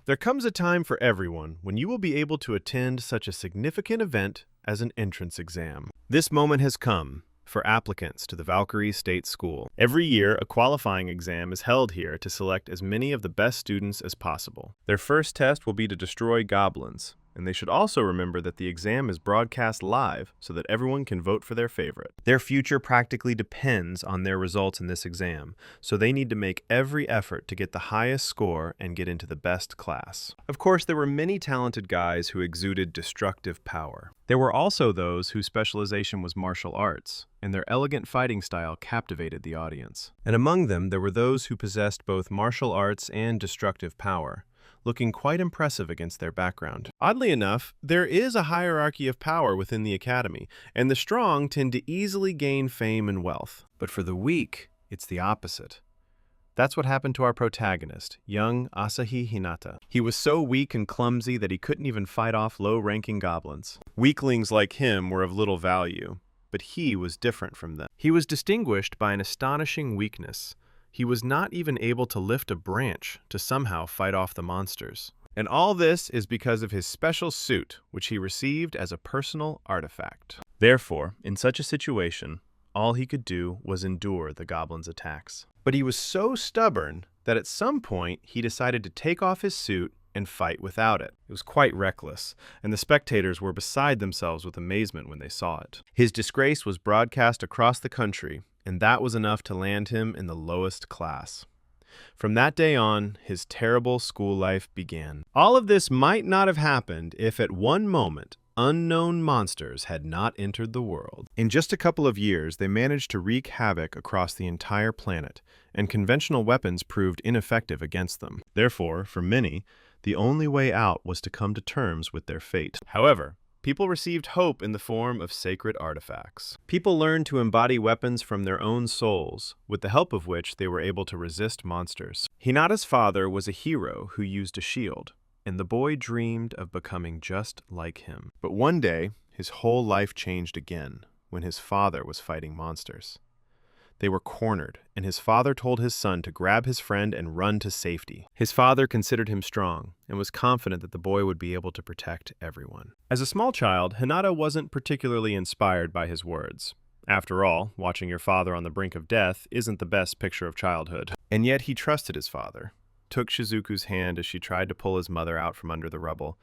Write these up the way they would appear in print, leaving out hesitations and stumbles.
There comes a time for everyone when you will be able to attend such a significant event as an entrance exam. This moment has come for applicants to the Valkyrie State School. Every year, a qualifying exam is held here to select as many of the best students as possible. Their first test will be to destroy goblins, and they should also remember that the exam is broadcast live so that everyone can vote for their favorite. Their future practically depends on their results in this exam, so they need to make every effort to get the highest score and get into the best class. Of course, there were many talented guys who exuded destructive power. There were also those whose specialization was martial arts, and their elegant fighting style captivated the audience. And among them, there were those who possessed both martial arts and destructive power, looking quite impressive against their background. Oddly enough, there is a hierarchy of power within the academy, and the strong tend to easily gain fame and wealth. But for the weak, it's the opposite. That's what happened to our protagonist, young Asahi Hinata. He was so weak and clumsy that he couldn't even fight off low-ranking goblins. Weaklings like him were of little value, but he was different from them. He was distinguished by an astonishing weakness. He was not even able to lift a branch to somehow fight off the monsters. And all this is because of his special suit, which he received as a personal artifact. Therefore, in such a situation, all he could do was endure the goblins' attacks. But he was so stubborn that at some point he decided to take off his suit and fight without it. It was quite reckless, and the spectators were beside themselves with amazement when they saw it. His disgrace was broadcast across the country, and that was enough to land him in the lowest class. From that day on, his terrible school life began. All of this might not have happened if at one moment unknown monsters had not entered the world. In just a couple of years, they managed to wreak havoc across the entire planet, and conventional weapons proved ineffective against them. Therefore, for many, the only way out was to come to terms with their fate. However, people received hope in the form of sacred artifacts. People learned to embody weapons from their own souls, with the help of which they were able to resist monsters. Hinata's father was a hero who used a shield, and the boy dreamed of becoming just like him. But one day, his whole life changed again when his father was fighting monsters. They were cornered, and his father told his son to grab his friend and run to safety. His father considered him strong and was confident that the boy would be able to protect everyone. As a small child, Hinata wasn't particularly inspired by his words. After all, watching your father on the brink of death isn't the best picture of childhood. And yet he trusted his father, took Shizuku's hand as she tried to pull his mother out from under the rubble,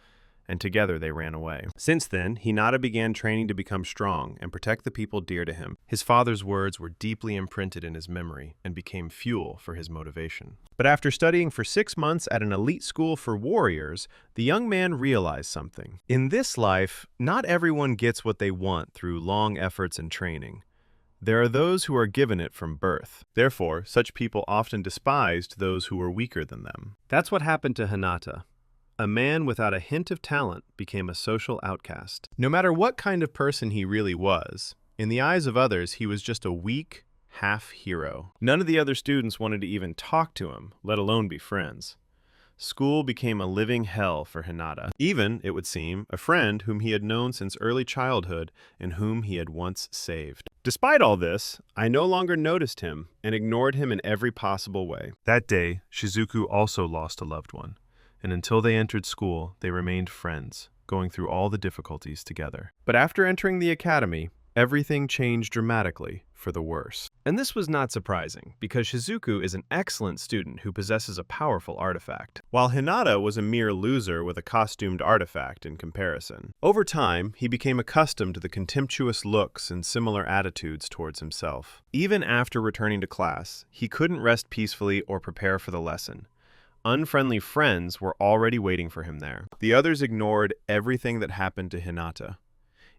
and together they ran away. Since then, Hinata began training to become strong and protect the people dear to him. His father's words were deeply imprinted in his memory and became fuel for his motivation. But after studying for 6 months at an elite school for warriors, the young man realized something. In this life, not everyone gets what they want through long efforts and training. There are those who are given it from birth. Therefore, such people often despised those who were weaker than them. That's what happened to Hinata. A man without a hint of talent became a social outcast. No matter what kind of person he really was, in the eyes of others, he was just a weak half-hero. None of the other students wanted to even talk to him, let alone be friends. School became a living hell for Hinata. Even, it would seem, a friend whom he had known since early childhood and whom he had once saved. Despite all this, I no longer noticed him and ignored him in every possible way. That day, Shizuku also lost a loved one, and until they entered school, they remained friends, going through all the difficulties together. But after entering the academy, everything changed dramatically for the worse. And this was not surprising, because Shizuku is an excellent student who possesses a powerful artifact, while Hinata was a mere loser with a costumed artifact in comparison. Over time, he became accustomed to the contemptuous looks and similar attitudes towards himself. Even after returning to class, he couldn't rest peacefully or prepare for the lesson. Unfriendly friends were already waiting for him there. The others ignored everything that happened to Hinata.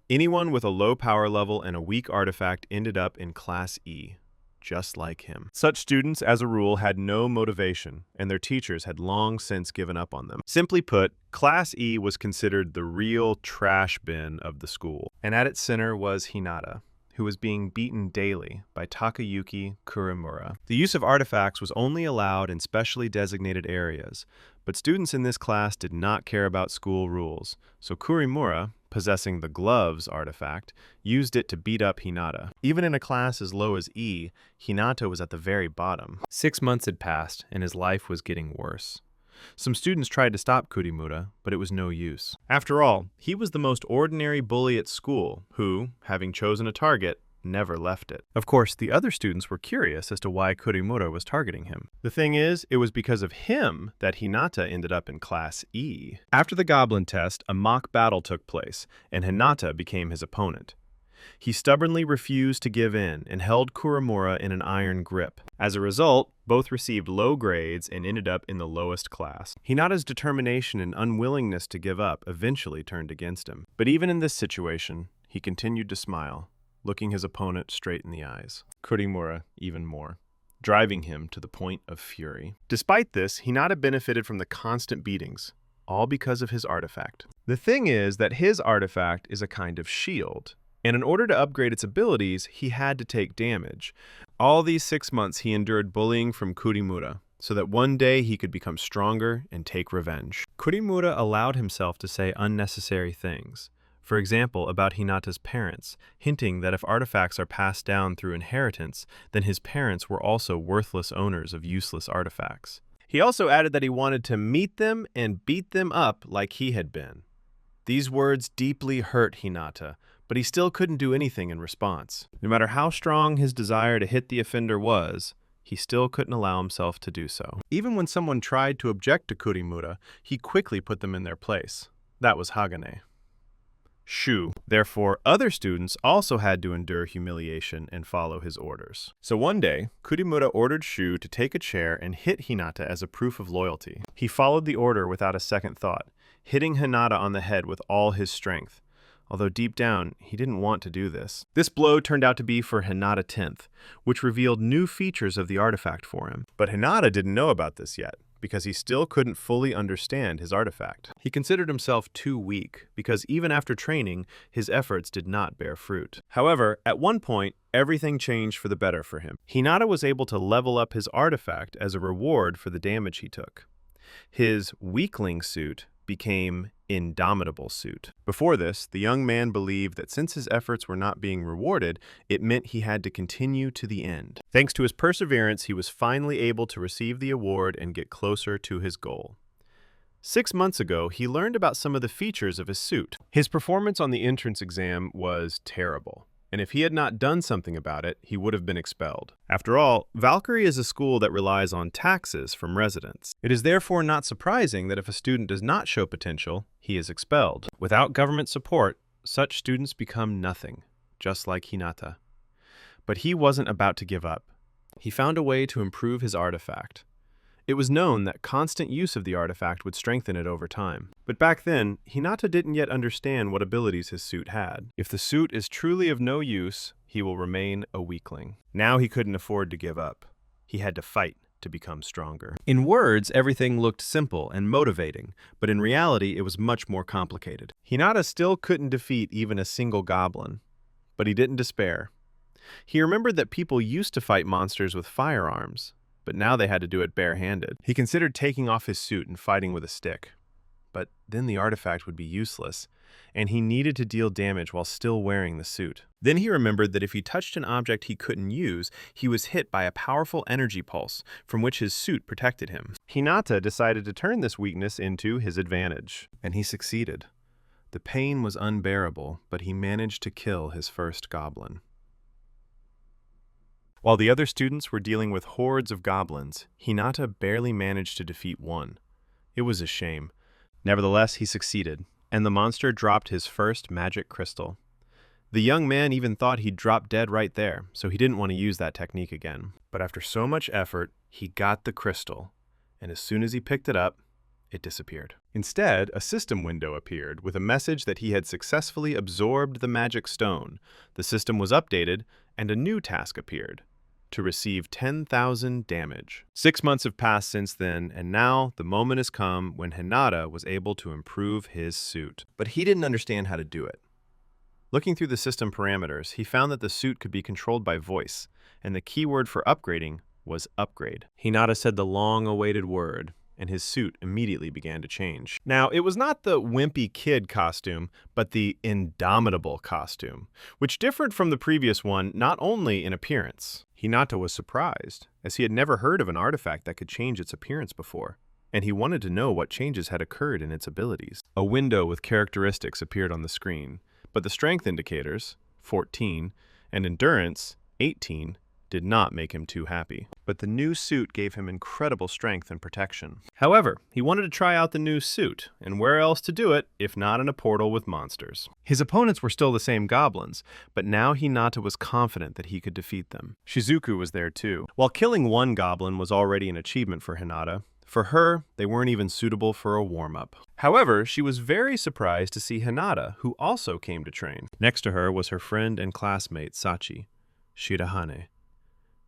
Anyone with a low power level and a weak artifact ended up in Class E, just like him. Such students, as a rule, had no motivation, and their teachers had long since given up on them. Simply put, Class E was considered the real trash bin of the school. And at its center was Hinata, who was being beaten daily by Takayuki Kurimura. The use of artifacts was only allowed in specially designated areas, but students in this class did not care about school rules, so Kurimura, possessing the gloves artifact, used it to beat up Hinata. Even in a class as low as E, Hinata was at the very bottom. 6 months had passed, and his life was getting worse. Some students tried to stop Kurimura, but it was no use. After all, he was the most ordinary bully at school who, having chosen a target, never left it. Of course, the other students were curious as to why Kurimura was targeting him. The thing is, it was because of him that Hinata ended up in Class E. After the Goblin test, a mock battle took place, and Hinata became his opponent. He stubbornly refused to give in and held Kurimura in an iron grip. As a result, both received low grades and ended up in the lowest class. Hinata's determination and unwillingness to give up eventually turned against him. But even in this situation, he continued to smile, looking his opponent straight in the eyes. Kurimura even more, driving him to the point of fury. Despite this, Hinata benefited from the constant beatings, all because of his artifact. The thing is that his artifact is a kind of shield, and in order to upgrade its abilities, he had to take damage. All these 6 months he endured bullying from Kurimura, so that one day he could become stronger and take revenge. Kurimura allowed himself to say unnecessary things. For example, about Hinata's parents, hinting that if artifacts are passed down through inheritance, then his parents were also worthless owners of useless artifacts. He also added that he wanted to meet them and beat them up like he had been. These words deeply hurt Hinata, but he still couldn't do anything in response. No matter how strong his desire to hit the offender was, he still couldn't allow himself to do so. Even when someone tried to object to Kurimura, he quickly put them in their place. That was Akane. Therefore, other students also had to endure humiliation and follow his orders. So one day, Kurimura ordered Shu to take a chair and hit Hinata as a proof of loyalty. He followed the order without a second thought, hitting Hinata on the head with all his strength. Although deep down, he didn't want to do this. This blow turned out to be for Hinata 10th, which revealed new features of the artifact for him. But Hinata didn't know about this yet, because he still couldn't fully understand his artifact. He considered himself too weak, because even after training, his efforts did not bear fruit. However, at one point, everything changed for the better for him. Hinata was able to level up his artifact as a reward for the damage he took. His weakling suit became Indomitable suit. Before this, the young man believed that since his efforts were not being rewarded, it meant he had to continue to the end. Thanks to his perseverance, he was finally able to receive the award and get closer to his goal. 6 months ago, he learned about some of the features of his suit. His performance on the entrance exam was terrible, and if he had not done something about it, he would have been expelled. After all, Valkyrie is a school that relies on taxes from residents. It is therefore not surprising that if a student does not show potential, he is expelled. Without government support, such students become nothing, just like Hinata. But he wasn't about to give up. He found a way to improve his artifact. It was known that constant use of the artifact would strengthen it over time. But back then, Hinata didn't yet understand what abilities his suit had. If the suit is truly of no use, he will remain a weakling. Now he couldn't afford to give up. He had to fight to become stronger. In words, everything looked simple and motivating, but in reality, it was much more complicated. Hinata still couldn't defeat even a single goblin, but he didn't despair. He remembered that people used to fight monsters with firearms, but now they had to do it barehanded. He considered taking off his suit and fighting with a stick, but then the artifact would be useless, and he needed to deal damage while still wearing the suit. Then he remembered that if he touched an object he couldn't use, he was hit by a powerful energy pulse, from which his suit protected him. Hinata decided to turn this weakness into his advantage, and he succeeded. The pain was unbearable, but he managed to kill his first goblin. While the other students were dealing with hordes of goblins, Hinata barely managed to defeat one. It was a shame. Nevertheless, he succeeded, and the monster dropped his first magic crystal. The young man even thought he'd drop dead right there, so he didn't want to use that technique again. But after so much effort, he got the crystal, and as soon as he picked it up, it disappeared. Instead, a system window appeared with a message that he had successfully absorbed the magic stone. The system was updated, and a new task appeared: to receive 10,000 damage. 6 months have passed since then, and now the moment has come when Hinata was able to improve his suit. But he didn't understand how to do it. Looking through the system parameters, he found that the suit could be controlled by voice, and the keyword for upgrading was upgrade. Hinata said the long-awaited word, and his suit immediately began to change. Now, it was not the wimpy kid costume, but the indomitable costume, which differed from the previous one not only in appearance. Hinata was surprised, as he had never heard of an artifact that could change its appearance before. and he wanted to know what changes had occurred in its abilities. A window with characteristics appeared on the screen, but the strength indicators, 14, and endurance, 18, did not make him too happy. But the new suit gave him incredible strength and protection. However, he wanted to try out the new suit, and where else to do it if not in a portal with monsters? His opponents were still the same goblins, but now Hinata was confident that he could defeat them. Shizuku was there too. While killing one goblin was already an achievement for Hinata, for her, they weren't even suitable for a warm-up. However, she was very surprised to see Hinata, who also came to train. Next to her was her friend and classmate Sachi, Shirahane.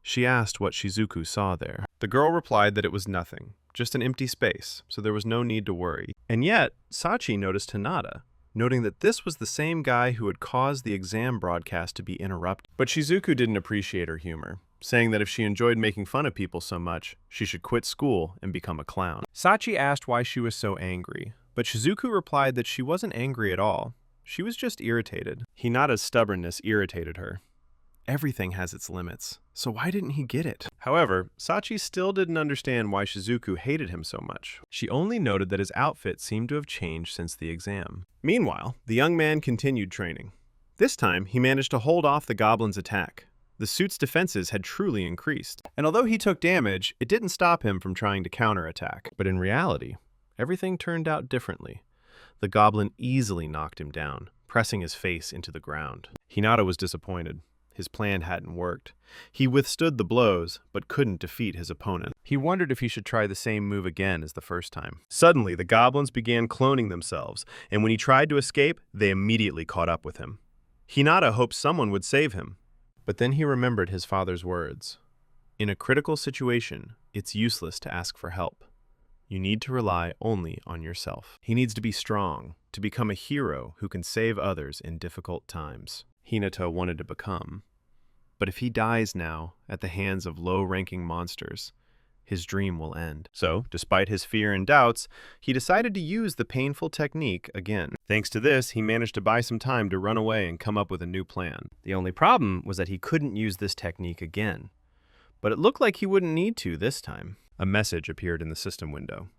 She asked what Shizuku saw there. The girl replied that it was nothing, just an empty space, so there was no need to worry. And yet, Sachi noticed Hinata, noting that this was the same guy who had caused the exam broadcast to be interrupted. But Shizuku didn't appreciate her humor, saying that if she enjoyed making fun of people so much, she should quit school and become a clown. Sachi asked why she was so angry, but Shizuku replied that she wasn't angry at all. She was just irritated. Hinata's stubbornness irritated her. Everything has its limits, so why didn't he get it? However, Sachi still didn't understand why Shizuku hated him so much. She only noted that his outfit seemed to have changed since the exam. Meanwhile, the young man continued training. This time, he managed to hold off the goblin's attack. The suit's defenses had truly increased, and although he took damage, it didn't stop him from trying to counterattack. But in reality, everything turned out differently. The goblin easily knocked him down, pressing his face into the ground. Hinata was disappointed. His plan hadn't worked. He withstood the blows, but couldn't defeat his opponent. He wondered if he should try the same move again as the first time. Suddenly, the goblins began cloning themselves, and when he tried to escape, they immediately caught up with him. Hinata hoped someone would save him. But then he remembered his father's words. In a critical situation, it's useless to ask for help. You need to rely only on yourself. He needs to be strong, to become a hero who can save others in difficult times. Hinata wanted to become. But if he dies now at the hands of low-ranking monsters, his dream will end. So, despite his fear and doubts, he decided to use the painful technique again. Thanks to this, he managed to buy some time to run away and come up with a new plan. The only problem was that he couldn't use this technique again. But it looked like he wouldn't need to this time. A message appeared in the system window.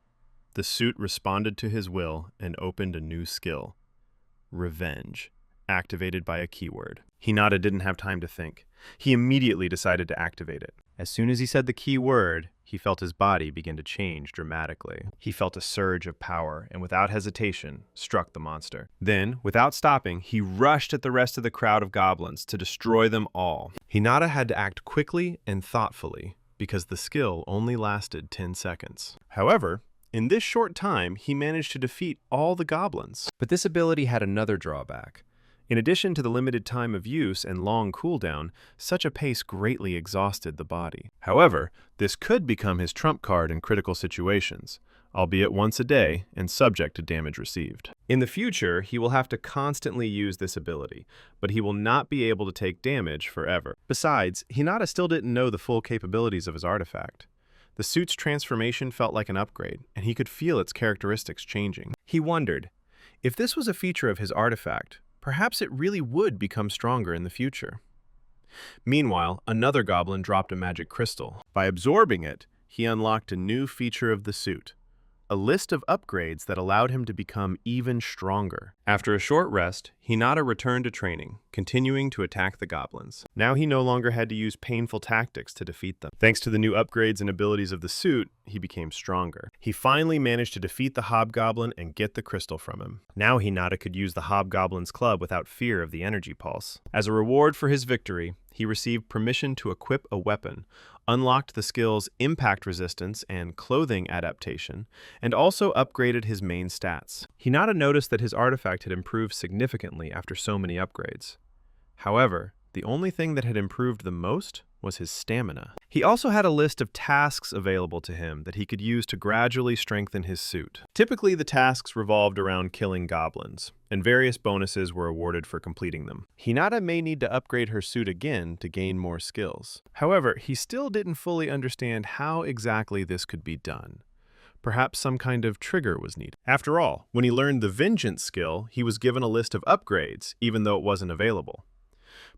The suit responded to his will and opened a new skill. Revenge. Activated by a keyword. Hinata didn't have time to think. He immediately decided to activate it. As soon as he said the key word, he felt his body begin to change dramatically. He felt a surge of power and without hesitation struck the monster. Then, without stopping, he rushed at the rest of the crowd of goblins to destroy them all. Hinata had to act quickly and thoughtfully because the skill only lasted 10 seconds. However, in this short time, he managed to defeat all the goblins. But this ability had another drawback. In addition to the limited time of use and long cooldown, such a pace greatly exhausted the body. However, this could become his trump card in critical situations, albeit once a day and subject to damage received. In the future, he will have to constantly use this ability, but he will not be able to take damage forever. Besides, Hinata still didn't know the full capabilities of his artifact. The suit's transformation felt like an upgrade, and he could feel its characteristics changing. He wondered, if this was a feature of his artifact, perhaps it really would become stronger in the future. Meanwhile, another goblin dropped a magic crystal. By absorbing it, he unlocked a new feature of the suit, a list of upgrades that allowed him to become even stronger. After a short rest, Hinata returned to training, continuing to attack the goblins. Now he no longer had to use painful tactics to defeat them. Thanks to the new upgrades and abilities of the suit, he became stronger. He finally managed to defeat the hobgoblin and get the crystal from him. Now Hinata could use the hobgoblin's club without fear of the energy pulse. As a reward for his victory, he received permission to equip a weapon, unlocked the skills Impact Resistance and Clothing Adaptation, and also upgraded his main stats. Hinata noticed that his artifact had improved significantly after so many upgrades. However, the only thing that had improved the most was his stamina. He also had a list of tasks available to him that he could use to gradually strengthen his suit. Typically, the tasks revolved around killing goblins, and various bonuses were awarded for completing them. Hinata may need to upgrade her suit again to gain more skills. However, he still didn't fully understand how exactly this could be done. Perhaps some kind of trigger was needed. After all, when he learned the Vengeance skill, he was given a list of upgrades, even though it wasn't available.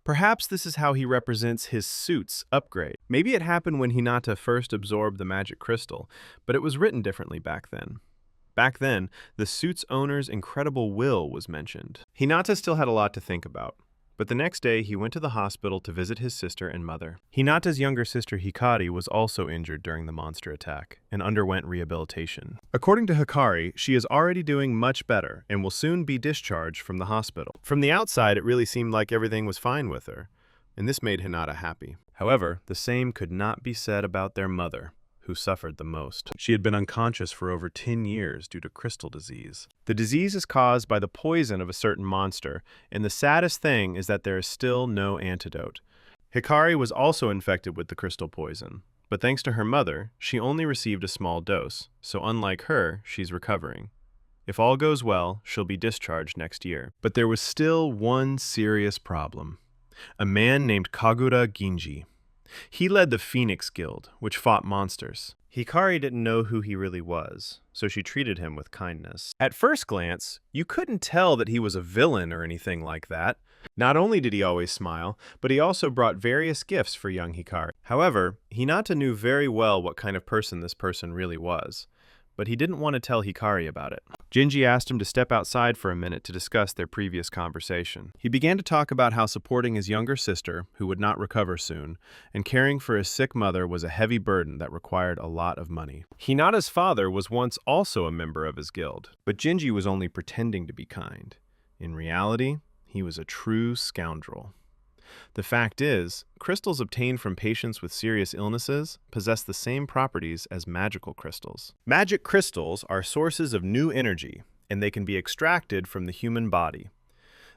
Perhaps this is how he represents his suit's upgrade. Maybe it happened when Hinata first absorbed the magic crystal, but it was written differently back then. Back then, the suit's owner's incredible will was mentioned. Hinata still had a lot to think about. But the next day, he went to the hospital to visit his sister and mother. Hinata's younger sister Hikari was also injured during the monster attack and underwent rehabilitation. According to Hikari, she is already doing much better and will soon be discharged from the hospital. From the outside, it really seemed like everything was fine with her, and this made Hinata happy. However, the same could not be said about their mother, who suffered the most. She had been unconscious for over 10 years due to crystal disease. The disease is caused by the poison of a certain monster, and the saddest thing is that there is still no antidote. Hikari was also infected with the crystal poison, but thanks to her mother, she only received a small dose, so unlike her, she's recovering. If all goes well, she'll be discharged next year. But there was still one serious problem. A man named Kagura Ginji. He led the Phoenix Guild, which fought monsters. Hikari didn't know who he really was, so she treated him with kindness. At first glance, you couldn't tell that he was a villain or anything like that. Not only did he always smile, but he also brought various gifts for young Hikari. However, Hinata knew very well what kind of person this person really was, but he didn't want to tell Hikari about it. Ginji asked him to step outside for a minute to discuss their previous conversation. He began to talk about how supporting his younger sister, who would not recover soon, and caring for his sick mother was a heavy burden that required a lot of money. Hinata's father was once also a member of his guild, but Ginji was only pretending to be kind. In reality, he was a true scoundrel. The fact is, crystals obtained from patients with serious illnesses possess the same properties as magical crystals. Magic crystals are sources of new energy, and they can be extracted from the human body.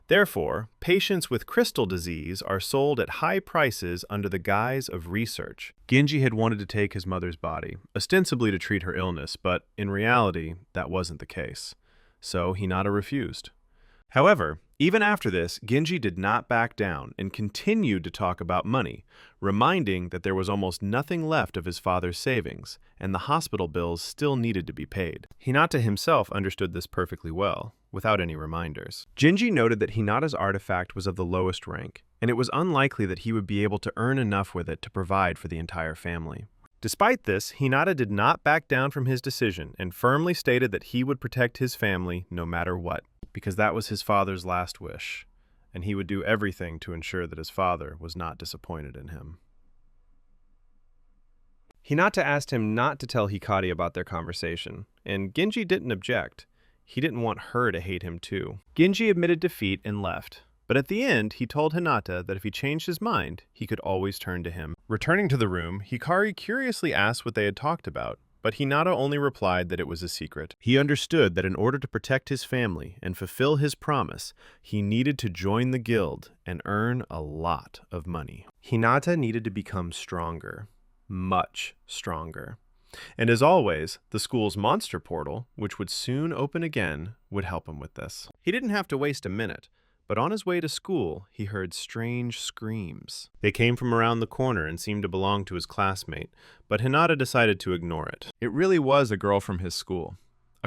Therefore, patients with crystal disease are sold at high prices under the guise of research. Ginji had wanted to take his mother's body, ostensibly to treat her illness, but in reality, that wasn't the case. So Hinata refused. However, even after this, Ginji did not back down and continued to talk about money, reminding that there was almost nothing left of his father's savings, and the hospital bills still needed to be paid. Hinata himself understood this perfectly well, without any reminders. Ginji noted that Hinata's artifact was of the lowest rank, and it was unlikely that he would be able to earn enough with it to provide for the entire family. Despite this, Hinata did not back down from his decision and firmly stated that he would protect his family no matter what, because that was his father's last wish, and he would do everything to ensure that his father was not disappointed in him. Hinata asked him not to tell Hikari about their conversation, and Ginji didn't object. He didn't want her to hate him too. Ginji admitted defeat and left, but at the end, he told Hinata that if he changed his mind, he could always turn to him. Returning to the room, Hikari curiously asked what they had talked about, but Hinata only replied that it was a secret. He understood that in order to protect his family and fulfill his promise, he needed to join the guild and earn a lot of money. Hinata needed to become stronger, much stronger. And as always, the school's monster portal, which would soon open again, would help him with this. He didn't have to waste a minute. But on his way to school, he heard strange screams. They came from around the corner and seemed to belong to his classmate, but Hinata decided to ignore it. It really was a girl from his school.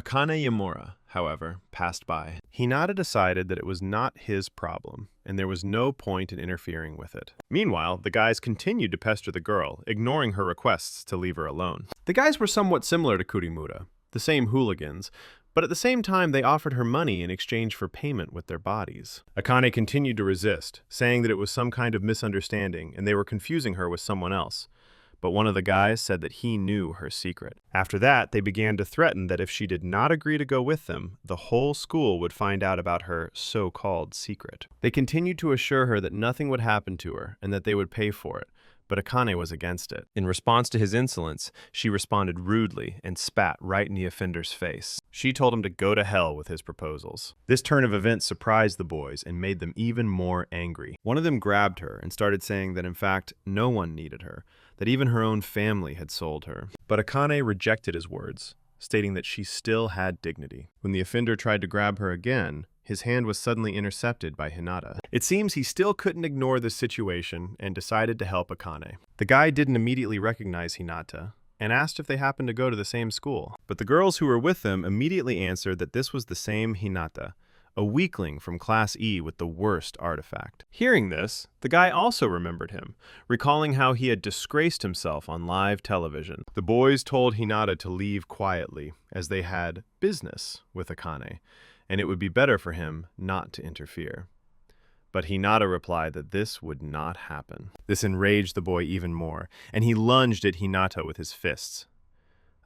Akane Yamura, however, passed by. Hinata decided that it was not his problem, and there was no point in interfering with it. Meanwhile, the guys continued to pester the girl, ignoring her requests to leave her alone. The guys were somewhat similar to Kurimura, the same hooligans, but at the same time, they offered her money in exchange for payment with their bodies. Akane continued to resist, saying that it was some kind of misunderstanding and they were confusing her with someone else. But one of the guys said that he knew her secret. After that, they began to threaten that if she did not agree to go with them, the whole school would find out about her so-called secret. They continued to assure her that nothing would happen to her and that they would pay for it. But Akane was against it. In response to his insolence, she responded rudely and spat right in the offender's face. She told him to go to hell with his proposals. This turn of events surprised the boys and made them even more angry. One of them grabbed her and started saying that in fact, no one needed her, that even her own family had sold her. But Akane rejected his words, stating that she still had dignity. When the offender tried to grab her again, his hand was suddenly intercepted by Hinata. It seems he still couldn't ignore the situation and decided to help Akane. The guy didn't immediately recognize Hinata and asked if they happened to go to the same school. But the girls who were with them immediately answered that this was the same Hinata, a weakling from Class E with the worst artifact. Hearing this, the guy also remembered him, recalling how he had disgraced himself on live television. The boys told Hinata to leave quietly, as they had business with Akane, and it would be better for him not to interfere. But Hinata replied that this would not happen. This enraged the boy even more, and he lunged at Hinata with his fists.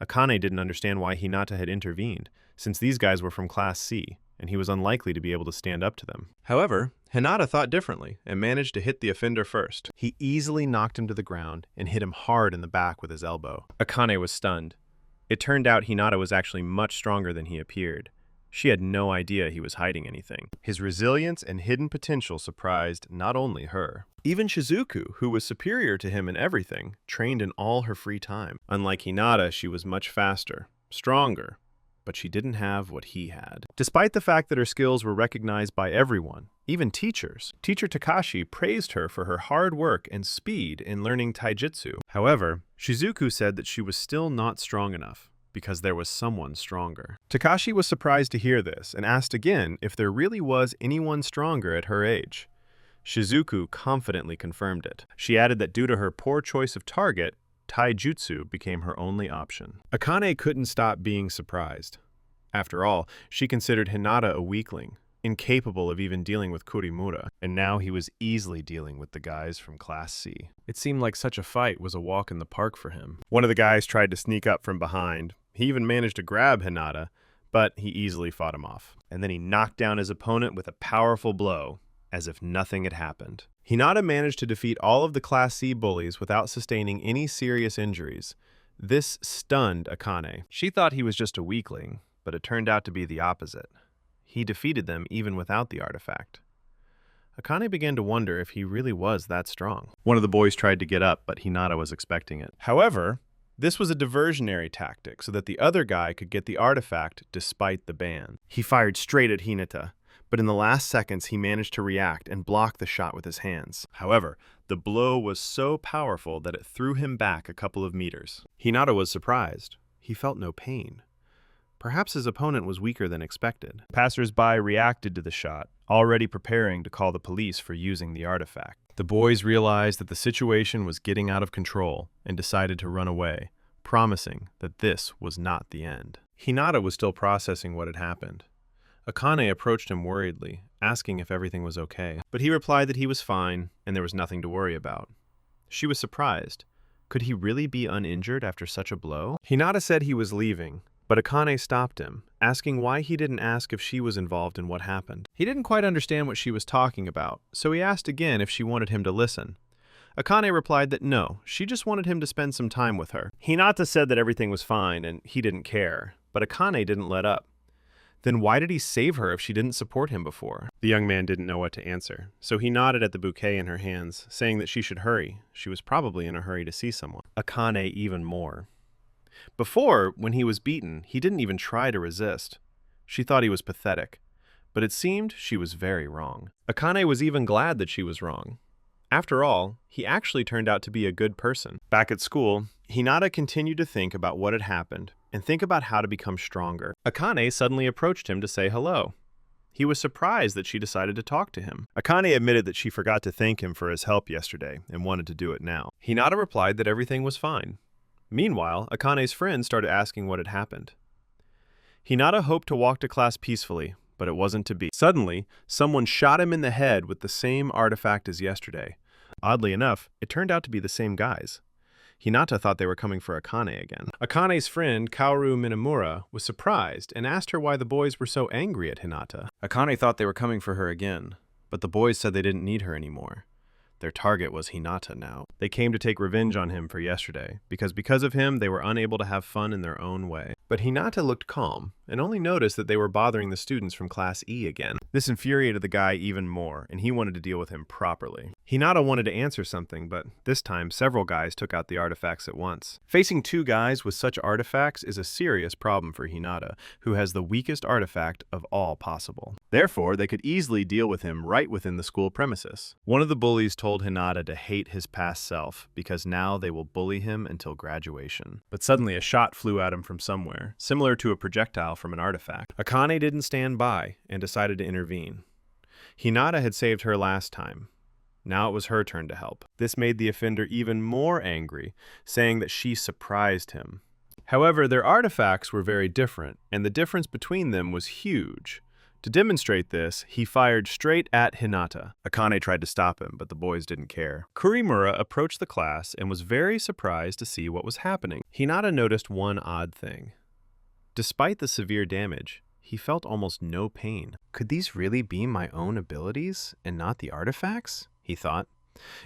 Akane didn't understand why Hinata had intervened, since these guys were from Class C, and he was unlikely to be able to stand up to them. However, Hinata thought differently and managed to hit the offender first. He easily knocked him to the ground and hit him hard in the back with his elbow. Akane was stunned. It turned out Hinata was actually much stronger than he appeared. She had no idea he was hiding anything. His resilience and hidden potential surprised not only her. Even Shizuku, who was superior to him in everything, trained in all her free time. Unlike Hinata, she was much faster, stronger, but she didn't have what he had. Despite the fact that her skills were recognized by everyone, even teachers, Teacher Takashi praised her for her hard work and speed in learning taijutsu. However, Shizuku said that she was still not strong enough, because there was someone stronger. Takashi was surprised to hear this and asked again if there really was anyone stronger at her age. Shizuku confidently confirmed it. She added that due to her poor choice of target, taijutsu became her only option. Akane couldn't stop being surprised. After all, she considered Hinata a weakling, incapable of even dealing with Kurimura, and now he was easily dealing with the guys from Class C. It seemed like such a fight was a walk in the park for him. One of the guys tried to sneak up from behind. He even managed to grab Hinata, but he easily fought him off. And then he knocked down his opponent with a powerful blow, as if nothing had happened. Hinata managed to defeat all of the Class C bullies without sustaining any serious injuries. This stunned Akane. She thought he was just a weakling, but it turned out to be the opposite. He defeated them even without the artifact. Akane began to wonder if he really was that strong. One of the boys tried to get up, but Hinata was expecting it. However, this was a diversionary tactic so that the other guy could get the artifact despite the ban. He fired straight at Hinata, but in the last seconds he managed to react and block the shot with his hands. However, the blow was so powerful that it threw him back a couple of meters. Hinata was surprised. He felt no pain. Perhaps his opponent was weaker than expected. Passers-by reacted to the shot, already preparing to call the police for using the artifact. The boys realized that the situation was getting out of control and decided to run away, promising that this was not the end. Hinata was still processing what had happened. Akane approached him worriedly, asking if everything was okay, but he replied that he was fine and there was nothing to worry about. She was surprised. Could he really be uninjured after such a blow? Hinata said he was leaving, but Akane stopped him, asking why he didn't ask if she was involved in what happened. He didn't quite understand what she was talking about, so he asked again if she wanted him to listen. Akane replied that no, she just wanted him to spend some time with her. Hinata said that everything was fine and he didn't care, but Akane didn't let up. Then why did he save her if she didn't support him before? The young man didn't know what to answer, so he nodded at the bouquet in her hands, saying that she should hurry. She was probably in a hurry to see someone. Akane even more. Before, when he was beaten, he didn't even try to resist. She thought he was pathetic, but it seemed she was very wrong. Akane was even glad that she was wrong. After all, he actually turned out to be a good person. Back at school, Hinata continued to think about what had happened and think about how to become stronger. Akane suddenly approached him to say hello. He was surprised that she decided to talk to him. Akane admitted that she forgot to thank him for his help yesterday and wanted to do it now. Hinata replied that everything was fine. Meanwhile, Akane's friends started asking what had happened. Hinata hoped to walk to class peacefully, but it wasn't to be. Suddenly, someone shot him in the head with the same artifact as yesterday. Oddly enough, it turned out to be the same guys. Hinata thought they were coming for Akane again. Akane's friend, Kaoru Minamura, was surprised and asked her why the boys were so angry at Hinata. Akane thought they were coming for her again, but the boys said they didn't need her anymore. Their target was Hinata now. They came to take revenge on him for yesterday, because of him they were unable to have fun in their own way. But Hinata looked calm, and only noticed that they were bothering the students from Class E again. This infuriated the guy even more, and he wanted to deal with him properly. Hinata wanted to answer something, but this time several guys took out the artifacts at once. Facing two guys with such artifacts is a serious problem for Hinata, who has the weakest artifact of all possible. Therefore, they could easily deal with him right within the school premises. One of the bullies told Hinata to hate his past self, because now they will bully him until graduation. But suddenly a shot flew at him from somewhere, similar to a projectile from an artifact. Akane didn't stand by and decided to intervene. Hinata had saved her last time. Now it was her turn to help. This made the offender even more angry, saying that she surprised him. However, their artifacts were very different, and the difference between them was huge. To demonstrate this, he fired straight at Hinata. Akane tried to stop him, but the boys didn't care. Kurimura approached the class and was very surprised to see what was happening. Hinata noticed one odd thing. Despite the severe damage, he felt almost no pain. Could these really be my own abilities and not the artifacts? He thought.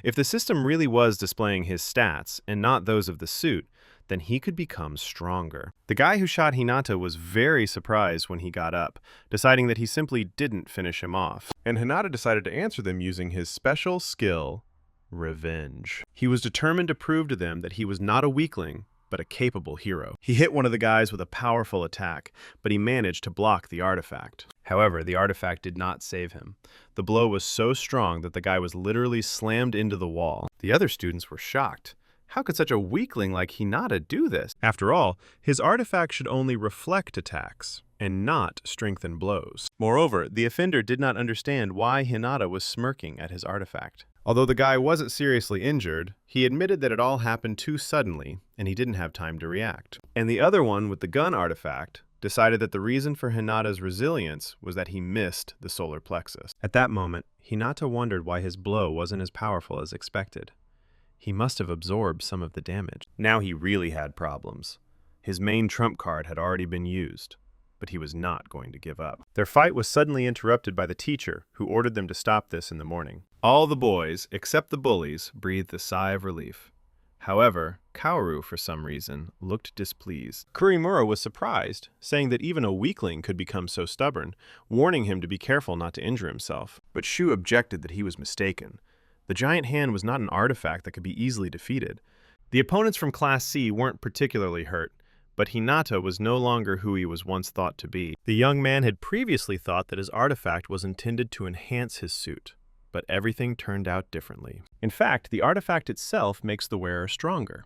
If the system really was displaying his stats and not those of the suit, then he could become stronger. The guy who shot Hinata was very surprised when he got up, deciding that he simply didn't finish him off. And Hinata decided to answer them using his special skill, revenge. He was determined to prove to them that he was not a weakling, but a capable hero. He hit one of the guys with a powerful attack, but he managed to block the artifact. However, the artifact did not save him. The blow was so strong that the guy was literally slammed into the wall. The other students were shocked. How could such a weakling like Hinata do this? After all, his artifact should only reflect attacks and not strengthen blows. Moreover, the offender did not understand why Hinata was smirking at his artifact. Although the guy wasn't seriously injured, he admitted that it all happened too suddenly and he didn't have time to react. And the other one with the gun artifact decided that the reason for Hinata's resilience was that he missed the solar plexus. At that moment, Hinata wondered why his blow wasn't as powerful as expected. He must have absorbed some of the damage. Now he really had problems. His main trump card had already been used, but he was not going to give up. Their fight was suddenly interrupted by the teacher, who ordered them to stop this in the morning. All the boys, except the bullies, breathed a sigh of relief. However, Kaoru, for some reason, looked displeased. Kurimura was surprised, saying that even a weakling could become so stubborn, warning him to be careful not to injure himself. But Shu objected that he was mistaken. The giant hand was not an artifact that could be easily defeated. The opponents from Class C weren't particularly hurt, but Hinata was no longer who he was once thought to be. The young man had previously thought that his artifact was intended to enhance his suit, but everything turned out differently. In fact, the artifact itself makes the wearer stronger.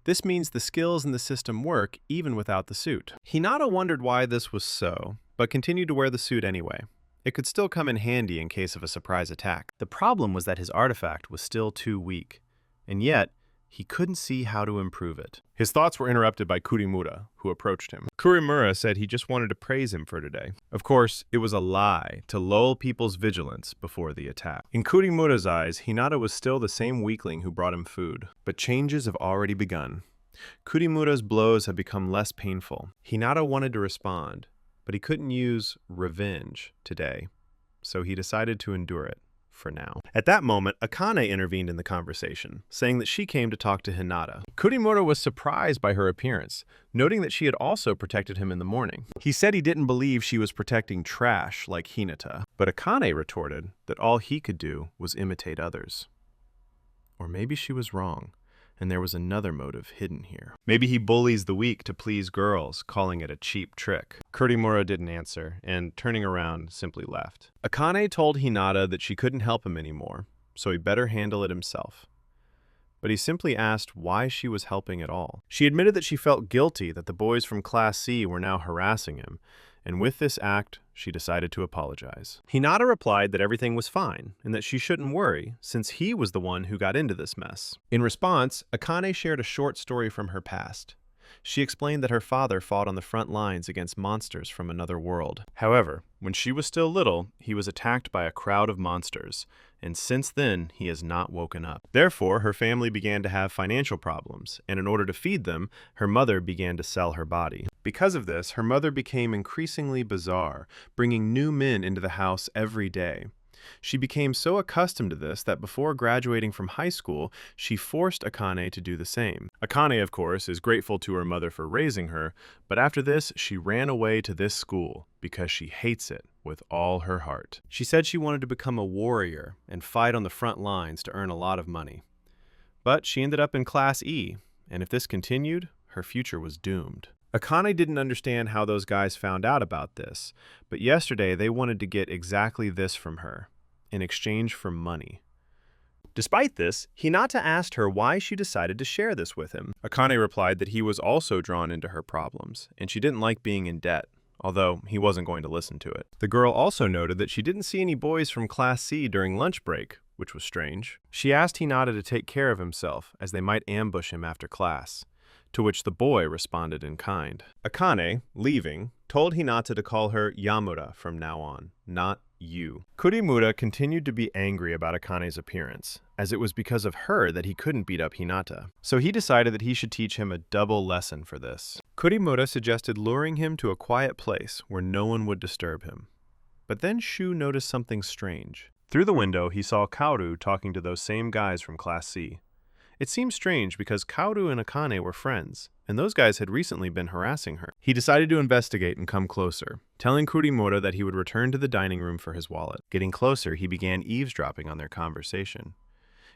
This means the skills in the system work even without the suit. Hinata wondered why this was so, but continued to wear the suit anyway. It could still come in handy in case of a surprise attack. The problem was that his artifact was still too weak, and yet he couldn't see how to improve it. His thoughts were interrupted by Kurimura, who approached him. Kurimura said he just wanted to praise him for today. Of course, it was a lie to lull people's vigilance before the attack. In Kurimura's eyes, Hinata was still the same weakling who brought him food. But changes have already begun. Kurimura's blows have become less painful. Hinata wanted to respond, but he couldn't use revenge today, so he decided to endure it. For now. At that moment, Akane intervened in the conversation, saying that she came to talk to Hinata. Kurimura was surprised by her appearance, noting that she had also protected him in the morning. He said he didn't believe she was protecting trash like Hinata, but Akane retorted that all he could do was imitate others. Or maybe she was wrong, and there was another motive hidden here. Maybe he bullies the weak to please girls, calling it a cheap trick. Kurimura didn't answer, and turning around, simply left. Akane told Hinata that she couldn't help him anymore, so he better handle it himself. But he simply asked why she was helping at all. She admitted that she felt guilty that the boys from Class C were now harassing him, and with this act, she decided to apologize. Hinata replied that everything was fine, and that she shouldn't worry, since he was the one who got into this mess. In response, Akane shared a short story from her past. She explained that her father fought on the front lines against monsters from another world. However, when she was still little, he was attacked by a crowd of monsters, and since then, he has not woken up. Therefore, her family began to have financial problems, and in order to feed them, her mother began to sell her body. Because of this, her mother became increasingly bizarre, bringing new men into the house every day. She became so accustomed to this that before graduating from high school, she forced Akane to do the same. Akane, of course, is grateful to her mother for raising her, but after this, she ran away to this school because she hates it with all her heart. She said she wanted to become a warrior and fight on the front lines to earn a lot of money. But she ended up in Class E, and if this continued, her future was doomed. Akane didn't understand how those guys found out about this, but yesterday they wanted to get exactly this from her, in exchange for money. Despite this, Hinata asked her why she decided to share this with him. Akane replied that he was also drawn into her problems, and she didn't like being in debt, although he wasn't going to listen to it. The girl also noted that she didn't see any boys from Class C during lunch break, which was strange. She asked Hinata to take care of himself, as they might ambush him after class, to which the boy responded in kind. Akane, leaving, told Hinata to call her Yamura from now on, not you. Kurimura continued to be angry about Akane's appearance, as it was because of her that he couldn't beat up Hinata. So he decided that he should teach him a double lesson for this. Kurimura suggested luring him to a quiet place where no one would disturb him. But then Shu noticed something strange. Through the window, he saw Kaoru talking to those same guys from Class C. It seemed strange because Kaoru and Akane were friends, and those guys had recently been harassing her. He decided to investigate and come closer, telling Kurimura that he would return to the dining room for his wallet. Getting closer, he began eavesdropping on their conversation.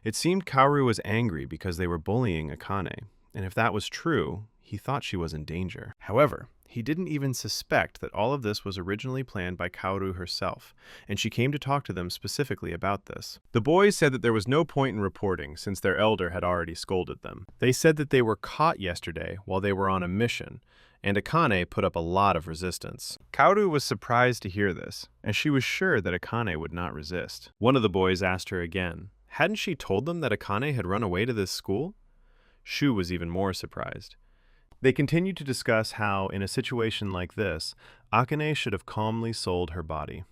It seemed Kaoru was angry because they were bullying Akane, and if that was true, he thought she was in danger. However, he didn't even suspect that all of this was originally planned by Kaoru herself, and she came to talk to them specifically about this. The boys said that there was no point in reporting since their elder had already scolded them. They said that they were caught yesterday while they were on a mission, and Akane put up a lot of resistance. Kaoru was surprised to hear this, as she was sure that Akane would not resist. One of the boys asked her again, hadn't she told them that Akane had run away to this school? Shu was even more surprised. They continued to discuss how, in a situation like this, Akane should have calmly sold her body.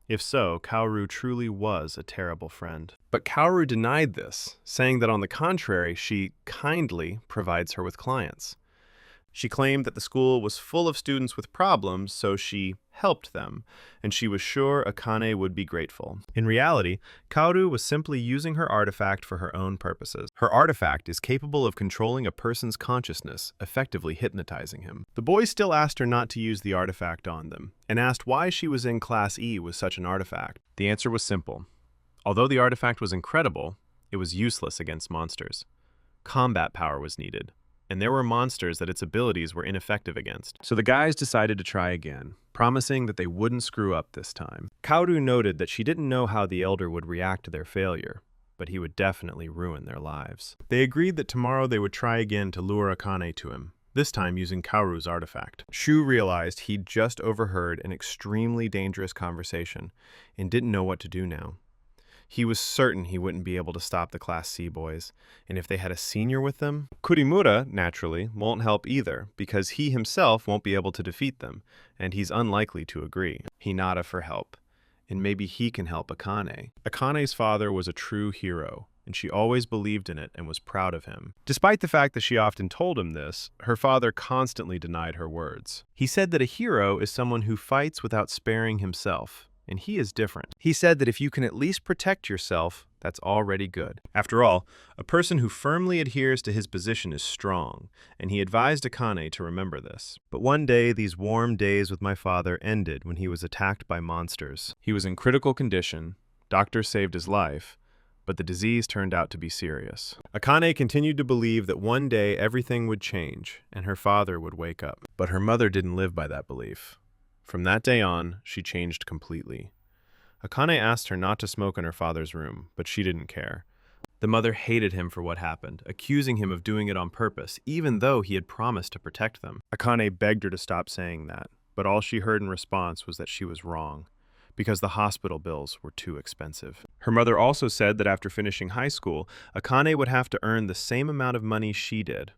If so, Kaoru truly was a terrible friend. But Kaoru denied this, saying that on the contrary, she kindly provides her with clients. She claimed that the school was full of students with problems, so she helped them, and she was sure Akane would be grateful. In reality, Kaoru was simply using her artifact for her own purposes. Her artifact is capable of controlling a person's consciousness, effectively hypnotizing him. The boys still asked her not to use the artifact on them, and asked why she was in Class E with such an artifact. The answer was simple. Although the artifact was incredible, it was useless against monsters. Combat power was needed, and there were monsters that its abilities were ineffective against. So the guys decided to try again, promising that they wouldn't screw up this time. Kaoru noted that she didn't know how the elder would react to their failure, but he would definitely ruin their lives. They agreed that tomorrow they would try again to lure Akane to him, this time using Kaoru's artifact. Shu realized he'd just overheard an extremely dangerous conversation and didn't know what to do now. He was certain he wouldn't be able to stop the Class C boys, and if they had a senior with them, Kurimura, naturally, won't help either, because he himself won't be able to defeat them, and he's unlikely to agree. Hinata for help, and maybe he can help Akane. Akane's father was a true hero, and she always believed in it and was proud of him. Despite the fact that she often told him this, her father constantly denied her words. He said that a hero is someone who fights without sparing himself, and he is different. He said that if you can at least protect yourself, that's already good. After all, a person who firmly adheres to his position is strong, and he advised Akane to remember this. But one day, these warm days with my father ended when he was attacked by monsters. He was in critical condition, doctors saved his life, but the disease turned out to be serious. Akane continued to believe that one day everything would change, and her father would wake up. But her mother didn't live by that belief. From that day on, she changed completely. Akane asked her not to smoke in her father's room, but she didn't care. The mother hated him for what happened, accusing him of doing it on purpose, even though he had promised to protect them. Akane begged her to stop saying that, but all she heard in response was that she was wrong, because the hospital bills were too expensive. Her mother also said that after finishing high school, Akane would have to earn the same amount of money she did.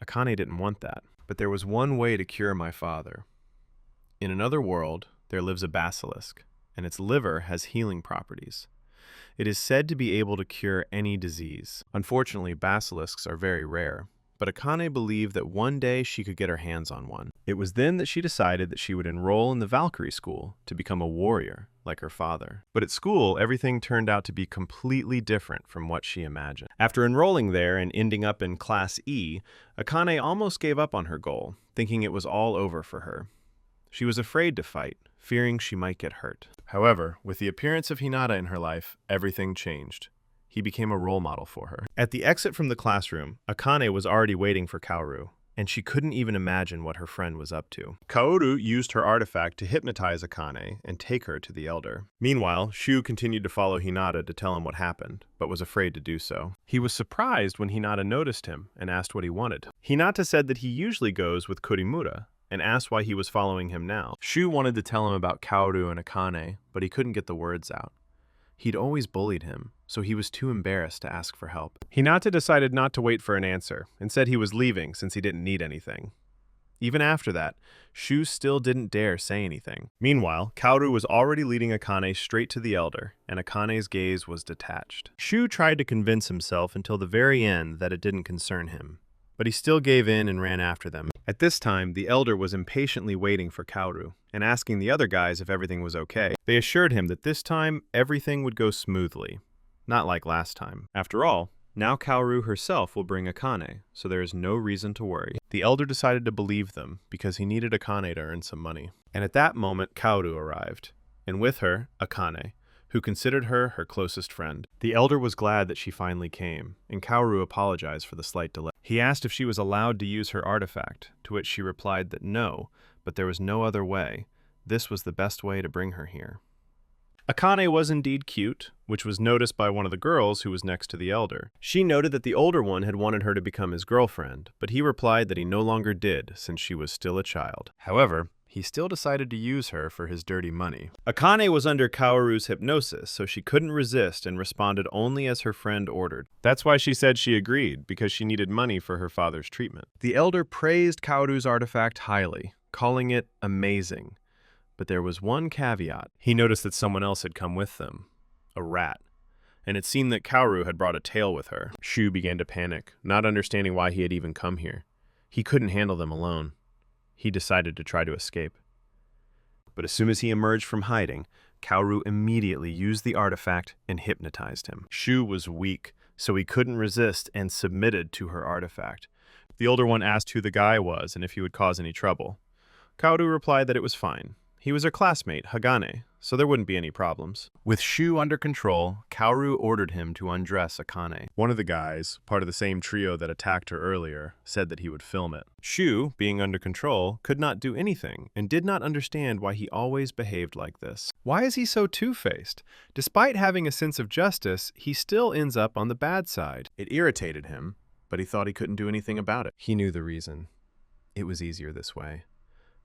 Akane didn't want that, but there was one way to cure my father. In another world, there lives a basilisk, and its liver has healing properties. It is said to be able to cure any disease. Unfortunately, basilisks are very rare, but Akane believed that one day she could get her hands on one. It was then that she decided that she would enroll in the Valkyrie school to become a warrior, like her father. But at school, everything turned out to be completely different from what she imagined. After enrolling there and ending up in Class E, Akane almost gave up on her goal, thinking it was all over for her. She was afraid to fight, fearing she might get hurt. However, with the appearance of Hinata in her life, everything changed. He became a role model for her. At the exit from the classroom, Akane was already waiting for Kaoru, and she couldn't even imagine what her friend was up to. Kaoru used her artifact to hypnotize Akane and take her to the elder. Meanwhile, Shu continued to follow Hinata to tell him what happened, but was afraid to do so. He was surprised when Hinata noticed him and asked what he wanted. Hinata said that he usually goes with Kurimura, and asked why he was following him now. Shu wanted to tell him about Kaoru and Akane, but he couldn't get the words out. He'd always bullied him, so he was too embarrassed to ask for help. Hinata decided not to wait for an answer, and said he was leaving since he didn't need anything. Even after that, Shu still didn't dare say anything. Meanwhile, Kaoru was already leading Akane straight to the elder, and Akane's gaze was detached. Shu tried to convince himself until the very end that it didn't concern him, but he still gave in and ran after them. At this time, the elder was impatiently waiting for Kaoru and asking the other guys if everything was okay. They assured him that this time, everything would go smoothly, not like last time. After all, now Kaoru herself will bring Akane, so there is no reason to worry. The elder decided to believe them because he needed Akane to earn some money. And at that moment, Kaoru arrived, and with her, Akane, who considered her closest friend. The elder was glad that she finally came, and Kaoru apologized for the slight delay. He asked if she was allowed to use her artifact, to which she replied that no, but there was no other way. This was the best way to bring her here. Akane was indeed cute, which was noticed by one of the girls who was next to the elder. She noted that the older one had wanted her to become his girlfriend, but he replied that he no longer did since she was still a child. However, he still decided to use her for his dirty money. Akane was under Kaoru's hypnosis, so she couldn't resist and responded only as her friend ordered. That's why she said she agreed, because she needed money for her father's treatment. The elder praised Kaoru's artifact highly, calling it amazing. But there was one caveat. He noticed that someone else had come with them, a rat, and it seemed that Kaoru had brought a tail with her. Shu began to panic, not understanding why he had even come here. He couldn't handle them alone. He decided to try to escape. But as soon as he emerged from hiding, Kaoru immediately used the artifact and hypnotized him. Shu was weak, so he couldn't resist and submitted to her artifact. The older one asked who the guy was and if he would cause any trouble. Kaoru replied that it was fine. He was her classmate, Hagane, so there wouldn't be any problems. With Shu under control, Kaoru ordered him to undress Akane. One of the guys, part of the same trio that attacked her earlier, said that he would film it. Shu, being under control, could not do anything and did not understand why he always behaved like this. Why is he so two-faced? Despite having a sense of justice, he still ends up on the bad side. It irritated him, but he thought he couldn't do anything about it. He knew the reason. It was easier this way.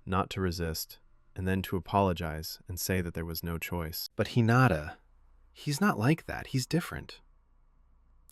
Not to resist, and then to apologize and say that there was no choice. But Hinata, he's not like that. He's different.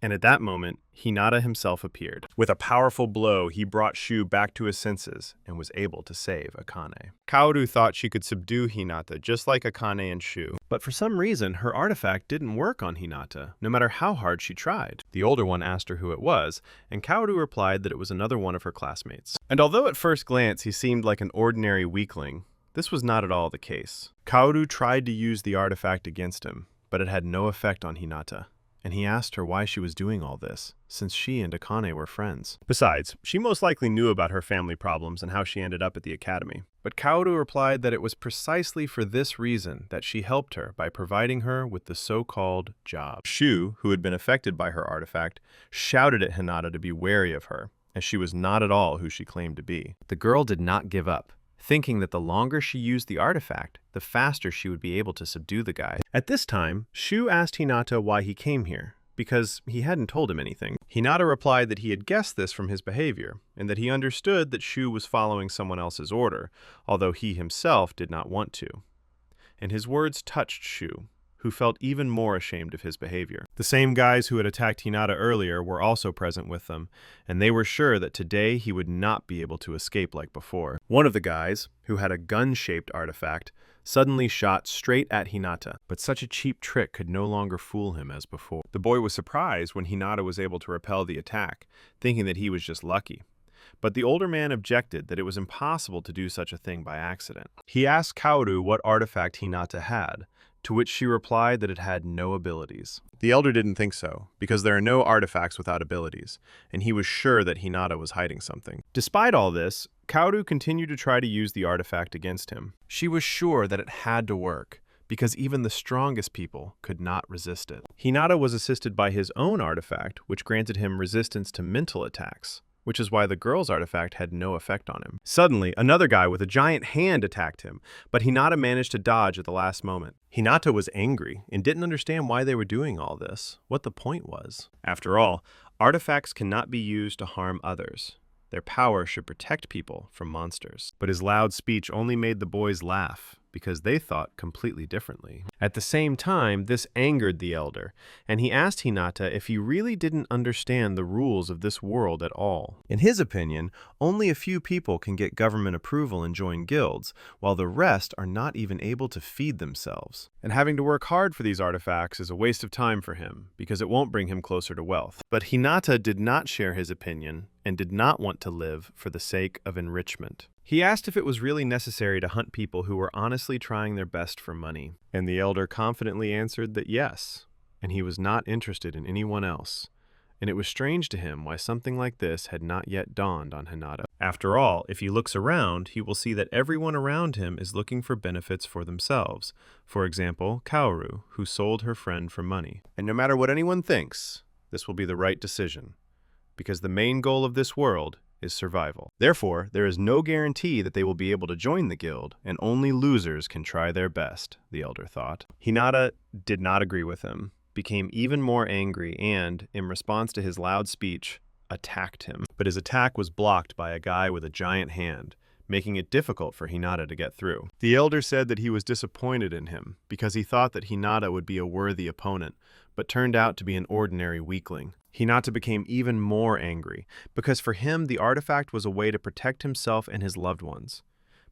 And at that moment, Hinata himself appeared. With a powerful blow, he brought Shu back to his senses and was able to save Akane. Kaoru thought she could subdue Hinata just like Akane and Shu. But for some reason, her artifact didn't work on Hinata, no matter how hard she tried. The older one asked her who it was, and Kaoru replied that it was another one of her classmates. And although at first glance he seemed like an ordinary weakling, this was not at all the case. Kaoru tried to use the artifact against him, but it had no effect on Hinata, and he asked her why she was doing all this, since she and Akane were friends. Besides, she most likely knew about her family problems and how she ended up at the academy. But Kaoru replied that it was precisely for this reason that she helped her by providing her with the so-called job. Shu, who had been affected by her artifact, shouted at Hinata to be wary of her, as she was not at all who she claimed to be. The girl did not give up, thinking that the longer she used the artifact, the faster she would be able to subdue the guy. At this time, Shu asked Hinata why he came here, because he hadn't told him anything. Hinata replied that he had guessed this from his behavior, and that he understood that Shu was following someone else's order, although he himself did not want to. And his words touched Shu, who felt even more ashamed of his behavior. The same guys who had attacked Hinata earlier were also present with them, and they were sure that today he would not be able to escape like before. One of the guys, who had a gun-shaped artifact, suddenly shot straight at Hinata, but such a cheap trick could no longer fool him as before. The boy was surprised when Hinata was able to repel the attack, thinking that he was just lucky. But the older man objected that it was impossible to do such a thing by accident. He asked Kaoru what artifact Hinata had, to which she replied that it had no abilities. The elder didn't think so, because there are no artifacts without abilities, and he was sure that Hinata was hiding something. Despite all this, Kaoru continued to try to use the artifact against him. She was sure that it had to work, because even the strongest people could not resist it. Hinata was assisted by his own artifact, which granted him resistance to mental attacks, which is why the girl's artifact had no effect on him. Suddenly, another guy with a giant hand attacked him, but Hinata managed to dodge at the last moment. Hinata was angry and didn't understand why they were doing all this, what the point was. After all, artifacts cannot be used to harm others. Their power should protect people from monsters. But his loud speech only made the boys laugh, because they thought completely differently. At the same time, this angered the elder, and he asked Hinata if he really didn't understand the rules of this world at all. In his opinion, only a few people can get government approval and join guilds, while the rest are not even able to feed themselves. And having to work hard for these artifacts is a waste of time for him, because it won't bring him closer to wealth. But Hinata did not share his opinion, and did not want to live for the sake of enrichment. He asked if it was really necessary to hunt people who were honestly trying their best for money, and the elder confidently answered that yes, and he was not interested in anyone else. And it was strange to him why something like this had not yet dawned on Hinata. After all, if he looks around, he will see that everyone around him is looking for benefits for themselves. For example, Kaoru, who sold her friend for money. And no matter what anyone thinks, this will be the right decision, because the main goal of this world is survival. Therefore, there is no guarantee that they will be able to join the guild, and only losers can try their best, the elder thought. Hinata did not agree with him, became even more angry, and, in response to his loud speech, attacked him. But his attack was blocked by a guy with a giant hand, making it difficult for Hinata to get through. The elder said that he was disappointed in him, because he thought that Hinata would be a worthy opponent, but turned out to be an ordinary weakling. Hinata became even more angry, because for him the artifact was a way to protect himself and his loved ones.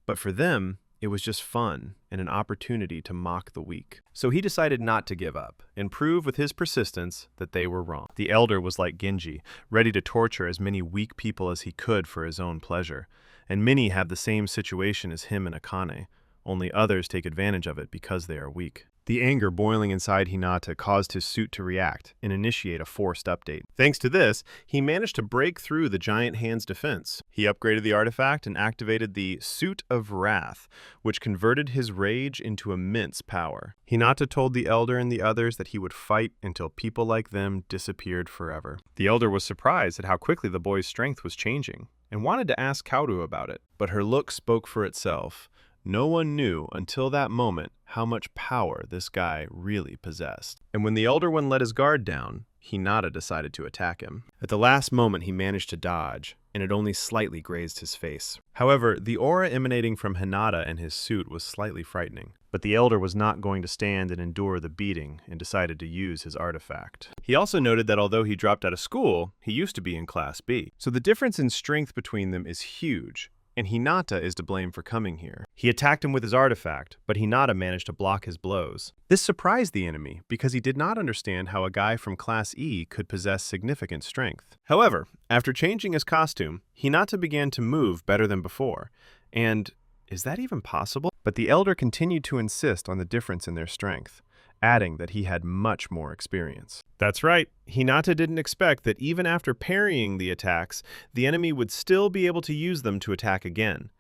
But for them, it was just fun and an opportunity to mock the weak. So he decided not to give up, and prove with his persistence that they were wrong. The elder was like Genji, ready to torture as many weak people as he could for his own pleasure. And many have the same situation as him and Akane, only others take advantage of it because they are weak. The anger boiling inside Hinata caused his suit to react and initiate a forced update. Thanks to this, he managed to break through the giant hand's defense. He upgraded the artifact and activated the Suit of Wrath, which converted his rage into immense power. Hinata told the elder and the others that he would fight until people like them disappeared forever. The elder was surprised at how quickly the boy's strength was changing, and wanted to ask Kaoru about it. But her look spoke for itself. No one knew until that moment how much power this guy really possessed. And when the elder one let his guard down, Hinata decided to attack him. At the last moment, he managed to dodge, and it only slightly grazed his face. However, the aura emanating from Hinata and his suit was slightly frightening. But the elder was not going to stand and endure the beating and decided to use his artifact. He also noted that although he dropped out of school, he used to be in Class B. So the difference in strength between them is huge, and Hinata is to blame for coming here. He attacked him with his artifact, but Hinata managed to block his blows. This surprised the enemy because he did not understand how a guy from Class E could possess significant strength. However, after changing his costume, Hinata began to move better than before, and is that even possible? But the elder continued to insist on the difference in their strength, adding that he had much more experience. That's right, Hinata didn't expect that even after parrying the attacks, the enemy would still be able to use them to attack again.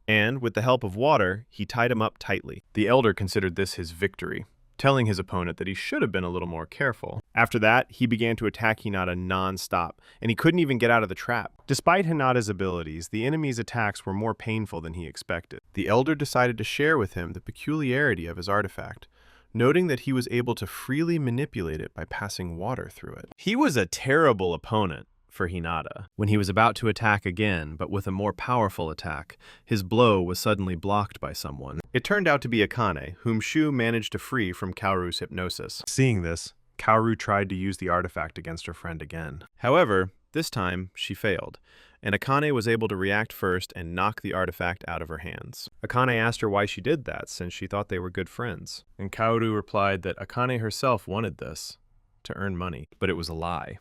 And with the help of water, he tied him up tightly. The elder considered this his victory, telling his opponent that he should have been a little more careful. After that, he began to attack Hinata non-stop, and he couldn't even get out of the trap. Despite Hinata's abilities, the enemy's attacks were more painful than he expected. The elder decided to share with him the peculiarity of his artifact, noting that he was able to freely manipulate it by passing water through it. He was a terrible opponent for Hinata. When he was about to attack again, but with a more powerful attack, his blow was suddenly blocked by someone. It turned out to be Akane, whom Shu managed to free from Kaoru's hypnosis. Seeing this, Kaoru tried to use the artifact against her friend again. However, this time she failed, and Akane was able to react first and knock the artifact out of her hands. Akane asked her why she did that, since she thought they were good friends. And Kaoru replied that Akane herself wanted this, to earn money, but it was a lie.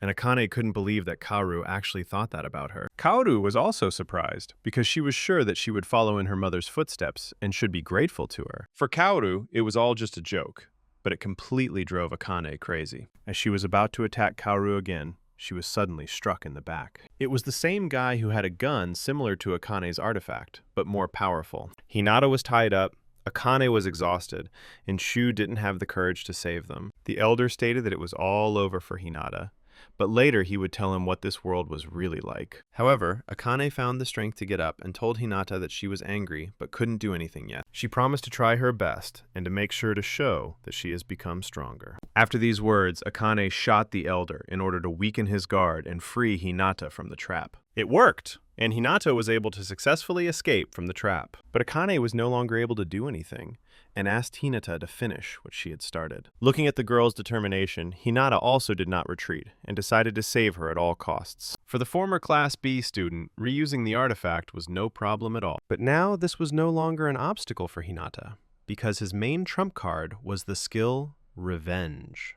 and Akane couldn't believe that Kaoru actually thought that about her. Kaoru was also surprised, because she was sure that she would follow in her mother's footsteps and should be grateful to her. For Kaoru, it was all just a joke, but it completely drove Akane crazy. As she was about to attack Kaoru again, she was suddenly struck in the back. It was the same guy who had a gun similar to Akane's artifact, but more powerful. Hinata was tied up, Akane was exhausted, and Shu didn't have the courage to save them. The elder stated that it was all over for Hinata, but later he would tell him what this world was really like. However, Akane found the strength to get up and told Hinata that she was angry but couldn't do anything yet. She promised to try her best and to make sure to show that she has become stronger. After these words, Akane shot the elder in order to weaken his guard and free Hinata from the trap. It worked, and Hinata was able to successfully escape from the trap. But Akane was no longer able to do anything, and asked Hinata to finish what she had started. Looking at the girl's determination, Hinata also did not retreat, and decided to save her at all costs. For the former Class B student, reusing the artifact was no problem at all. But now this was no longer an obstacle for Hinata, because his main trump card was the skill Revenge.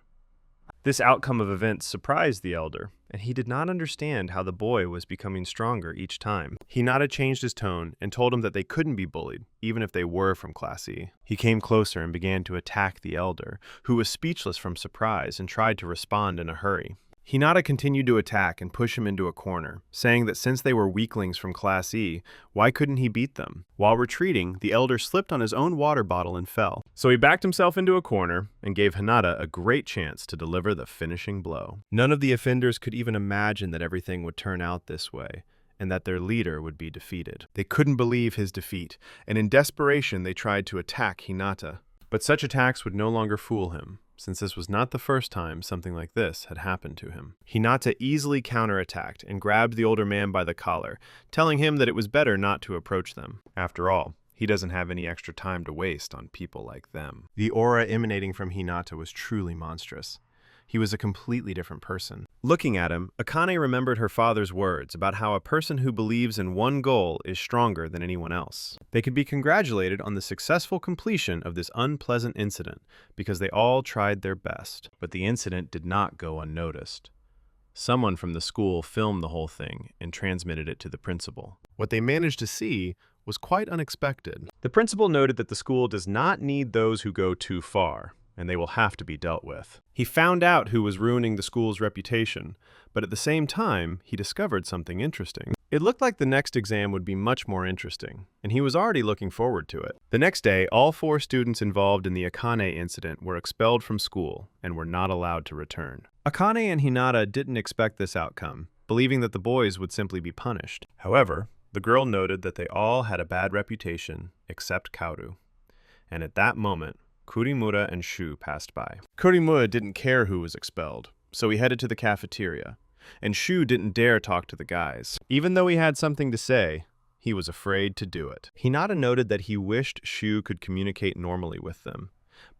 This outcome of events surprised the elder, and he did not understand how the boy was becoming stronger each time. Hinata changed his tone and told him that they couldn't be bullied, even if they were from Class E. He came closer and began to attack the elder, who was speechless from surprise and tried to respond in a hurry. Hinata continued to attack and push him into a corner, saying that since they were weaklings from Class E, why couldn't he beat them? While retreating, the elder slipped on his own water bottle and fell. So he backed himself into a corner and gave Hinata a great chance to deliver the finishing blow. None of the offenders could even imagine that everything would turn out this way, and that their leader would be defeated. They couldn't believe his defeat, and in desperation they tried to attack Hinata. But such attacks would no longer fool him, since this was not the first time something like this had happened to him. Hinata easily counterattacked and grabbed the older man by the collar, telling him that it was better not to approach them. After all, he doesn't have any extra time to waste on people like them. The aura emanating from Hinata was truly monstrous. He was a completely different person. Looking at him, Akane remembered her father's words about how a person who believes in one goal is stronger than anyone else. They could be congratulated on the successful completion of this unpleasant incident because they all tried their best. But the incident did not go unnoticed. Someone from the school filmed the whole thing and transmitted it to the principal. What they managed to see was quite unexpected. The principal noted that the school does not need those who go too far, and they will have to be dealt with. He found out who was ruining the school's reputation, but at the same time, he discovered something interesting. It looked like the next exam would be much more interesting, and he was already looking forward to it. The next day, all 4 students involved in the Akane incident were expelled from school and were not allowed to return. Akane and Hinata didn't expect this outcome, believing that the boys would simply be punished. However, the girl noted that they all had a bad reputation, except Kaoru. And at that moment, Kurimura and Shu passed by. Kurimura didn't care who was expelled, so he headed to the cafeteria, and Shu didn't dare talk to the guys. Even though he had something to say, he was afraid to do it. Hinata noted that he wished Shu could communicate normally with them,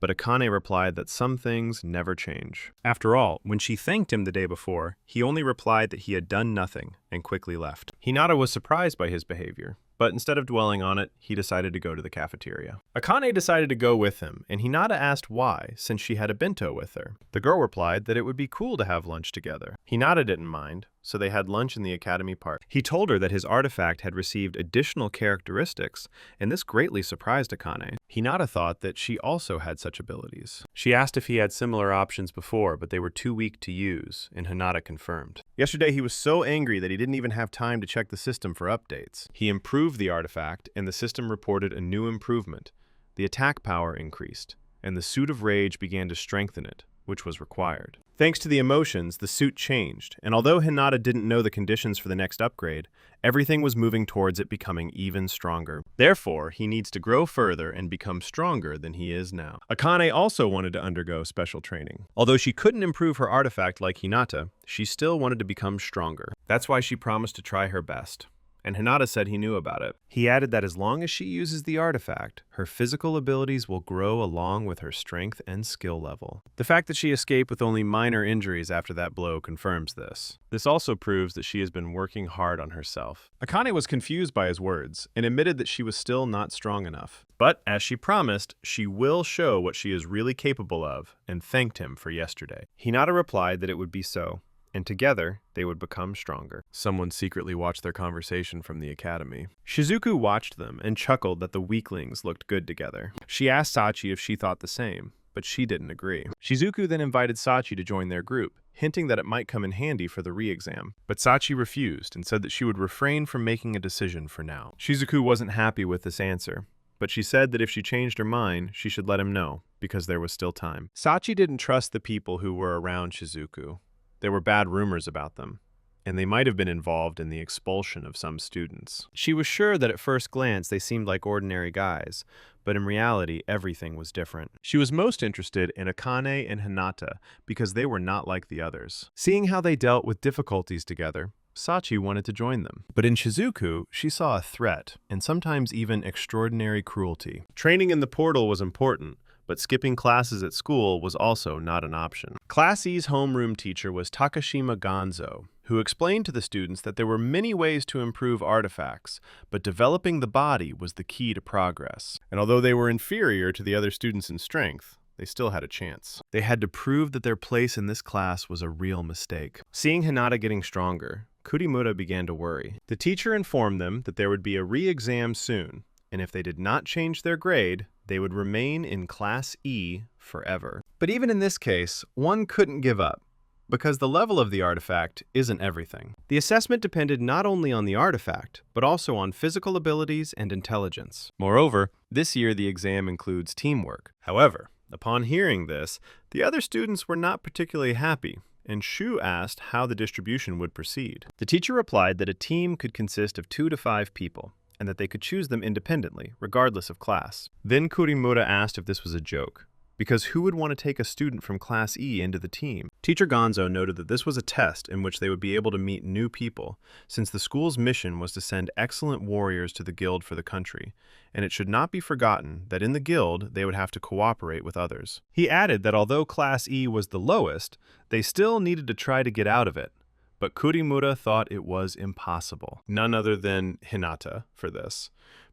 but Akane replied that some things never change. After all, when she thanked him the day before, he only replied that he had done nothing and quickly left. Hinata was surprised by his behavior, but instead of dwelling on it, he decided to go to the cafeteria. Akane decided to go with him, and Hinata asked why, since she had a bento with her. The girl replied that it would be cool to have lunch together. Hinata didn't mind, so they had lunch in the academy park. He told her that his artifact had received additional characteristics, and this greatly surprised Akane. Hinata thought that she also had such abilities. She asked if he had similar options before, but they were too weak to use, and Hinata confirmed. Yesterday he was so angry that he didn't even have time to check the system for updates. He improved the artifact, and the system reported a new improvement. The attack power increased, and the suit of rage began to strengthen it, which was required. Thanks to the emotions, the suit changed, and although Hinata didn't know the conditions for the next upgrade, everything was moving towards it becoming even stronger. Therefore, he needs to grow further and become stronger than he is now. Akane also wanted to undergo special training. Although she couldn't improve her artifact like Hinata, she still wanted to become stronger. That's why she promised to try her best. And Hinata said he knew about it. He added that as long as she uses the artifact, her physical abilities will grow along with her strength and skill level. The fact that she escaped with only minor injuries after that blow confirms this. This also proves that she has been working hard on herself. Akane was confused by his words and admitted that she was still not strong enough. But as she promised, she will show what she is really capable of and thanked him for yesterday. Hinata replied that it would be so, and together they would become stronger. Someone secretly watched their conversation from the academy. Shizuku watched them and chuckled that the weaklings looked good together. She asked Sachi if she thought the same, but she didn't agree. Shizuku then invited Sachi to join their group, hinting that it might come in handy for the re-exam. But Sachi refused and said that she would refrain from making a decision for now. Shizuku wasn't happy with this answer, but she said that if she changed her mind, she should let him know, because there was still time. Sachi didn't trust the people who were around Shizuku. There were bad rumors about them, and they might have been involved in the expulsion of some students. She was sure that at first glance they seemed like ordinary guys, but in reality everything was different. She was most interested in Akane and Hinata because they were not like the others. Seeing how they dealt with difficulties together, Sachi wanted to join them. But in Shizuku, she saw a threat, and sometimes even extraordinary cruelty. Training in the portal was important, but skipping classes at school was also not an option. Class E's homeroom teacher was Takashima Gonzo, who explained to the students that there were many ways to improve artifacts, but developing the body was the key to progress. And although they were inferior to the other students in strength, they still had a chance. They had to prove that their place in this class was a real mistake. Seeing Hinata getting stronger, Kurimura began to worry. The teacher informed them that there would be a re-exam soon, and if they did not change their grade, they would remain in Class E forever. But even in this case, one couldn't give up, because the level of the artifact isn't everything. The assessment depended not only on the artifact, but also on physical abilities and intelligence. Moreover, this year the exam includes teamwork. However, upon hearing this, the other students were not particularly happy, and Shu asked how the distribution would proceed. The teacher replied that a team could consist of 2 to 5 people, and that they could choose them independently, regardless of class. Then Kurimura asked if this was a joke, because who would want to take a student from Class E into the team? Teacher Gonzo noted that this was a test in which they would be able to meet new people, since the school's mission was to send excellent warriors to the guild for the country, and it should not be forgotten that in the guild they would have to cooperate with others. He added that although Class E was the lowest, they still needed to try to get out of it. But Kurimura thought it was impossible. None other than Hinata for this.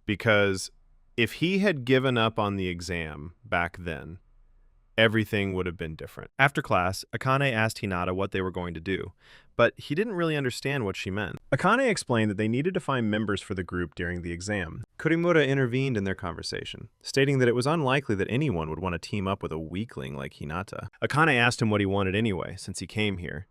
Because if he had given up on the exam back then, everything would have been different. After class, Akane asked Hinata what they were going to do, but he didn't really understand what she meant. Akane explained that they needed to find members for the group during the exam. Kurimura intervened in their conversation, stating that it was unlikely that anyone would want to team up with a weakling like Hinata. Akane asked him what he wanted anyway, since he came here,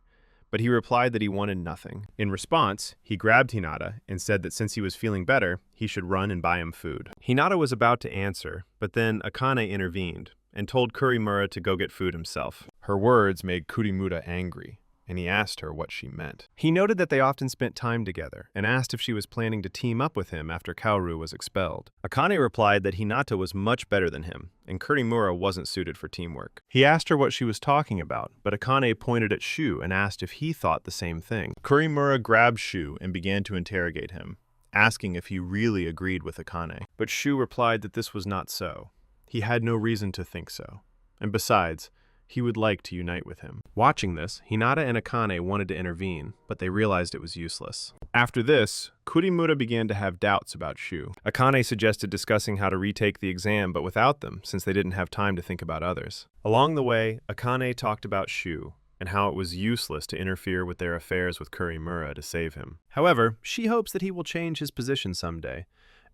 but he replied that he wanted nothing. In response, he grabbed Hinata and said that since he was feeling better, he should run and buy him food. Hinata was about to answer, but then Akane intervened and told Kurimura to go get food himself. Her words made Kurimura angry, and he asked her what she meant. He noted that they often spent time together, and asked if she was planning to team up with him after Kaoru was expelled. Akane replied that Hinata was much better than him, and Kurimura wasn't suited for teamwork. He asked her what she was talking about, but Akane pointed at Shu and asked if he thought the same thing. Kurimura grabbed Shu and began to interrogate him, asking if he really agreed with Akane. But Shu replied that this was not so. He had no reason to think so, and besides, he would like to unite with him. Watching this, Hinata and Akane wanted to intervene, but they realized it was useless. After this, Kurimura began to have doubts about Shu. Akane suggested discussing how to retake the exam, but without them, since they didn't have time to think about others. Along the way, Akane talked about Shu, and how it was useless to interfere with their affairs with Kurimura to save him. However, she hopes that he will change his position someday,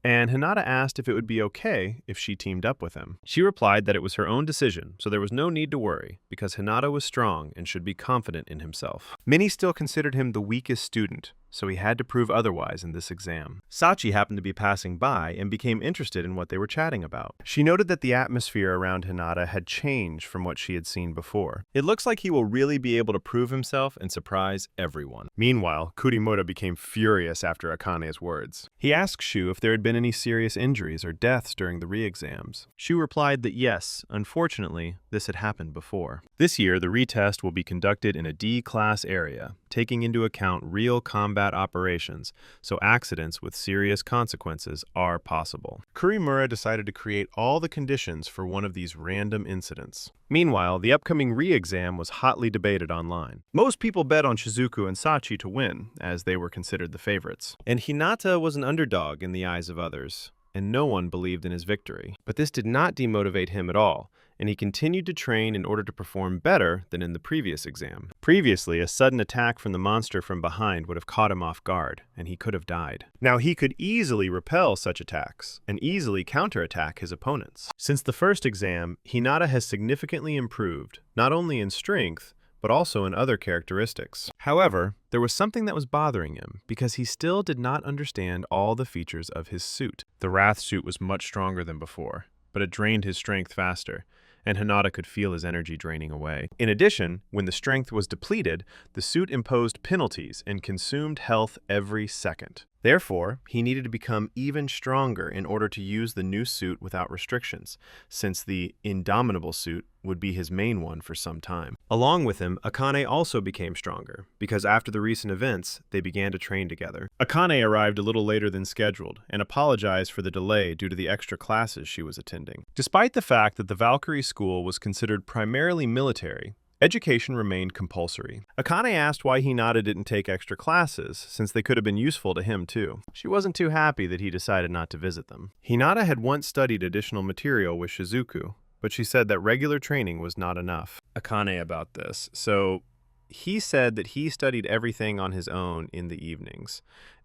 and Hinata asked if it would be okay if she teamed up with him. She replied that it was her own decision, so there was no need to worry, because Hinata was strong and should be confident in himself. Many still considered him the weakest student, so he had to prove otherwise in this exam. Sachi happened to be passing by and became interested in what they were chatting about. She noted that the atmosphere around Hinata had changed from what she had seen before. It looks like he will really be able to prove himself and surprise everyone. Meanwhile, Kurimura became furious after Akane's words. He asked Shu if there had been any serious injuries or deaths during the re-exams. Shu replied that yes, unfortunately, this had happened before. This year, the retest will be conducted in a D-class area, taking into account real combat operations, so accidents with serious consequences are possible. Kurimura decided to create all the conditions for one of these random incidents. Meanwhile, the upcoming re-exam was hotly debated online. Most people bet on Shizuku and Sachi to win, as they were considered the favorites. And Hinata was an underdog in the eyes of others, and no one believed in his victory. But this did not demotivate him at all, and he continued to train in order to perform better than in the previous exam. Previously, a sudden attack from the monster from behind would have caught him off guard, and he could have died. Now he could easily repel such attacks, and easily counterattack his opponents. Since the first exam, Hinata has significantly improved, not only in strength, but also in other characteristics. However, there was something that was bothering him, because he still did not understand all the features of his suit. The Wrath suit was much stronger than before, but it drained his strength faster, and Hinata could feel his energy draining away. In addition, when the strength was depleted, the suit imposed penalties and consumed health every second. Therefore, he needed to become even stronger in order to use the new suit without restrictions, since the Indomitable suit would be his main one for some time. Along with him, Akane also became stronger, because after the recent events, they began to train together. Akane arrived a little later than scheduled, and apologized for the delay due to the extra classes she was attending. Despite the fact that the Valkyrie school was considered primarily military, education remained compulsory. Akane asked why Hinata didn't take extra classes, since they could have been useful to him too. She wasn't too happy that he decided not to visit them. Hinata had once studied additional material with Shizuku, but she said that regular training was not enough. Akane about this. So he said that he studied everything on his own in the evenings,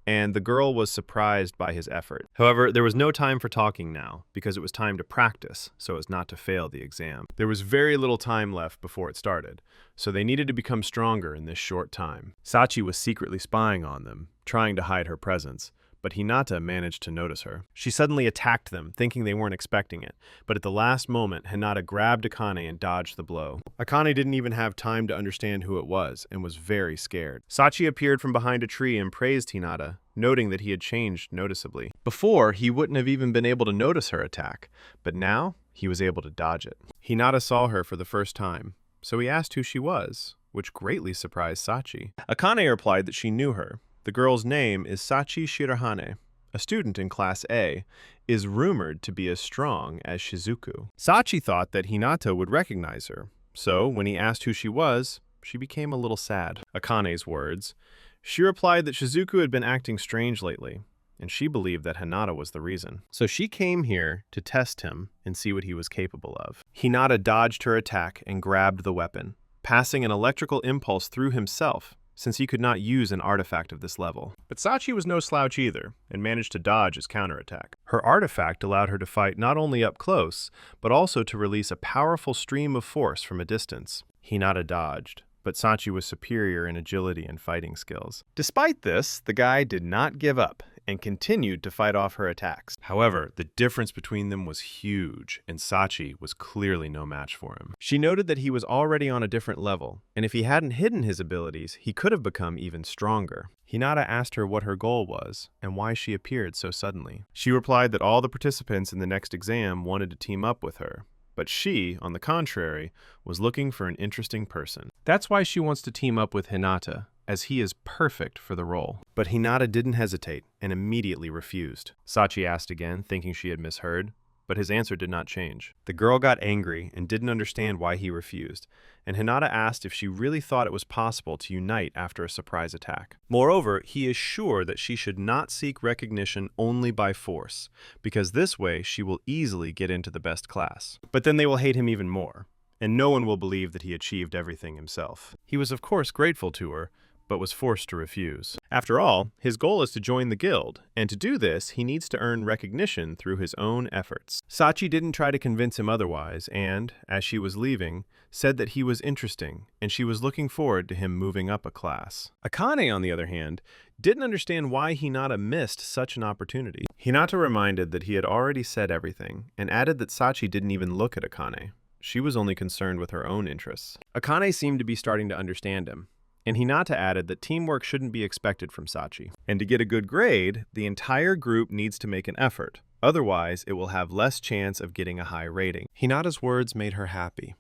and the girl was surprised by his effort. However, there was no time for talking now, because it was time to practice so as not to fail the exam. There was very little time left before it started, so they needed to become stronger in this short time. Sachi was secretly spying on them, trying to hide her presence, but Hinata managed to notice her. She suddenly attacked them, thinking they weren't expecting it, but at the last moment, Hinata grabbed Akane and dodged the blow. Akane didn't even have time to understand who it was, and was very scared. Sachi appeared from behind a tree and praised Hinata, noting that he had changed noticeably. Before, he wouldn't have even been able to notice her attack, but now, he was able to dodge it. Hinata saw her for the first time, so he asked who she was, which greatly surprised Sachi. Akane replied that she knew her. The girl's name is Sachi Shirahane, a student in Class A, is rumored to be as strong as Shizuku. Sachi thought that Hinata would recognize her, so when he asked who she was, she became a little sad. Akane's words. She replied that Shizuku had been acting strange lately, and she believed that Hinata was the reason. So she came here to test him and see what he was capable of. Hinata dodged her attack and grabbed the weapon, passing an electrical impulse through himself, since he could not use an artifact of this level. But Sachi was no slouch either, and managed to dodge his counterattack. Her artifact allowed her to fight not only up close, but also to release a powerful stream of force from a distance. Hinata dodged, but Sachi was superior in agility and fighting skills. Despite this, the guy did not give up, and continued to fight off her attacks. However, the difference between them was huge, and Sachi was clearly no match for him. She noted that he was already on a different level, and if he hadn't hidden his abilities, he could have become even stronger. Hinata asked her what her goal was, and why she appeared so suddenly. She replied that all the participants in the next exam wanted to team up with her, but she, on the contrary, was looking for an interesting person. That's why she wants to team up with Hinata, as he is perfect for the role. But Hinata didn't hesitate and immediately refused. Sachi asked again, thinking she had misheard, but his answer did not change. The girl got angry and didn't understand why he refused, and Hinata asked if she really thought it was possible to unite after a surprise attack. Moreover, he is sure that she should not seek recognition only by force, because this way she will easily get into the best class. But then they will hate him even more, and no one will believe that he achieved everything himself. He was of course grateful to her, but was forced to refuse. After all, his goal is to join the guild, and to do this, he needs to earn recognition through his own efforts. Sachi didn't try to convince him otherwise, and, as she was leaving, said that he was interesting, and she was looking forward to him moving up a class. Akane, on the other hand, didn't understand why Hinata missed such an opportunity. Hinata reminded that he had already said everything, and added that Sachi didn't even look at Akane. She was only concerned with her own interests. Akane seemed to be starting to understand him, and Hinata added that teamwork shouldn't be expected from Sachi. And to get a good grade, the entire group needs to make an effort. Otherwise, it will have less chance of getting a high rating. Hinata's words made her happy,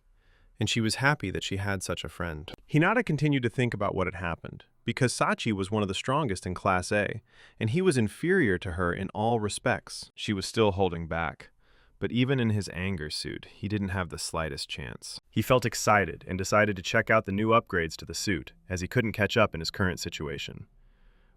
and she was happy that she had such a friend. Hinata continued to think about what had happened, because Sachi was one of the strongest in Class A, and he was inferior to her in all respects. She was still holding back. But even in his anger suit, he didn't have the slightest chance. He felt excited and decided to check out the new upgrades to the suit, as he couldn't catch up in his current situation.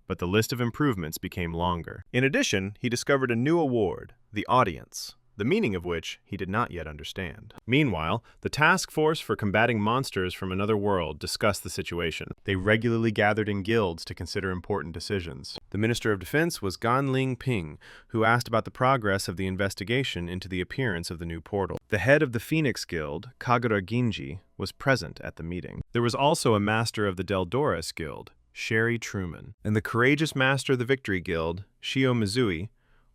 But the list of improvements became longer. In addition, he discovered a new award, the Audience, the meaning of which he did not yet understand. Meanwhile, the task force for combating monsters from another world discussed the situation. They regularly gathered in guilds to consider important decisions. The Minister of Defense was Ganling Ping, who asked about the progress of the investigation into the appearance of the new portal. The head of the Phoenix Guild, Kagura Ginji, was present at the meeting. There was also a master of the Deldoris Guild, Sherry Truman, and the courageous master of the Victory Guild, Shio Mizui.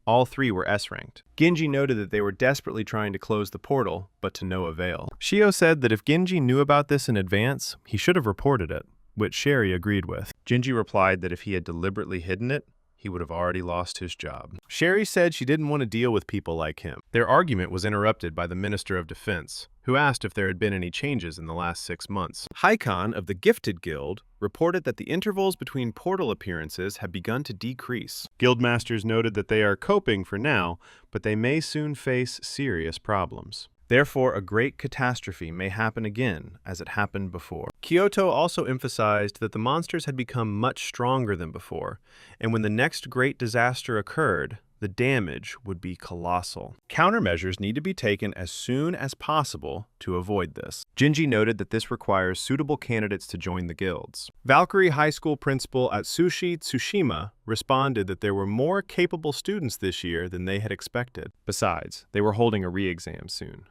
All three were S-ranked. Ginji noted that they were desperately trying to close the portal, but to no avail. Shio said that if Ginji knew about this in advance, he should have reported it, which Sherry agreed with. Ginji replied that if he had deliberately hidden it, he would have already lost his job. Sherry said she didn't want to deal with people like him. Their argument was interrupted by the Minister of Defense, who asked if there had been any changes in the last 6 months. Haikon of the Gifted Guild reported that the intervals between portal appearances had begun to decrease. Guildmasters noted that they are coping for now, but they may soon face serious problems. Therefore, a great catastrophe may happen again, as it happened before. Kyoto also emphasized that the monsters had become much stronger than before, and when the next great disaster occurred, the damage would be colossal. Countermeasures need to be taken as soon as possible to avoid this. Ginji noted that this requires suitable candidates to join the guilds. Valkyrie High School principal Atsushi Tsushima responded that there were more capable students this year than they had expected. Besides, they were holding a re-exam soon.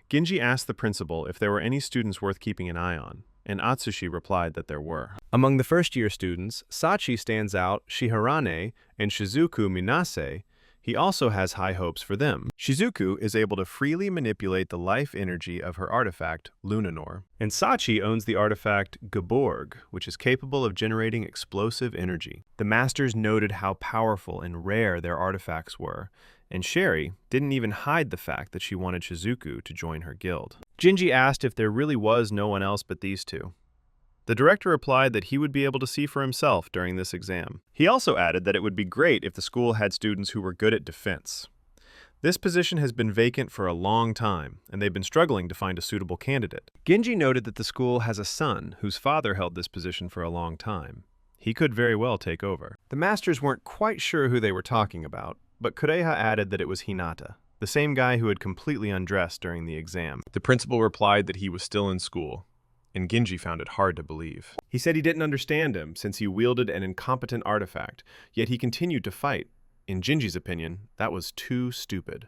Ginji asked the principal if there were any students worth keeping an eye on, and Atsushi replied that there were. Among the first-year students, Sachi stands out Shiharane and Shizuku Minase. He also has high hopes for them. Shizuku is able to freely manipulate the life energy of her artifact, Lunanor. And Sachi owns the artifact Geborg, which is capable of generating explosive energy. The masters noted how powerful and rare their artifacts were, and Sherry didn't even hide the fact that she wanted Shizuku to join her guild. Ginji asked if there really was no one else but these two. The director replied that he would be able to see for himself during this exam. He also added that it would be great if the school had students who were good at defense. This position has been vacant for a long time, and they've been struggling to find a suitable candidate. Ginji noted that the school has a son whose father held this position for a long time. He could very well take over. The masters weren't quite sure who they were talking about, but Kureha added that it was Hinata, the same guy who had completely undressed during the exam. The principal replied that he was still in school, and Ginji found it hard to believe. He said he didn't understand him since he wielded an incompetent artifact, yet he continued to fight. In Ginji's opinion, that was too stupid.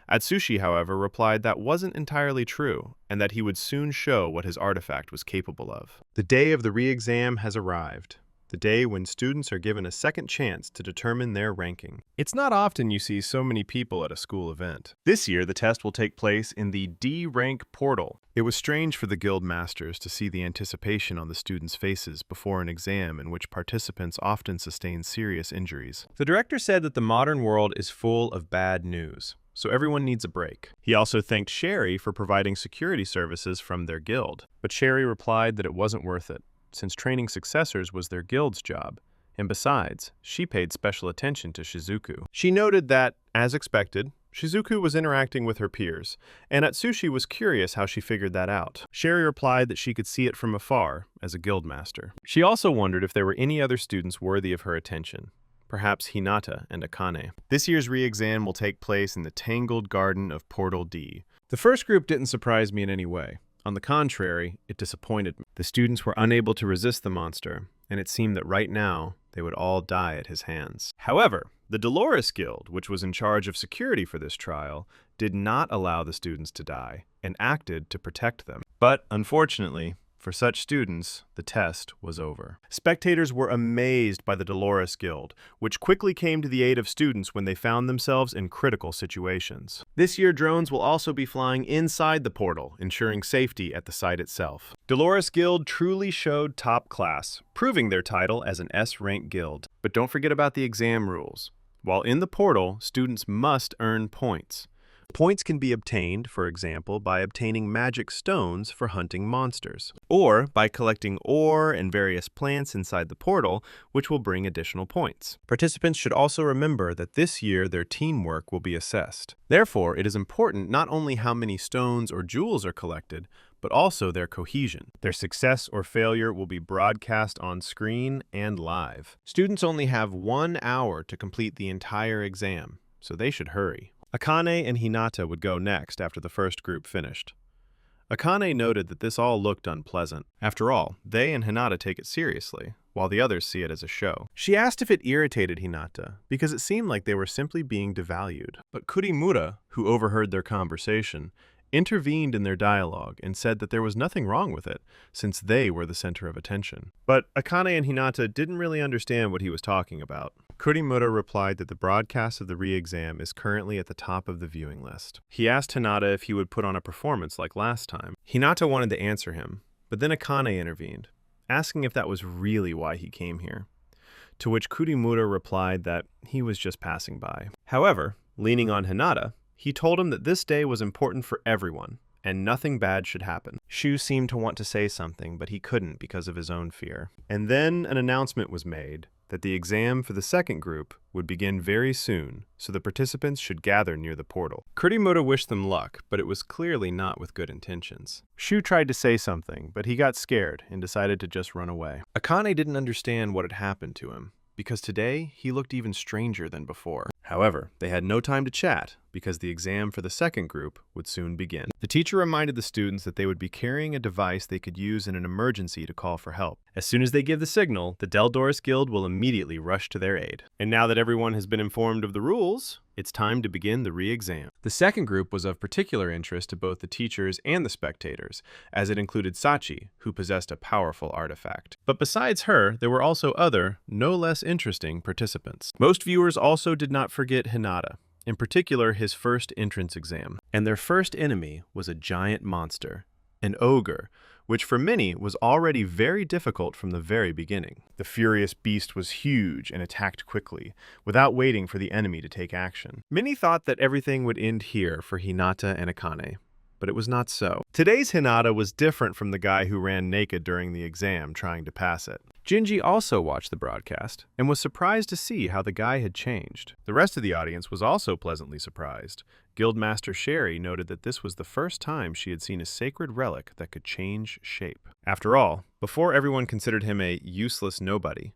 Atsushi, however, replied that wasn't entirely true, and that he would soon show what his artifact was capable of. The day of the re-exam has arrived. The day when students are given a second chance to determine their ranking. It's not often you see so many people at a school event. This year, the test will take place in the D-rank portal. It was strange for the guild masters to see the anticipation on the students' faces before an exam in which participants often sustain serious injuries. The director said that the modern world is full of bad news, so everyone needs a break. He also thanked Sherry for providing security services from their guild, but Sherry replied that it wasn't worth it, since training successors was their guild's job, and besides, she paid special attention to Shizuku. She noted that, as expected, Shizuku was interacting with her peers, and Atsushi was curious how she figured that out. Sherry replied that she could see it from afar, as a guildmaster. She also wondered if there were any other students worthy of her attention, perhaps Hinata and Akane. This year's re-exam will take place in the Tangled Garden of Portal D. The first group didn't surprise me in any way. On the contrary, it disappointed me. The students were unable to resist the monster, and it seemed that right now, they would all die at his hands. However, the Dolores Guild, which was in charge of security for this trial, did not allow the students to die, and acted to protect them. But, unfortunately, for such students, the test was over. Spectators were amazed by the Dolores Guild, which quickly came to the aid of students when they found themselves in critical situations. This year, drones will also be flying inside the portal, ensuring safety at the site itself. Dolores Guild truly showed top class, proving their title as an S-rank guild. But don't forget about the exam rules. While in the portal, students must earn points. Points can be obtained, for example, by obtaining magic stones for hunting monsters, or by collecting ore and various plants inside the portal, which will bring additional points. Participants should also remember that this year their teamwork will be assessed. Therefore, it is important not only how many stones or jewels are collected, but also their cohesion. Their success or failure will be broadcast on screen and live. Students only have 1 hour to complete the entire exam, so they should hurry. Akane and Hinata would go next after the first group finished. Akane noted that this all looked unpleasant. After all, they and Hinata take it seriously, while the others see it as a show. She asked if it irritated Hinata, because it seemed like they were simply being devalued. But Kurimura, who overheard their conversation, intervened in their dialogue and said that there was nothing wrong with it, since they were the center of attention. But Akane and Hinata didn't really understand what he was talking about. Kurimura replied that the broadcast of the re-exam is currently at the top of the viewing list. He asked Hinata if he would put on a performance like last time. Hinata wanted to answer him, but then Akane intervened, asking if that was really why he came here. To which Kurimura replied that he was just passing by. However, leaning on Hinata, he told him that this day was important for everyone, and nothing bad should happen. Shu seemed to want to say something, but he couldn't because of his own fear. And then an announcement was made that the exam for the second group would begin very soon, so the participants should gather near the portal. Kurimura wished them luck, but it was clearly not with good intentions. Shu tried to say something, but he got scared and decided to just run away. Akane didn't understand what had happened to him, because today he looked even stranger than before. However, they had no time to chat, because the exam for the second group would soon begin. The teacher reminded the students that they would be carrying a device they could use in an emergency to call for help. As soon as they give the signal, the Deldoris Guild will immediately rush to their aid. And now that everyone has been informed of the rules, it's time to begin the re-exam. The second group was of particular interest to both the teachers and the spectators, as it included Sachi, who possessed a powerful artifact. But besides her, there were also other, no less interesting participants. Most viewers also did not forget Hinata, in particular his first entrance exam. And their first enemy was a giant monster, an ogre, which for many was already very difficult from the very beginning. The furious beast was huge and attacked quickly, without waiting for the enemy to take action. Many thought that everything would end here for Hinata and Akane, but it was not so. Today's Hinata was different from the guy who ran naked during the exam trying to pass it. Jinji also watched the broadcast and was surprised to see how the guy had changed. The rest of the audience was also pleasantly surprised. Guildmaster Sherry noted that this was the first time she had seen a sacred relic that could change shape. After all, before everyone considered him a useless nobody.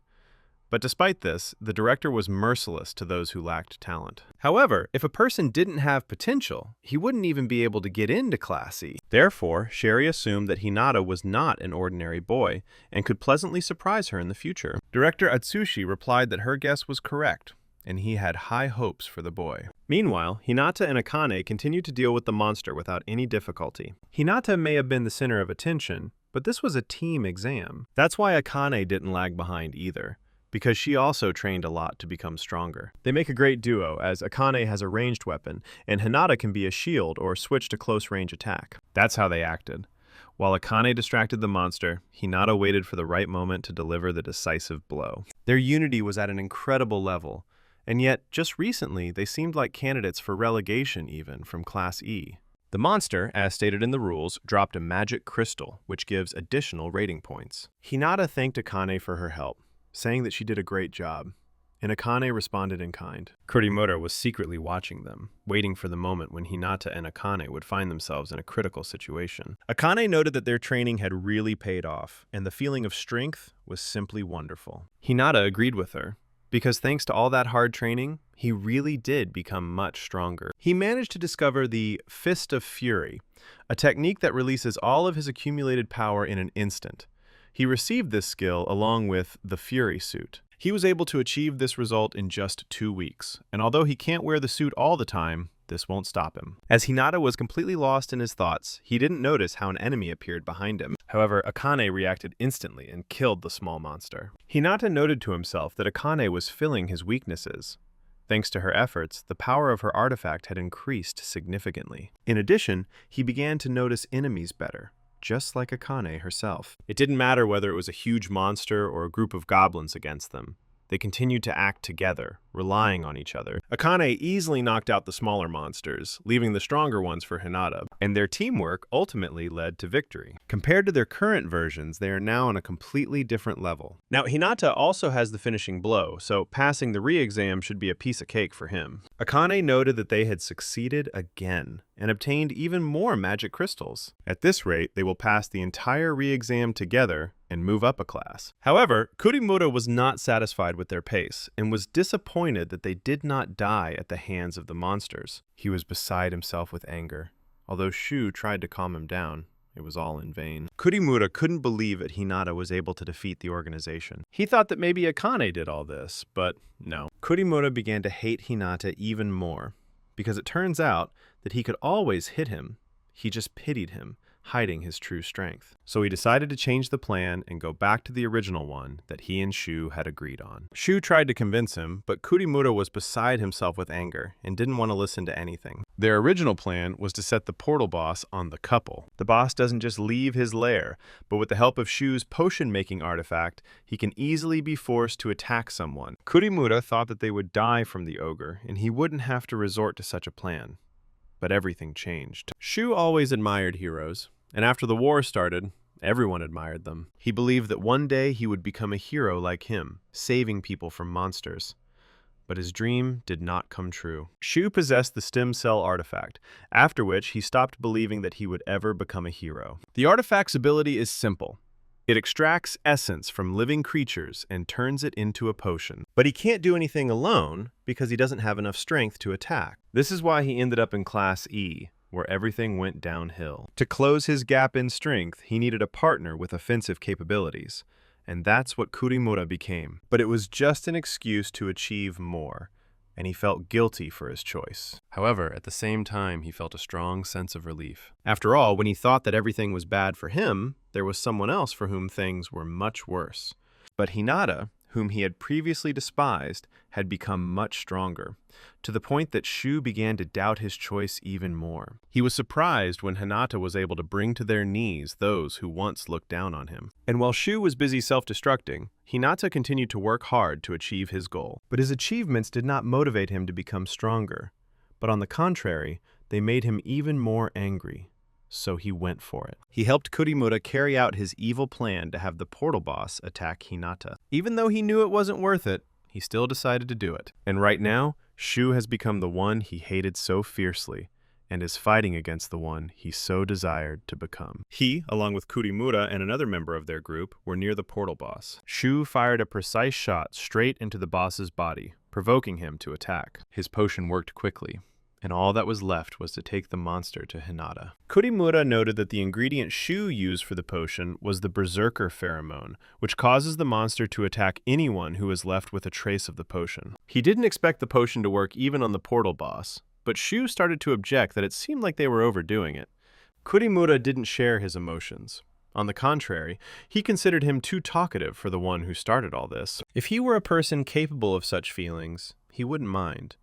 But despite this, the director was merciless to those who lacked talent. However, if a person didn't have potential, he wouldn't even be able to get into Class E. Therefore, Sherry assumed that Hinata was not an ordinary boy and could pleasantly surprise her in the future. Director Atsushi replied that her guess was correct, and he had high hopes for the boy. Meanwhile, Hinata and Akane continued to deal with the monster without any difficulty. Hinata may have been the center of attention, but this was a team exam. That's why Akane didn't lag behind either, because she also trained a lot to become stronger. They make a great duo, as Akane has a ranged weapon, and Hinata can be a shield or switch to close-range attack. That's how they acted. While Akane distracted the monster, Hinata waited for the right moment to deliver the decisive blow. Their unity was at an incredible level, and yet, just recently, they seemed like candidates for relegation even from Class E. The monster, as stated in the rules, dropped a magic crystal, which gives additional rating points. Hinata thanked Akane for her help, saying that she did a great job, and Akane responded in kind. Kurimura was secretly watching them, waiting for the moment when Hinata and Akane would find themselves in a critical situation. Akane noted that their training had really paid off, and the feeling of strength was simply wonderful. Hinata agreed with her, because thanks to all that hard training, he really did become much stronger. He managed to discover the Fist of Fury, a technique that releases all of his accumulated power in an instant. He received this skill along with the Fury suit. He was able to achieve this result in just 2 weeks, and although he can't wear the suit all the time, this won't stop him. As Hinata was completely lost in his thoughts, he didn't notice how an enemy appeared behind him. However, Akane reacted instantly and killed the small monster. Hinata noted to himself that Akane was filling his weaknesses. Thanks to her efforts, the power of her artifact had increased significantly. In addition, he began to notice enemies better, just like Akane herself. It didn't matter whether it was a huge monster or a group of goblins against them. They continued to act together, relying on each other. Akane easily knocked out the smaller monsters, leaving the stronger ones for Hinata, and their teamwork ultimately led to victory. Compared to their current versions, they are now on a completely different level. Now, Hinata also has the finishing blow, so passing the re-exam should be a piece of cake for him. Akane noted that they had succeeded again, and obtained even more magic crystals. At this rate, they will pass the entire re-exam together and move up a class. However, Kurimura was not satisfied with their pace and was disappointed that they did not die at the hands of the monsters. He was beside himself with anger. Although Shu tried to calm him down, it was all in vain. Kurimura couldn't believe that Hinata was able to defeat the organization. He thought that maybe Akane did all this, but no. Kurimura began to hate Hinata even more, because it turns out that he could always hit him. He just pitied him, hiding his true strength. So he decided to change the plan and go back to the original one that he and Shu had agreed on. Shu tried to convince him, but Kurimura was beside himself with anger and didn't want to listen to anything. Their original plan was to set the portal boss on the couple. The boss doesn't just leave his lair, but with the help of Shu's potion-making artifact, he can easily be forced to attack someone. Kurimura thought that they would die from the ogre, and he wouldn't have to resort to such a plan. But everything changed. Shu always admired heroes, and after the war started, everyone admired them. He believed that one day he would become a hero like him, saving people from monsters. But his dream did not come true. Shu possessed the stem cell artifact, after which he stopped believing that he would ever become a hero. The artifact's ability is simple. It extracts essence from living creatures and turns it into a potion. But he can't do anything alone because he doesn't have enough strength to attack. This is why he ended up in Class E, where everything went downhill. To close his gap in strength, he needed a partner with offensive capabilities. And that's what Kurimura became. But it was just an excuse to achieve more, and he felt guilty for his choice. However, at the same time, he felt a strong sense of relief. After all, when he thought that everything was bad for him, there was someone else for whom things were much worse. But Hinata, whom he had previously despised, had become much stronger, to the point that Shu began to doubt his choice even more. He was surprised when Hinata was able to bring to their knees those who once looked down on him. And while Shu was busy self-destructing, Hinata continued to work hard to achieve his goal. But his achievements did not motivate him to become stronger, but on the contrary, they made him even more angry. So he went for it. He helped Kurimura carry out his evil plan to have the portal boss attack Hinata. Even though he knew it wasn't worth it, he still decided to do it. And right now, Shu has become the one he hated so fiercely, and is fighting against the one he so desired to become. He, along with Kurimura and another member of their group, were near the portal boss. Shu fired a precise shot straight into the boss's body, provoking him to attack. His potion worked quickly, and all that was left was to take the monster to Hinata. Kurimura noted that the ingredient Shu used for the potion was the berserker pheromone, which causes the monster to attack anyone who is left with a trace of the potion. He didn't expect the potion to work even on the portal boss, but Shu started to object that it seemed like they were overdoing it. Kurimura didn't share his emotions. On the contrary, he considered him too talkative for the one who started all this. If he were a person capable of such feelings, he wouldn't mind.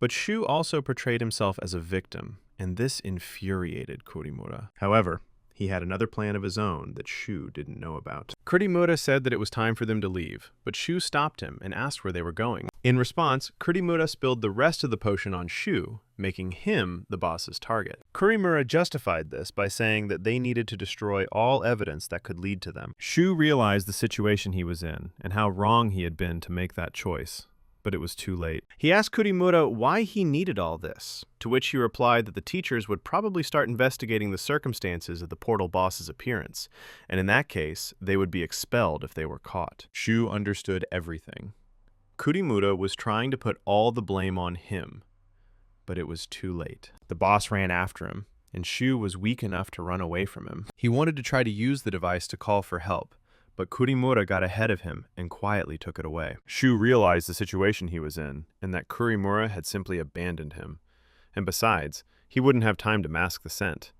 But Shu also portrayed himself as a victim, and this infuriated Kurimura. However, he had another plan of his own that Shu didn't know about. Kurimura said that it was time for them to leave, but Shu stopped him and asked where they were going. In response, Kurimura spilled the rest of the potion on Shu, making him the boss's target. Kurimura justified this by saying that they needed to destroy all evidence that could lead to them. Shu realized the situation he was in, and how wrong he had been to make that choice. But it was too late. He asked Kurimura why he needed all this, to which he replied that the teachers would probably start investigating the circumstances of the portal boss's appearance, and in that case, they would be expelled if they were caught. Shu understood everything. Kurimura was trying to put all the blame on him, but it was too late. The boss ran after him, and Shu was weak enough to run away from him. He wanted to try to use the device to call for help, but Kurimura got ahead of him and quietly took it away. Shu realized the situation he was in, and that Kurimura had simply abandoned him. And besides, he wouldn't have time to mask the scent.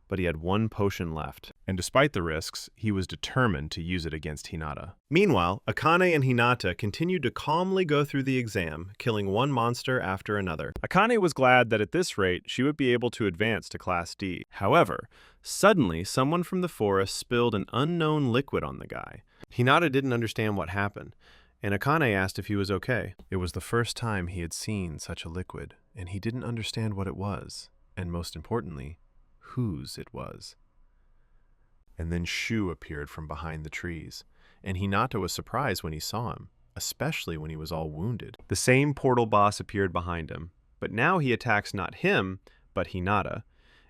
But he had one potion left, and despite the risks, he was determined to use it against Hinata. Meanwhile, Akane and Hinata continued to calmly go through the exam, killing one monster after another. Akane was glad that at this rate, she would be able to advance to Class D. However, suddenly, someone from the forest spilled an unknown liquid on the guy. Hinata didn't understand what happened, and Akane asked if he was okay. It was the first time he had seen such a liquid, and he didn't understand what it was, and most importantly, whose it was. And then Shu appeared from behind the trees, and Hinata was surprised when he saw him, especially when he was all wounded. The same portal boss appeared behind him, but now he attacks not him, but Hinata,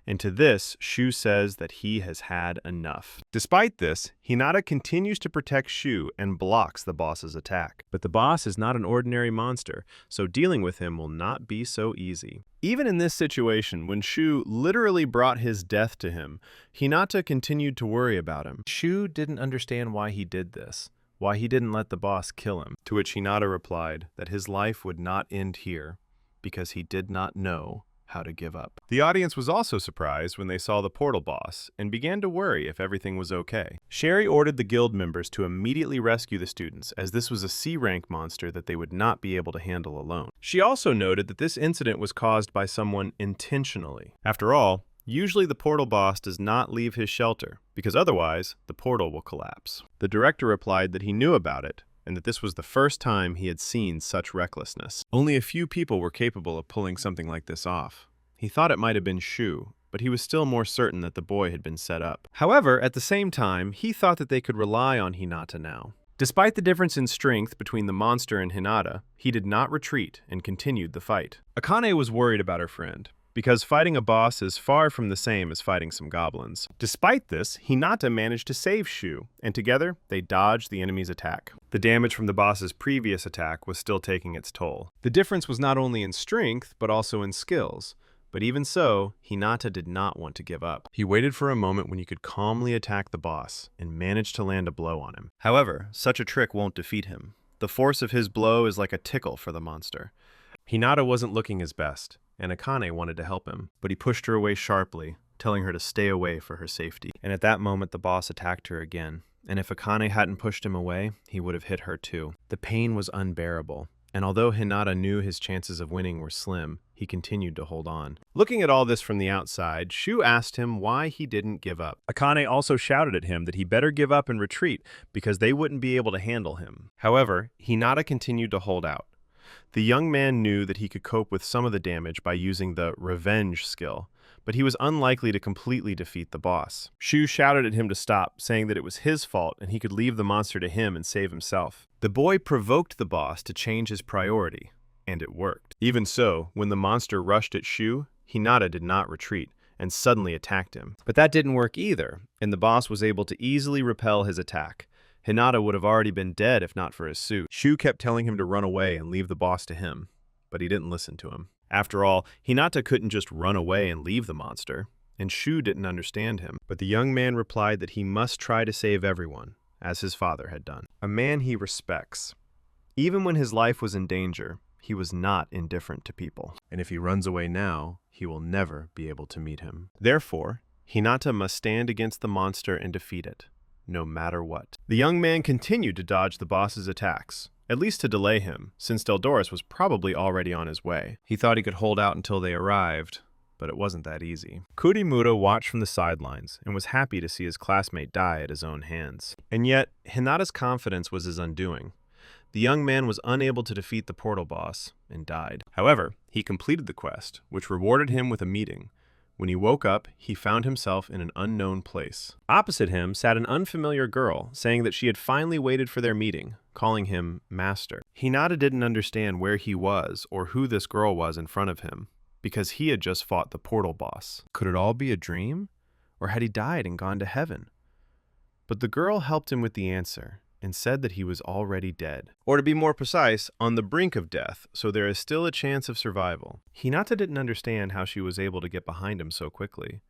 and to this, Shu says that he has had enough. Despite this, Hinata continues to protect Shu and blocks the boss's attack. But the boss is not an ordinary monster, so dealing with him will not be so easy. Even in this situation, when Shu literally brought his death to him, Hinata continued to worry about him. Shu didn't understand why he did this, why he didn't let the boss kill him, to which Hinata replied that his life would not end here because he did not know how to give up. The audience was also surprised when they saw the portal boss and began to worry if everything was okay. Sherry ordered the guild members to immediately rescue the students, as this was a C-rank monster that they would not be able to handle alone. She also noted that this incident was caused by someone intentionally. After all, usually the portal boss does not leave his shelter, because otherwise the portal will collapse. The director replied that he knew about it, and that this was the first time he had seen such recklessness. Only a few people were capable of pulling something like this off. He thought it might have been Shu, but he was still more certain that the boy had been set up. However, at the same time, he thought that they could rely on Hinata now. Despite the difference in strength between the monster and Hinata, he did not retreat and continued the fight. Akane was worried about her friend, because fighting a boss is far from the same as fighting some goblins. Despite this, Hinata managed to save Shu, and together, they dodged the enemy's attack. The damage from the boss's previous attack was still taking its toll. The difference was not only in strength, but also in skills. But even so, Hinata did not want to give up. He waited for a moment when he could calmly attack the boss, and managed to land a blow on him. However, such a trick won't defeat him. The force of his blow is like a tickle for the monster. Hinata wasn't looking his best, and Akane wanted to help him, but he pushed her away sharply, telling her to stay away for her safety. And at that moment, the boss attacked her again, and if Akane hadn't pushed him away, he would have hit her too. The pain was unbearable, and although Hinata knew his chances of winning were slim, he continued to hold on. Looking at all this from the outside, Shu asked him why he didn't give up. Akane also shouted at him that he better give up and retreat, because they wouldn't be able to handle him. However, Hinata continued to hold out. The young man knew that he could cope with some of the damage by using the revenge skill, but he was unlikely to completely defeat the boss. Shu shouted at him to stop, saying that it was his fault and he could leave the monster to him and save himself. The boy provoked the boss to change his priority, and it worked. Even so, when the monster rushed at Shu, Hinata did not retreat and suddenly attacked him. But that didn't work either, and the boss was able to easily repel his attack. Hinata would have already been dead if not for his suit. Shu kept telling him to run away and leave the boss to him, but he didn't listen to him. After all, Hinata couldn't just run away and leave the monster, and Shu didn't understand him. But the young man replied that he must try to save everyone, as his father had done. A man he respects. Even when his life was in danger, he was not indifferent to people. And if he runs away now, he will never be able to meet him. Therefore, Hinata must stand against the monster and defeat it, no matter what. The young man continued to dodge the boss's attacks, at least to delay him, since Deldoris was probably already on his way. He thought he could hold out until they arrived, but it wasn't that easy. Kurimura watched from the sidelines and was happy to see his classmate die at his own hands. And yet, Hinata's confidence was his undoing. The young man was unable to defeat the portal boss and died. However, he completed the quest, which rewarded him with a meeting. When he woke up, he found himself in an unknown place. Opposite him sat an unfamiliar girl, saying that she had finally waited for their meeting, calling him Master. Hinata didn't understand where he was or who this girl was in front of him, because he had just fought the portal boss. Could it all be a dream? Or had he died and gone to heaven? But the girl helped him with the answer, and said that he was already dead. Or to be more precise, on the brink of death, so there is still a chance of survival. Hinata didn't understand how she was able to get behind him so quickly,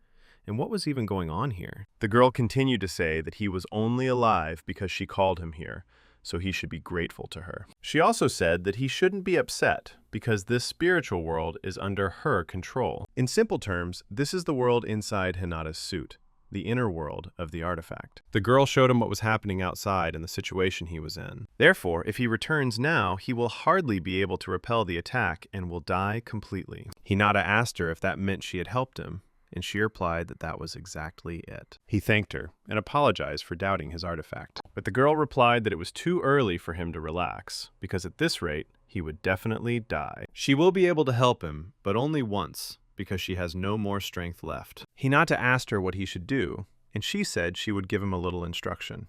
and what was even going on here. The girl continued to say that he was only alive because she called him here, so he should be grateful to her. She also said that he shouldn't be upset, because this spiritual world is under her control. In simple terms, this is the world inside Hinata's suit, the inner world of the artifact. The girl showed him what was happening outside and the situation he was in. Therefore, if he returns now, he will hardly be able to repel the attack and will die completely. Hinata asked her if that meant she had helped him, and she replied that that was exactly it. He thanked her and apologized for doubting his artifact. But the girl replied that it was too early for him to relax, because at this rate, he would definitely die. She will be able to help him, but only once, because she has no more strength left. Hinata asked her what he should do, and she said she would give him a little instruction.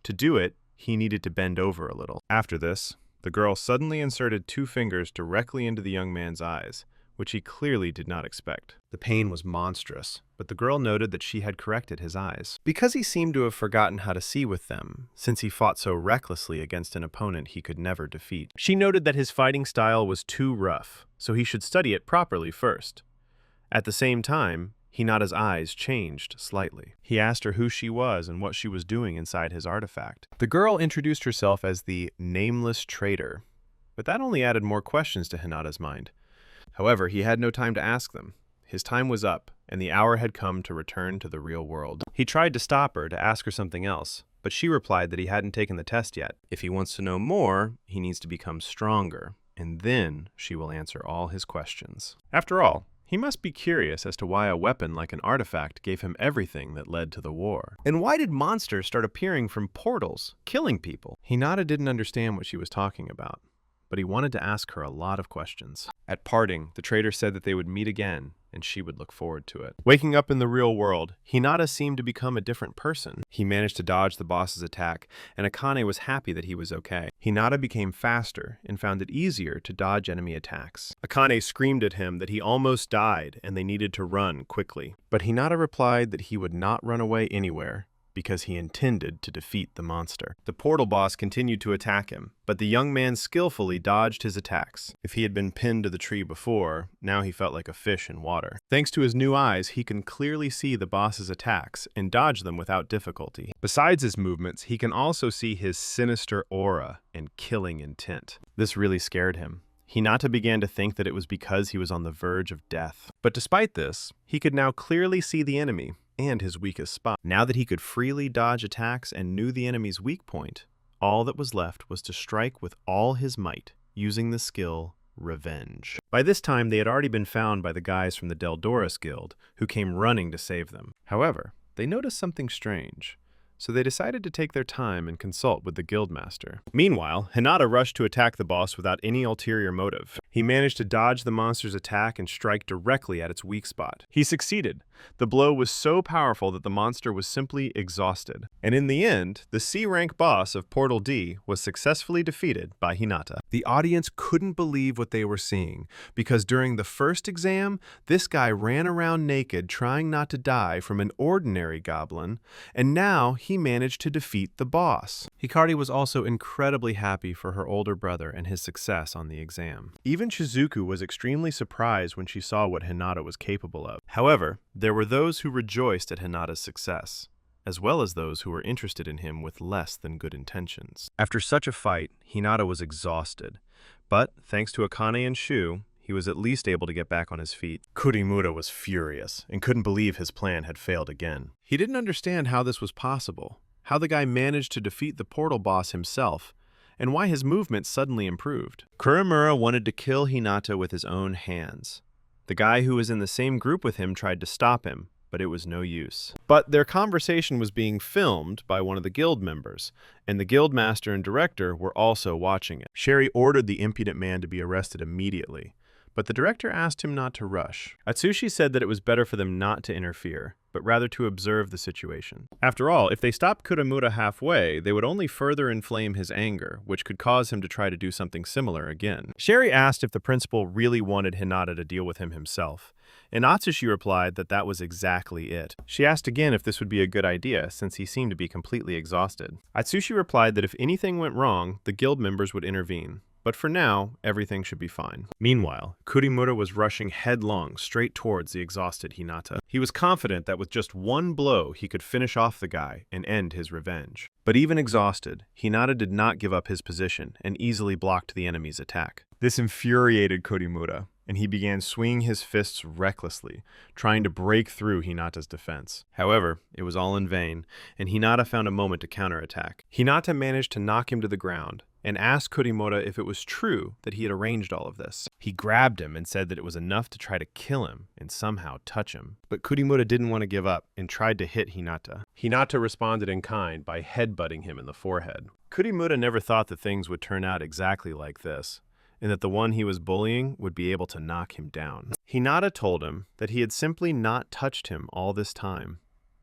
To do it, he needed to bend over a little. After this, the girl suddenly inserted 2 fingers directly into the young man's eyes, which he clearly did not expect. The pain was monstrous, but the girl noted that she had corrected his eyes, because he seemed to have forgotten how to see with them, since he fought so recklessly against an opponent he could never defeat. She noted that his fighting style was too rough, so he should study it properly first. At the same time, Hinata's eyes changed slightly. He asked her who she was and what she was doing inside his artifact. The girl introduced herself as the Nameless Traitor, but that only added more questions to Hinata's mind. However, he had no time to ask them. His time was up, and the hour had come to return to the real world. He tried to stop her to ask her something else, but she replied that he hadn't taken the test yet. If he wants to know more, he needs to become stronger, and then she will answer all his questions. After all, he must be curious as to why a weapon like an artifact gave him everything that led to the war. And why did monsters start appearing from portals, killing people? Hinata didn't understand what she was talking about, but he wanted to ask her a lot of questions. At parting, the traitor said that they would meet again, and she would look forward to it. Waking up in the real world, Hinata seemed to become a different person. He managed to dodge the boss's attack, and Akane was happy that he was okay. Hinata became faster and found it easier to dodge enemy attacks. Akane screamed at him that he almost died and they needed to run quickly. But Hinata replied that he would not run away anywhere, because he intended to defeat the monster. The portal boss continued to attack him, but the young man skillfully dodged his attacks. If he had been pinned to the tree before, now he felt like a fish in water. Thanks to his new eyes, he can clearly see the boss's attacks and dodge them without difficulty. Besides his movements, he can also see his sinister aura and killing intent. This really scared him. Hinata began to think that it was because he was on the verge of death. But despite this, he could now clearly see the enemy and his weakest spot. Now that he could freely dodge attacks and knew the enemy's weak point, all that was left was to strike with all his might, using the skill Revenge. By this time, they had already been found by the guys from the Deldoris Guild, who came running to save them. However, they noticed something strange, so they decided to take their time and consult with the guildmaster. Meanwhile, Hinata rushed to attack the boss without any ulterior motive. He managed to dodge the monster's attack and strike directly at its weak spot. He succeeded. The blow was so powerful that the monster was simply exhausted. And in the end, the C-rank boss of Portal D was successfully defeated by Hinata. The audience couldn't believe what they were seeing, because during the first exam, this guy ran around naked trying not to die from an ordinary goblin, and now he managed to defeat the boss. Hikari was also incredibly happy for her older brother and his success on the exam. Even Shizuku was extremely surprised when she saw what Hinata was capable of. However, there were those who rejoiced at Hinata's success, as well as those who were interested in him with less than good intentions. After such a fight, Hinata was exhausted, but thanks to Akane and Shu, he was at least able to get back on his feet. Kurimura was furious and couldn't believe his plan had failed again. He didn't understand how this was possible, how the guy managed to defeat the portal boss himself, and why his movement suddenly improved. Kurimura wanted to kill Hinata with his own hands. The guy who was in the same group with him tried to stop him, but it was no use. But their conversation was being filmed by one of the guild members, and the guild master and director were also watching it. Sherry ordered the impudent man to be arrested immediately, but the director asked him not to rush. Atsushi said that it was better for them not to interfere, but rather to observe the situation. After all, if they stopped Kurimura halfway, they would only further inflame his anger, which could cause him to try to do something similar again. Sherry asked if the principal really wanted Hinata to deal with him himself, and Atsushi replied that that was exactly it. She asked again if this would be a good idea, since he seemed to be completely exhausted. Atsushi replied that if anything went wrong, the guild members would intervene. But for now, everything should be fine. Meanwhile, Kurimura was rushing headlong straight towards the exhausted Hinata. He was confident that with just one blow, he could finish off the guy and end his revenge. But even exhausted, Hinata did not give up his position and easily blocked the enemy's attack. This infuriated Kurimura, and he began swinging his fists recklessly, trying to break through Hinata's defense. However, it was all in vain, and Hinata found a moment to counterattack. Hinata managed to knock him to the ground, and asked Kurimura if it was true that he had arranged all of this. He grabbed him and said that it was enough to try to kill him and somehow touch him. But Kurimura didn't want to give up and tried to hit Hinata. Hinata responded in kind by headbutting him in the forehead. Kurimura never thought that things would turn out exactly like this, and that the one he was bullying would be able to knock him down. Hinata told him that he had simply not touched him all this time,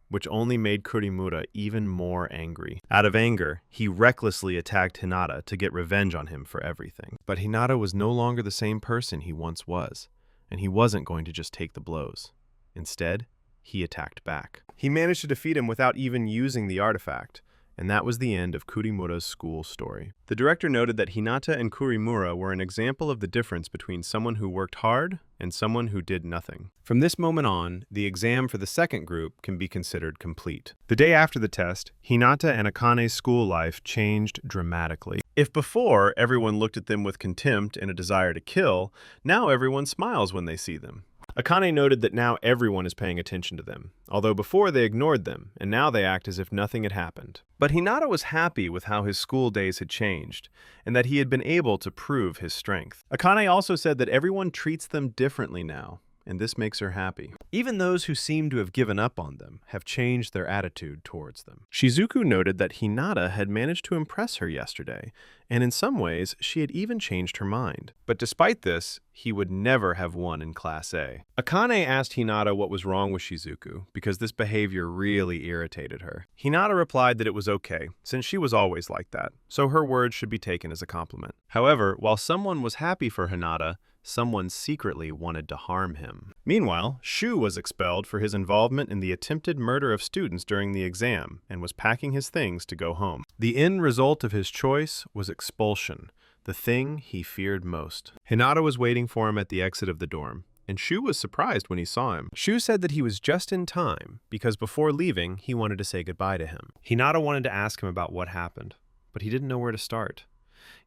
which only made Kurimura even more angry. Out of anger, he recklessly attacked Hinata to get revenge on him for everything. But Hinata was no longer the same person he once was, and he wasn't going to just take the blows. Instead, he attacked back. He managed to defeat him without even using the artifact, and that was the end of Kurimura's school story. The director noted that Hinata and Kurimura were an example of the difference between someone who worked hard and someone who did nothing. From this moment on, the exam for the second group can be considered complete. The day after the test, Hinata and Akane's school life changed dramatically. If before everyone looked at them with contempt and a desire to kill, now everyone smiles when they see them. Akane noted that now everyone is paying attention to them, although before they ignored them, and now they act as if nothing had happened. But Hinata was happy with how his school days had changed, and that he had been able to prove his strength. Akane also said that everyone treats them differently now, and this makes her happy. Even those who seem to have given up on them have changed their attitude towards them. Shizuku noted that Hinata had managed to impress her yesterday, and in some ways, she had even changed her mind. But despite this, he would never have won in Class A. Akane asked Hinata what was wrong with Shizuku, because this behavior really irritated her. Hinata replied that it was okay, since she was always like that, so her words should be taken as a compliment. However, while someone was happy for Hinata, someone secretly wanted to harm him. Meanwhile, Shu was expelled for his involvement in the attempted murder of students during the exam and was packing his things to go home. The end result of his choice was expulsion, the thing he feared most. Hinata was waiting for him at the exit of the dorm, and Shu was surprised when he saw him. Shu said that he was just in time because before leaving, he wanted to say goodbye to him. Hinata wanted to ask him about what happened, but he didn't know where to start.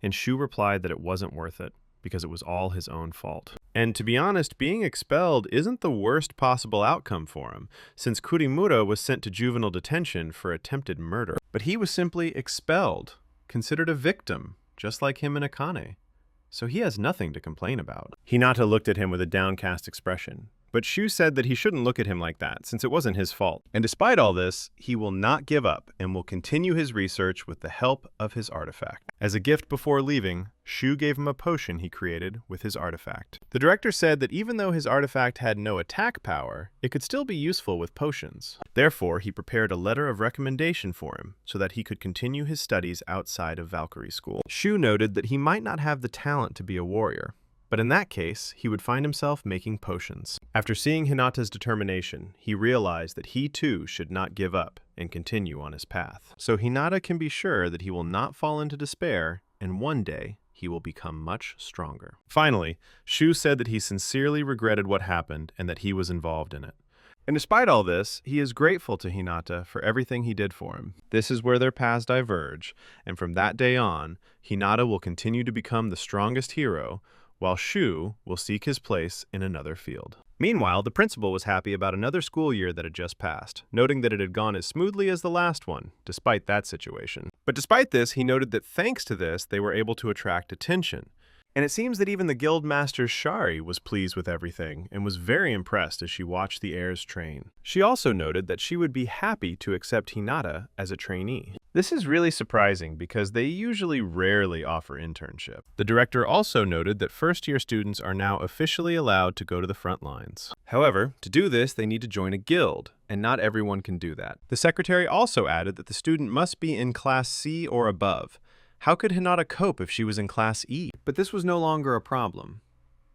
And Shu replied that it wasn't worth it, because it was all his own fault. And to be honest, being expelled isn't the worst possible outcome for him, since Kurimura was sent to juvenile detention for attempted murder. But he was simply expelled, considered a victim, just like him and Akane. So he has nothing to complain about. Hinata looked at him with a downcast expression, but Shu said that he shouldn't look at him like that, since it wasn't his fault. And despite all this, he will not give up and will continue his research with the help of his artifact. As a gift before leaving, Shu gave him a potion he created with his artifact. The director said that even though his artifact had no attack power, it could still be useful with potions. Therefore, he prepared a letter of recommendation for him so that he could continue his studies outside of Valkyrie School. Shu noted that he might not have the talent to be a warrior, but in that case, he would find himself making potions. After seeing Hinata's determination, he realized that he too should not give up and continue on his path. So Hinata can be sure that he will not fall into despair, and one day, he will become much stronger. Finally, Shu said that he sincerely regretted what happened and that he was involved in it. And despite all this, he is grateful to Hinata for everything he did for him. This is where their paths diverge, and from that day on, Hinata will continue to become the strongest hero, while Shu will seek his place in another field. Meanwhile, the principal was happy about another school year that had just passed, noting that it had gone as smoothly as the last one, despite that situation. But despite this, he noted that thanks to this, they were able to attract attention. And it seems that even the guildmaster Shari was pleased with everything and was very impressed as she watched the heirs train. She also noted that she would be happy to accept Hinata as a trainee. This is really surprising because they usually rarely offer internship. The director also noted that first-year students are now officially allowed to go to the front lines. However, to do this, they need to join a guild, and not everyone can do that. The secretary also added that the student must be in Class C or above. How could Hinata cope if she was in Class E? But this was no longer a problem.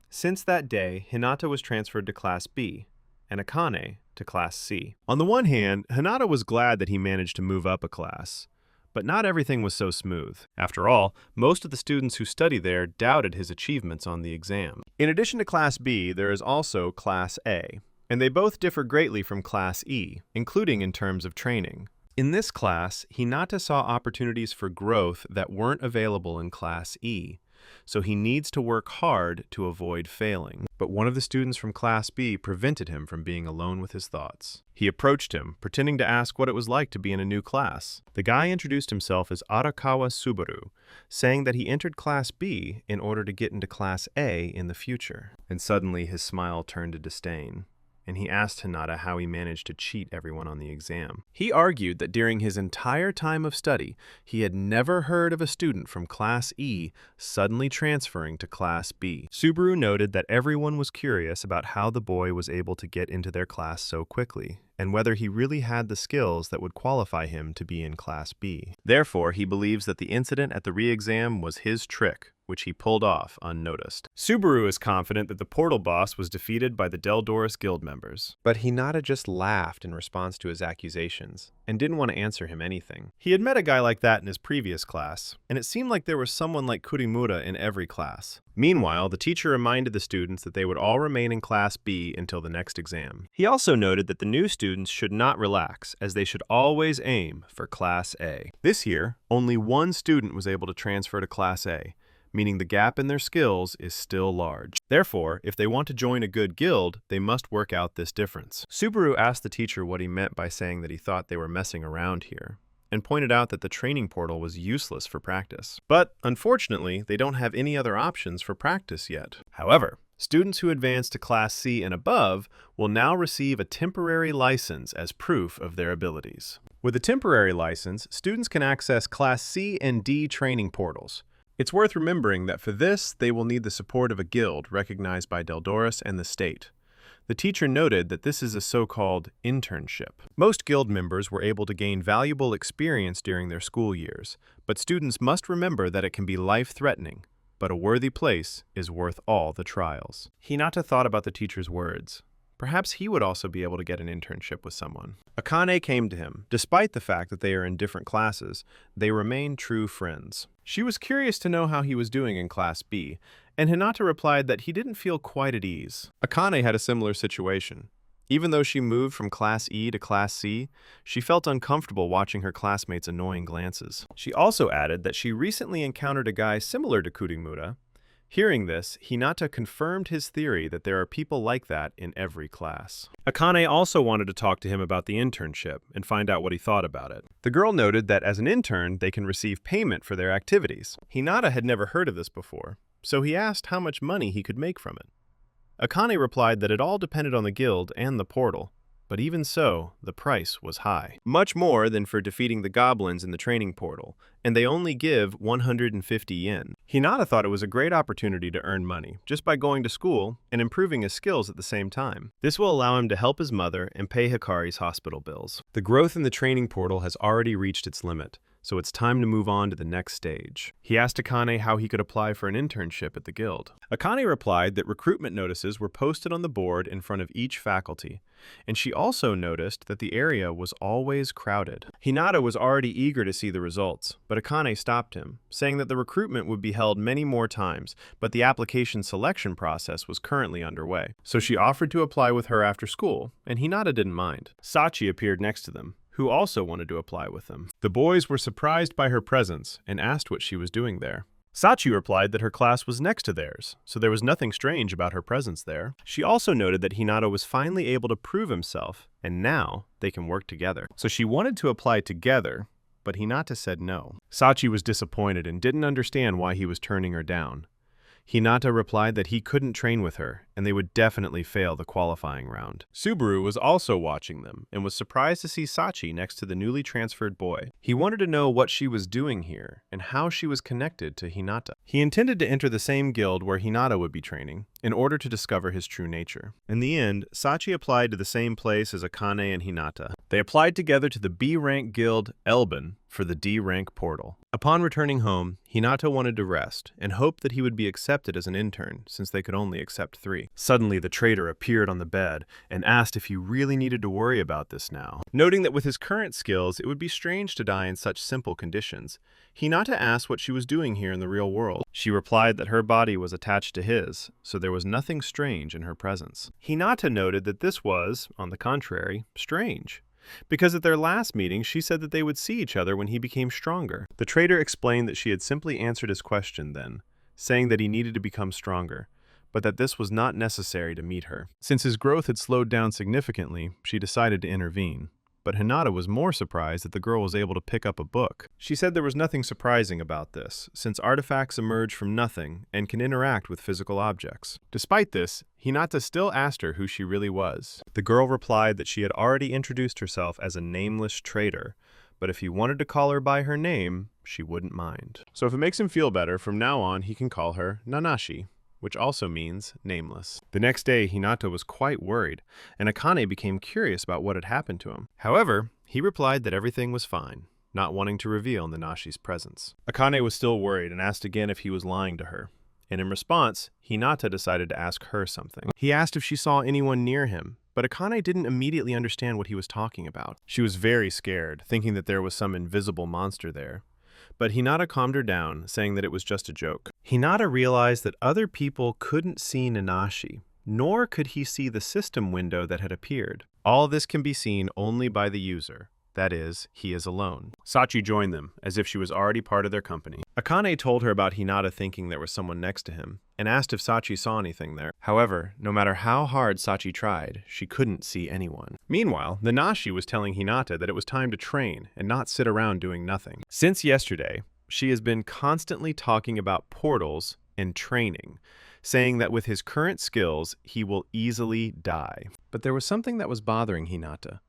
Since that day, Hinata was transferred to Class B, and Akane to Class C. On the one hand, Hinata was glad that he managed to move up a class, but not everything was so smooth. After all, most of the students who study there doubted his achievements on the exam. In addition to Class B, there is also Class A, and they both differ greatly from Class E, including in terms of training. In this class, Hinata saw opportunities for growth that weren't available in Class E, so he needs to work hard to avoid failing. But one of the students from Class B prevented him from being alone with his thoughts. He approached him, pretending to ask what it was like to be in a new class. The guy introduced himself as Arakawa Subaru, saying that he entered Class B in order to get into Class A in the future. And suddenly his smile turned to disdain, and he asked Hinata how he managed to cheat everyone on the exam. He argued that during his entire time of study, he had never heard of a student from Class E suddenly transferring to Class B. Subaru noted that everyone was curious about how the boy was able to get into their class so quickly, and whether he really had the skills that would qualify him to be in Class B. Therefore, he believes that the incident at the re-exam was his trick which he pulled off unnoticed. Subaru is confident that the portal boss was defeated by the Deldoris guild members. But Hinata just laughed in response to his accusations and didn't want to answer him anything. He had met a guy like that in his previous class, and it seemed like there was someone like Kurimura in every class. Meanwhile, the teacher reminded the students that they would all remain in Class B until the next exam. He also noted that the new students should not relax, as they should always aim for Class A. This year, only one student was able to transfer to Class A, meaning the gap in their skills is still large. Therefore, if they want to join a good guild, they must work out this difference. Subaru asked the teacher what he meant by saying that he thought they were messing around here, and pointed out that the training portal was useless for practice. But, unfortunately, they don't have any other options for practice yet. However, students who advance to Class C and above will now receive a temporary license as proof of their abilities. With a temporary license, students can access Class C and D training portals. It's worth remembering that for this, they will need the support of a guild recognized by Deldoris and the state. The teacher noted that this is a so-called internship. Most guild members were able to gain valuable experience during their school years, but students must remember that it can be life-threatening, but a worthy place is worth all the trials. Hinata thought about the teacher's words. Perhaps he would also be able to get an internship with someone. Akane came to him. Despite the fact that they are in different classes, they remain true friends. She was curious to know how he was doing in Class B, and Hinata replied that he didn't feel quite at ease. Akane had a similar situation. Even though she moved from Class E to Class C, she felt uncomfortable watching her classmates' annoying glances. She also added that she recently encountered a guy similar to Kurimura. Hearing this, Hinata confirmed his theory that there are people like that in every class. Akane also wanted to talk to him about the internship and find out what he thought about it. The girl noted that as an intern, they can receive payment for their activities. Hinata had never heard of this before, so he asked how much money he could make from it. Akane replied that it all depended on the guild and the portal, but even so, the price was high. Much more than for defeating the goblins in the training portal, and they only give 150 yen. Hinata thought it was a great opportunity to earn money, just by going to school and improving his skills at the same time. This will allow him to help his mother and pay Hikari's hospital bills. The growth in the training portal has already reached its limit, so it's time to move on to the next stage. He asked Akane how he could apply for an internship at the guild. Akane replied that recruitment notices were posted on the board in front of each faculty, and she also noticed that the area was always crowded. Hinata was already eager to see the results, but Akane stopped him, saying that the recruitment would be held many more times, but the application selection process was currently underway. So she offered to apply with her after school, and Hinata didn't mind. Sachi appeared next to them, who also wanted to apply with them. The boys were surprised by her presence and asked what she was doing there. Sachi replied that her class was next to theirs, so there was nothing strange about her presence there. She also noted that Hinata was finally able to prove himself, and now they can work together. So she wanted to apply together, but Hinata said no. Sachi was disappointed and didn't understand why he was turning her down. Hinata replied that he couldn't train with her, and they would definitely fail the qualifying round. Subaru was also watching them, and was surprised to see Sachi next to the newly transferred boy. He wanted to know what she was doing here, and how she was connected to Hinata. He intended to enter the same guild where Hinata would be training, in order to discover his true nature. In the end, Sachi applied to the same place as Akane and Hinata. They applied together to the B-rank guild Elben for the D-rank portal. Upon returning home, Hinata wanted to rest, and hoped that he would be accepted as an intern, since they could only accept 3. Suddenly, the traitor appeared on the bed, and asked if he really needed to worry about this now. Noting that with his current skills, it would be strange to die in such simple conditions, Hinata asked what she was doing here in the real world. She replied that her body was attached to his, so there was nothing strange in her presence. Hinata noted that this was, on the contrary, strange, because at their last meeting she said that they would see each other when he became stronger. The traitor explained that she had simply answered his question then, saying that he needed to become stronger, but that this was not necessary to meet her. Since his growth had slowed down significantly, she decided to intervene. But Hinata was more surprised that the girl was able to pick up a book. She said there was nothing surprising about this, since artifacts emerge from nothing and can interact with physical objects. Despite this, Hinata still asked her who she really was. The girl replied that she had already introduced herself as a nameless traitor, but if he wanted to call her by her name, she wouldn't mind. So if it makes him feel better, from now on he can call her Nanashi, which also means nameless. The next day, Hinata was quite worried, and Akane became curious about what had happened to him. However, he replied that everything was fine. not wanting to reveal Nanashi's presence. Akane was still worried and asked again if he was lying to her. And in response, Hinata decided to ask her something. He asked if she saw anyone near him, but Akane didn't immediately understand what he was talking about. She was very scared, thinking that there was some invisible monster there. But Hinata calmed her down, saying that it was just a joke. Hinata realized that other people couldn't see Nanashi, nor could he see the system window that had appeared. All this can be seen only by the user. That is, he is alone. Sachi joined them, as if she was already part of their company. Akane told her about Hinata thinking there was someone next to him, and asked if Sachi saw anything there. However, no matter how hard Sachi tried, she couldn't see anyone. Meanwhile, Nanashi was telling Hinata that it was time to train and not sit around doing nothing. Since yesterday, she has been constantly talking about portals and training, saying that with his current skills, he will easily die. But there was something that was bothering Hinata.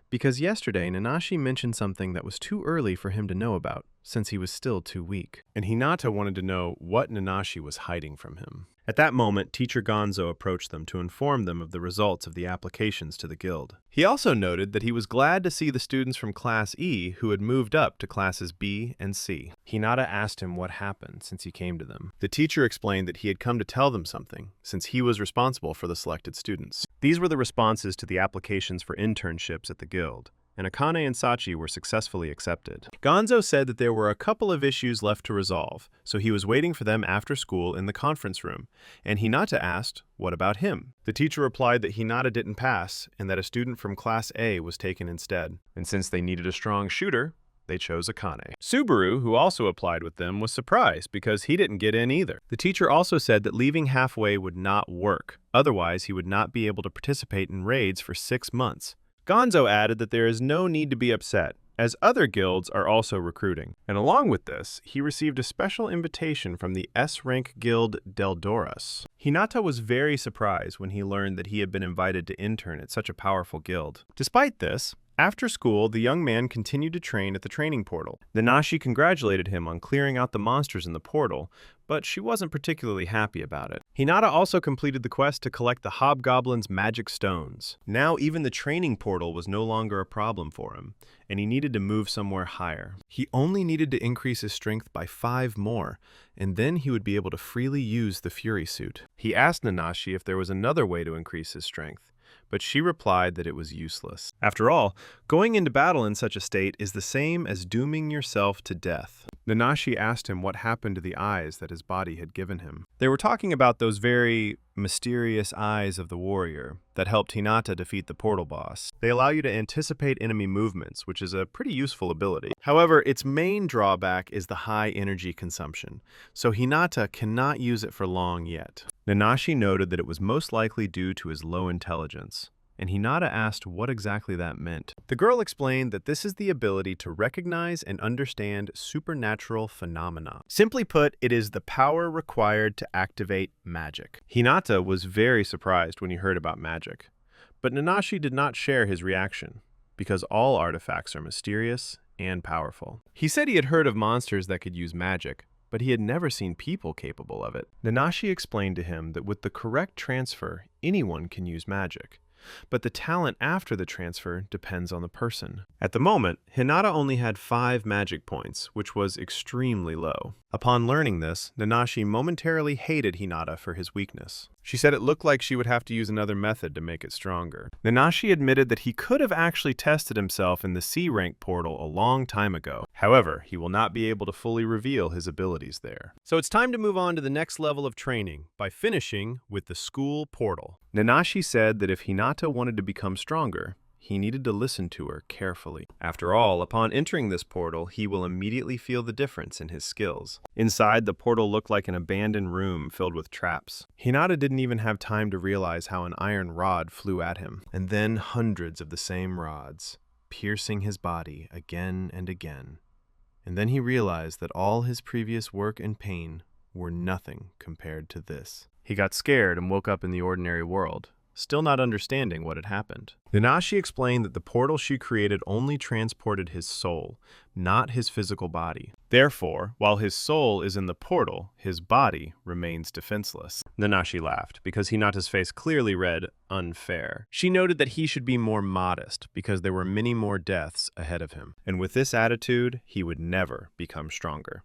Because yesterday, Nanashi mentioned something that was too early for him to know about, since he was still too weak. And Hinata wanted to know what Nanashi was hiding from him. At that moment, Teacher Gonzo approached them to inform them of the results of the applications to the guild. He also noted that he was glad to see the students from Class E who had moved up to Classes B and C. Hinata asked him what happened since he came to them. The teacher explained that he had come to tell them something, since he was responsible for the selected students. These were the responses to the applications for internships at the guild, and Akane and Sachi were successfully accepted. Gonzo said that there were a couple of issues left to resolve, so he was waiting for them after school in the conference room, and Hinata asked, what about him? The teacher replied that Hinata didn't pass, and that a student from Class A was taken instead. And since they needed a strong shooter, they chose Akane. Subaru, who also applied with them, was surprised because he didn't get in either. The teacher also said that leaving halfway would not work, otherwise he would not be able to participate in raids for 6 months. Gonzo added that there is no need to be upset, as other guilds are also recruiting. And along with this, he received a special invitation from the S-rank guild Deldoras. Hinata was very surprised when he learned that he had been invited to intern at such a powerful guild. Despite this, after school, the young man continued to train at the training portal. Nanashi congratulated him on clearing out the monsters in the portal, but she wasn't particularly happy about it. Hinata also completed the quest to collect the Hobgoblin's magic stones. Now even the training portal was no longer a problem for him, and he needed to move somewhere higher. He only needed to increase his strength by 5 more, and then he would be able to freely use the Fury Suit. He asked Nanashi if there was another way to increase his strength, but she replied that it was useless. After all, going into battle in such a state is the same as dooming yourself to death. Nanashi asked him what happened to the eyes that his body had given him. They were talking about those very mysterious eyes of the warrior that helped Hinata defeat the portal boss. They allow you to anticipate enemy movements, which is a pretty useful ability. However, its main drawback is the high energy consumption, so Hinata cannot use it for long yet. Nanashi noted that it was most likely due to his low intelligence, and Hinata asked what exactly that meant. The girl explained that this is the ability to recognize and understand supernatural phenomena. Simply put, it is the power required to activate magic. Hinata was very surprised when he heard about magic, but Nanashi did not share his reaction, because all artifacts are mysterious and powerful. He said he had heard of monsters that could use magic, but he had never seen people capable of it. Nanashi explained to him that with the correct transfer, anyone can use magic, but the talent after the transfer depends on the person. At the moment, Hinata only had 5 magic points, which was extremely low. Upon learning this, Nanashi momentarily hated Hinata for his weakness. She said it looked like she would have to use another method to make it stronger. Nanashi admitted that he could have actually tested himself in the C-rank portal a long time ago. However, he will not be able to fully reveal his abilities there. So it's time to move on to the next level of training by finishing with the school portal. Nanashi said that if Hinata wanted to become stronger, he needed to listen to her carefully. After all, upon entering this portal, he will immediately feel the difference in his skills. Inside, the portal looked like an abandoned room filled with traps. Hinata didn't even have time to realize how an iron rod flew at him, and then hundreds of the same rods, piercing his body again and again. And then he realized that all his previous work and pain were nothing compared to this. He got scared and woke up in the ordinary world, still not understanding what had happened. Nanashi explained that the portal she created only transported his soul, not his physical body. Therefore, while his soul is in the portal, his body remains defenseless. Nanashi laughed, because Hinata's face clearly read unfair. She noted that he should be more modest, because there were many more deaths ahead of him. And with this attitude, he would never become stronger.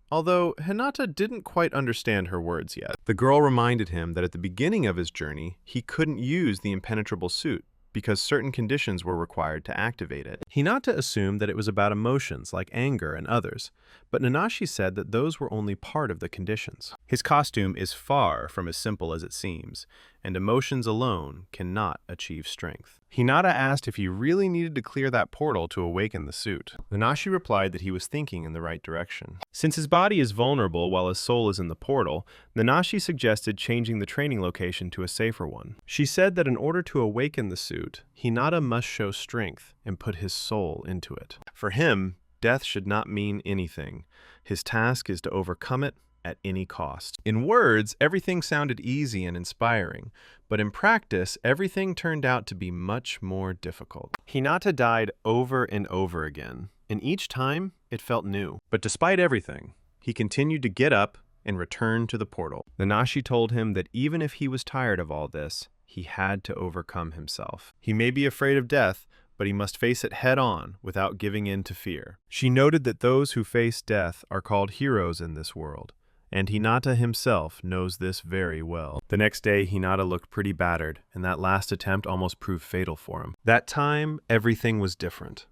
Although Hinata didn't quite understand her words yet. The girl reminded him that at the beginning of his journey, he couldn't use the impenetrable suit because certain conditions were required to activate it. Hinata assumed that it was about emotions like anger and others, but Nanashi said that those were only part of the conditions. His costume is far from as simple as it seems, and emotions alone cannot achieve strength. Hinata asked if he really needed to clear that portal to awaken the suit. Nanashi replied that he was thinking in the right direction. Since his body is vulnerable while his soul is in the portal, Nanashi suggested changing the training location to a safer one. She said that in order to awaken the suit, Hinata must show strength and put his soul into it. For him, death should not mean anything. His task is to overcome it at any cost. In words, everything sounded easy and inspiring, but in practice, everything turned out to be much more difficult. Hinata died over and over again, and each time it felt new. But despite everything, he continued to get up and return to the portal. Nanashi told him that even if he was tired of all this, he had to overcome himself. He may be afraid of death, but he must face it head-on without giving in to fear. She noted that those who face death are called heroes in this world, and Hinata himself knows this very well. The next day, Hinata looked pretty battered, and that last attempt almost proved fatal for him. That time, everything was different.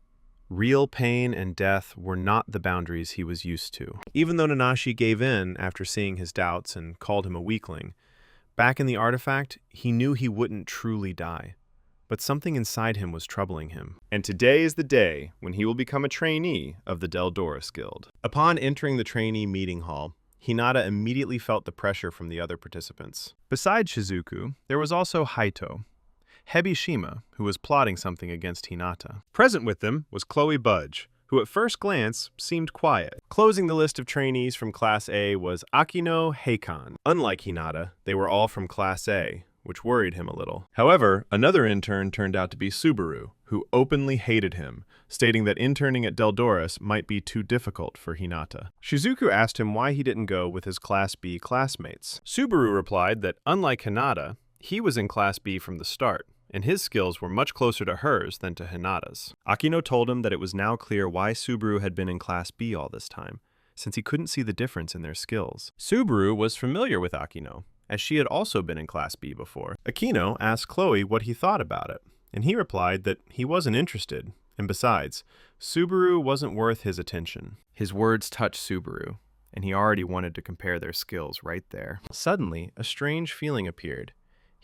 Real pain and death were not the boundaries he was used to. Even though Nanashi gave in after seeing his doubts and called him a weakling, back in the artifact, he knew he wouldn't truly die. But something inside him was troubling him. And today is the day when he will become a trainee of the Deldoris Guild. Upon entering the trainee meeting hall, Hinata immediately felt the pressure from the other participants. Besides Shizuku, there was also Haito, Hebishima, who was plotting something against Hinata. Present with them was Chloe Budge, who at first glance seemed quiet. Closing the list of trainees from Class A was Akino Heikan. Unlike Hinata, they were all from Class A, which worried him a little. However, another intern turned out to be Subaru, who openly hated him, stating that interning at Deldoris might be too difficult for Hinata. Shizuku asked him why he didn't go with his Class B classmates. Subaru replied that, unlike Hinata, he was in Class B from the start, and his skills were much closer to hers than to Hinata's. Akino told him that it was now clear why Subaru had been in Class B all this time, since he couldn't see the difference in their skills. Subaru was familiar with Akino, as she had also been in Class B before. Akino asked Chloe what he thought about it, and he replied that he wasn't interested, and besides, Subaru wasn't worth his attention. His words touched Subaru, and he already wanted to compare their skills right there. Suddenly, a strange feeling appeared.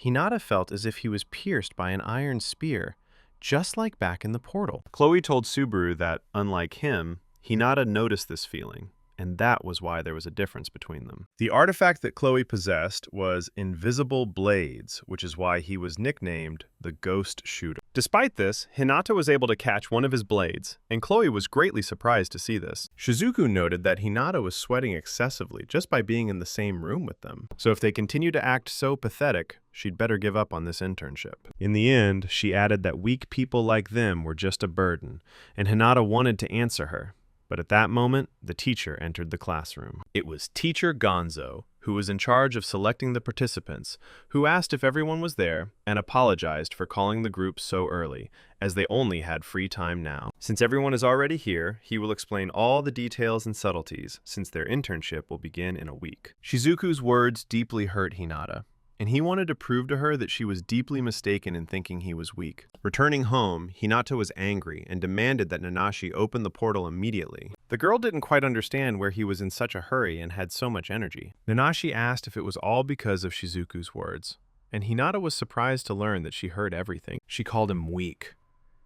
Hinata felt as if he was pierced by an iron spear, just like back in the portal. Chloe told Subaru that, unlike him, Hinata noticed this feeling, and that was why there was a difference between them. The artifact that Chloe possessed was invisible blades, which is why he was nicknamed the Ghost Shooter. Despite this, Hinata was able to catch one of his blades, and Chloe was greatly surprised to see this. Shizuku noted that Hinata was sweating excessively just by being in the same room with them. So if they continue to act so pathetic, she'd better give up on this internship. In the end, she added that weak people like them were just a burden, and Hinata wanted to answer her. But at that moment, the teacher entered the classroom. It was Teacher Gonzo, who was in charge of selecting the participants, who asked if everyone was there and apologized for calling the group so early, as they only had free time now. Since everyone is already here, he will explain all the details and subtleties, since their internship will begin in a week. Shizuku's words deeply hurt Hinata, and he wanted to prove to her that she was deeply mistaken in thinking he was weak. Returning home, Hinata was angry and demanded that Nanashi open the portal immediately. The girl didn't quite understand where he was in such a hurry and had so much energy. Nanashi asked if it was all because of Shizuku's words, and Hinata was surprised to learn that she heard everything. She called him weak,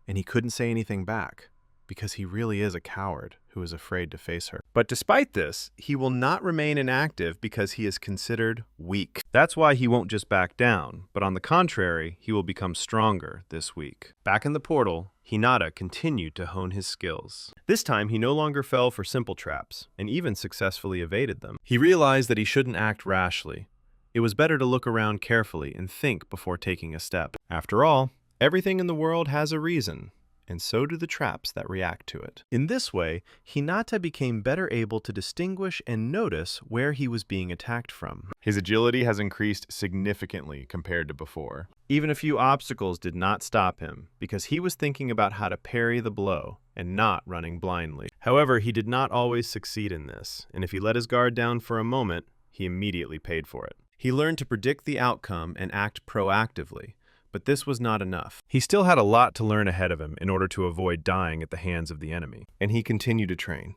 and he couldn't say anything back, because he really is a coward who is afraid to face her. But despite this, he will not remain inactive because he is considered weak. That's why he won't just back down, but on the contrary, he will become stronger this week. Back in the portal, Hinata continued to hone his skills. This time, he no longer fell for simple traps, and even successfully evaded them. He realized that he shouldn't act rashly, It was better to look around carefully and think before taking a step. After all, everything in the world has a reason, and so do the traps that react to it. In this way, Hinata became better able to distinguish and notice where he was being attacked from. His agility has increased significantly compared to before. Even a few obstacles did not stop him, because he was thinking about how to parry the blow and not running blindly. However, he did not always succeed in this, and if he let his guard down for a moment, he immediately paid for it. He learned to predict the outcome and act proactively. But this was not enough. He still had a lot to learn ahead of him in order to avoid dying at the hands of the enemy. And he continued to train,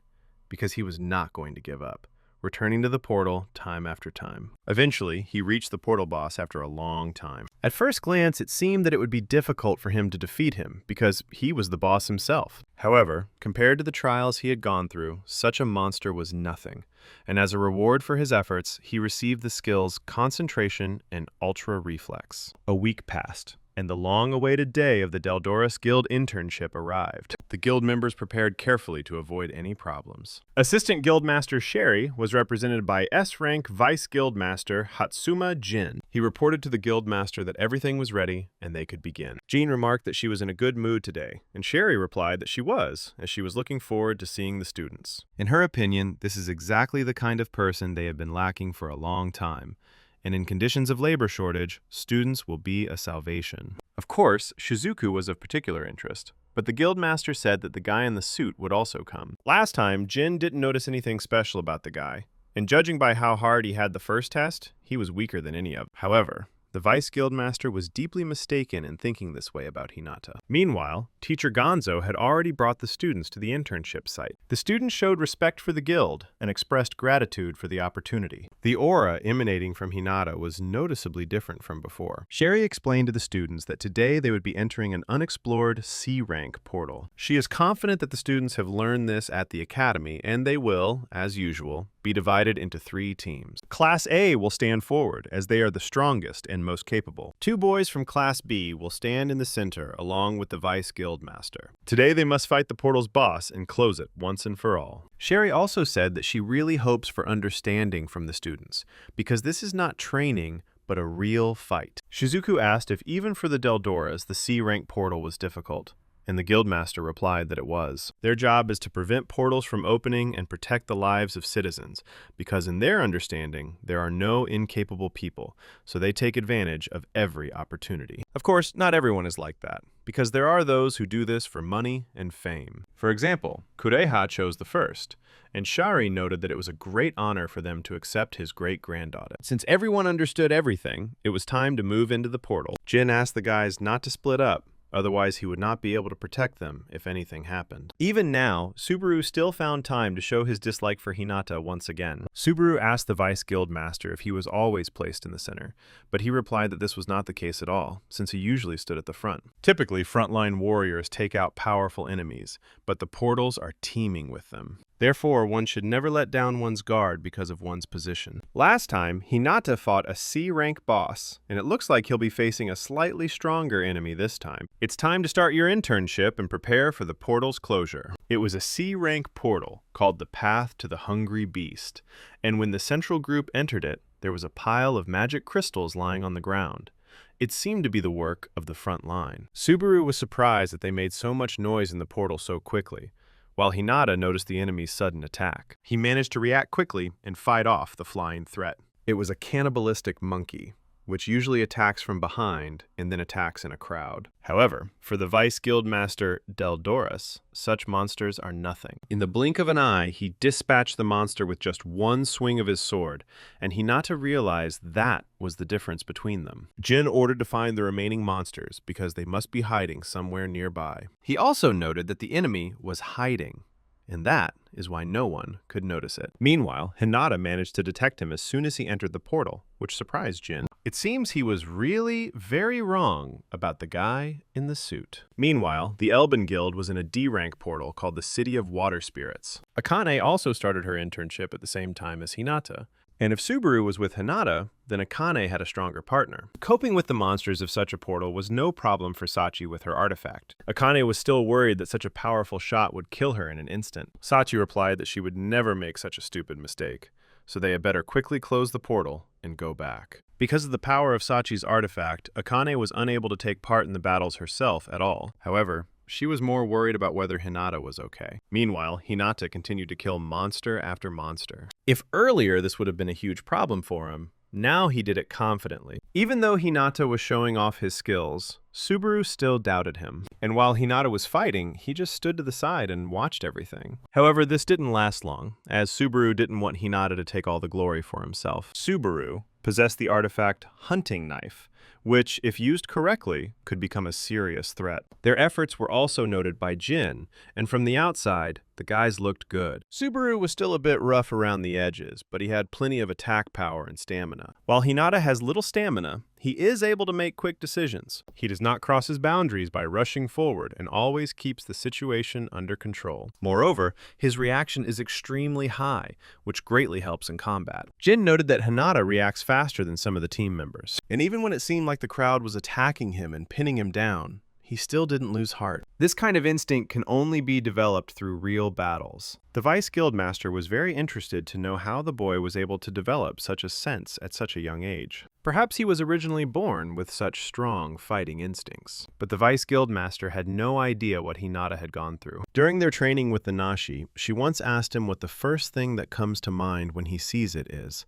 because he was not going to give up, returning to the portal time after time. Eventually, he reached the portal boss after a long time. At first glance, it seemed that it would be difficult for him to defeat him, because he was the boss himself. However, compared to the trials he had gone through, such a monster was nothing. And as a reward for his efforts, he received the skills Concentration and Ultra Reflex. A week passed, and the long-awaited day of the Deldoris Guild internship arrived. The guild members prepared carefully to avoid any problems. Assistant Guildmaster Sherry was represented by S-rank Vice Guildmaster Hatsuma Jin. He reported to the Guildmaster that everything was ready and they could begin. Jean remarked that she was in a good mood today, and Sherry replied that she was, as she was looking forward to seeing the students. In her opinion, this is exactly the kind of person they have been lacking for a long time. And in conditions of labor shortage, students will be a salvation. Of course, Shizuku was of particular interest, but the guildmaster said that the guy in the suit would also come. Last time, Jin didn't notice anything special about the guy, and judging by how hard he had the first test, he was weaker than any of them. However, the vice guildmaster was deeply mistaken in thinking this way about Hinata. Meanwhile, teacher Gonzo had already brought the students to the internship site. The students showed respect for the guild and expressed gratitude for the opportunity. The aura emanating from Hinata was noticeably different from before. Sherry explained to the students that today they would be entering an unexplored C-rank portal. She is confident that the students have learned this at the academy, and they will, as usual, be divided into 3 teams. Class A will stand forward, as they are the strongest and most capable. 2 boys from Class B will stand in the center along with the Vice Guildmaster. Today they must fight the portal's boss and close it once and for all. Sherry also said that she really hopes for understanding from the students, because this is not training, but a real fight. Shizuku asked if even for the Deldoras the C-rank portal was difficult, and the guildmaster replied that it was. Their job is to prevent portals from opening and protect the lives of citizens, because in their understanding, there are no incapable people, so they take advantage of every opportunity. Of course, not everyone is like that, because there are those who do this for money and fame. For example, Kureha chose the first, and Shari noted that it was a great honor for them to accept his great-granddaughter. Since everyone understood everything, it was time to move into the portal. Jin asked the guys not to split up, otherwise he would not be able to protect them if anything happened. Even now, Subaru still found time to show his dislike for Hinata once again. Subaru asked the Vice Guild Master if he was always placed in the center, but he replied that this was not the case at all, since he usually stood at the front. Typically, frontline warriors take out powerful enemies, but the portals are teeming with them. Therefore, one should never let down one's guard because of one's position. Last time, Hinata fought a C-rank boss, and it looks like he'll be facing a slightly stronger enemy this time. It's time to start your internship and prepare for the portal's closure. It was a C-rank portal called the Path to the Hungry Beast, and when the central group entered it, there was a pile of magic crystals lying on the ground. It seemed to be the work of the front line. Subaru was surprised that they made so much noise in the portal so quickly, while Hinata noticed the enemy's sudden attack. He managed to react quickly and fight off the flying threat. It was a cannibalistic monkey, which usually attacks from behind and then attacks in a crowd. However, for the Vice Guildmaster Deldoris, such monsters are nothing. In the blink of an eye, he dispatched the monster with just one swing of his sword, and Hinata realized that was the difference between them. Jin ordered to find the remaining monsters because they must be hiding somewhere nearby. He also noted that the enemy was hiding, and that is why no one could notice it. Meanwhile, Hinata managed to detect him as soon as he entered the portal, which surprised Jin. It seems he was really very wrong about the guy in the suit. Meanwhile, the Elben Guild was in a D-rank portal called the City of Water Spirits. Akane also started her internship at the same time as Hinata, and if Subaru was with Hinata, then Akane had a stronger partner. Coping with the monsters of such a portal was no problem for Sachi with her artifact. Akane was still worried that such a powerful shot would kill her in an instant. Sachi replied that she would never make such a stupid mistake. so they had better quickly close the portal and go back. Because of the power of Sachi's artifact, Akane was unable to take part in the battles herself at all. However, she was more worried about whether Hinata was okay. Meanwhile, Hinata continued to kill monster after monster. If earlier this would have been a huge problem for him, now he did it confidently. Even though Hinata was showing off his skills, Subaru still doubted him. And while Hinata was fighting, he just stood to the side and watched everything. However, this didn't last long, as Subaru didn't want Hinata to take all the glory for himself. Subaru possessed the artifact Hunting Knife, which, if used correctly, could become a serious threat. Their efforts were also noted by Jin, and from the outside, the guys looked good. Subaru was still a bit rough around the edges, but he had plenty of attack power and stamina. While Hinata has little stamina, he is able to make quick decisions. He does not cross his boundaries by rushing forward and always keeps the situation under control. Moreover, his reaction is extremely high, which greatly helps in combat. Jin noted that Hinata reacts faster than some of the team members, and even when it seemed like the crowd was attacking him and pinning him down, he still didn't lose heart. This kind of instinct can only be developed through real battles. The Vice Guildmaster was very interested to know how the boy was able to develop such a sense at such a young age. Perhaps he was originally born with such strong fighting instincts. But the Vice Guildmaster had no idea what Hinata had gone through. During their training with Nanashi, she once asked him what the first thing that comes to mind when he sees it is.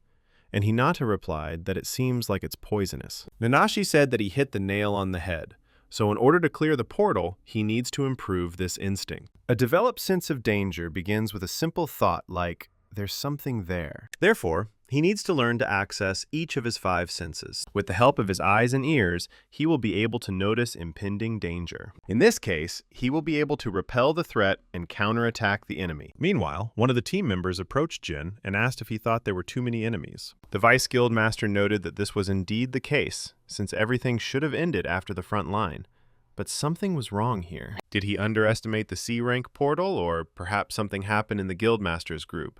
And Hinata replied that it seems like it's poisonous. Nanashi said that he hit the nail on the head. So in order to clear the portal, he needs to improve this instinct. A developed sense of danger begins with a simple thought like, there's something there. Therefore, he needs to learn to access each of his 5 senses. With the help of his eyes and ears, he will be able to notice impending danger. In this case, he will be able to repel the threat and counterattack the enemy. Meanwhile, one of the team members approached Jin and asked if he thought there were too many enemies. The Vice Guildmaster noted that this was indeed the case, since everything should have ended after the front line. But something was wrong here. Did he underestimate the C-rank portal, or perhaps something happened in the Guildmaster's group?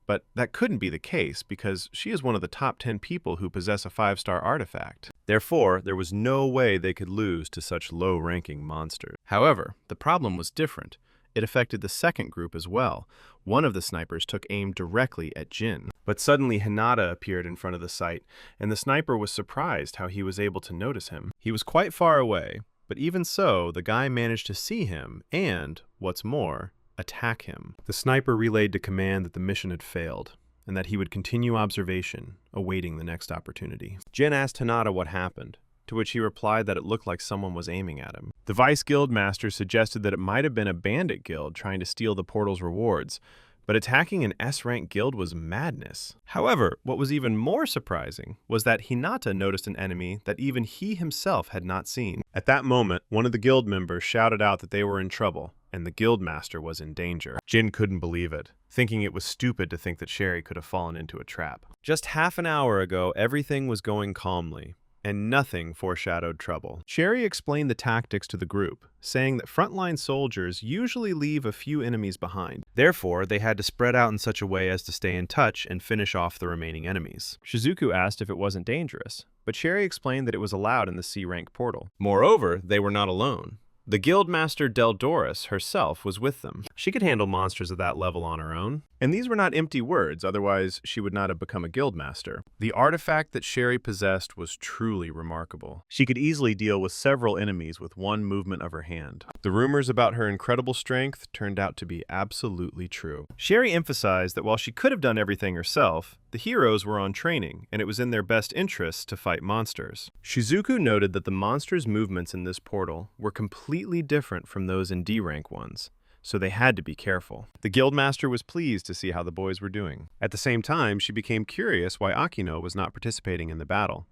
But that couldn't be the case because she is one of the top 10 people who possess a 5-star artifact. Therefore, there was no way they could lose to such low-ranking monsters. However, the problem was different. It affected the second group as well. One of the snipers took aim directly at Jin. But suddenly Hinata appeared in front of the site, and the sniper was surprised how he was able to notice him. He was quite far away, but even so, the guy managed to see him and, what's more, attack him. The sniper relayed to command that the mission had failed, and that he would continue observation, awaiting the next opportunity. Jin asked Hinata what happened, to which he replied that it looked like someone was aiming at him. The Vice Guildmaster suggested that it might have been a bandit guild trying to steal the portal's rewards, but attacking an S-rank guild was madness. However, what was even more surprising was that Hinata noticed an enemy that even he himself had not seen. At that moment, one of the guild members shouted out that they were in trouble, and the Guildmaster was in danger. Jin couldn't believe it, thinking it was stupid to think that Sherry could have fallen into a trap. Just half an hour ago, everything was going calmly, and nothing foreshadowed trouble. Sherry explained the tactics to the group, saying that frontline soldiers usually leave a few enemies behind. Therefore, they had to spread out in such a way as to stay in touch and finish off the remaining enemies. Shizuku asked if it wasn't dangerous, but Sherry explained that it was allowed in the C-rank portal. Moreover, they were not alone. The Guildmaster Deldoris herself was with them. She could handle monsters of that level on her own. And these were not empty words, otherwise she would not have become a Guildmaster. The artifact that Sherry possessed was truly remarkable. She could easily deal with several enemies with one movement of her hand. The rumors about her incredible strength turned out to be absolutely true. Sherry emphasized that while she could have done everything herself, the heroes were on training, and it was in their best interests to fight monsters. Shizuku noted that the monsters' movements in this portal were completely different from those in D-rank ones, so they had to be careful. The Guildmaster was pleased to see how the boys were doing. At the same time, she became curious why Akane was not participating in the battle.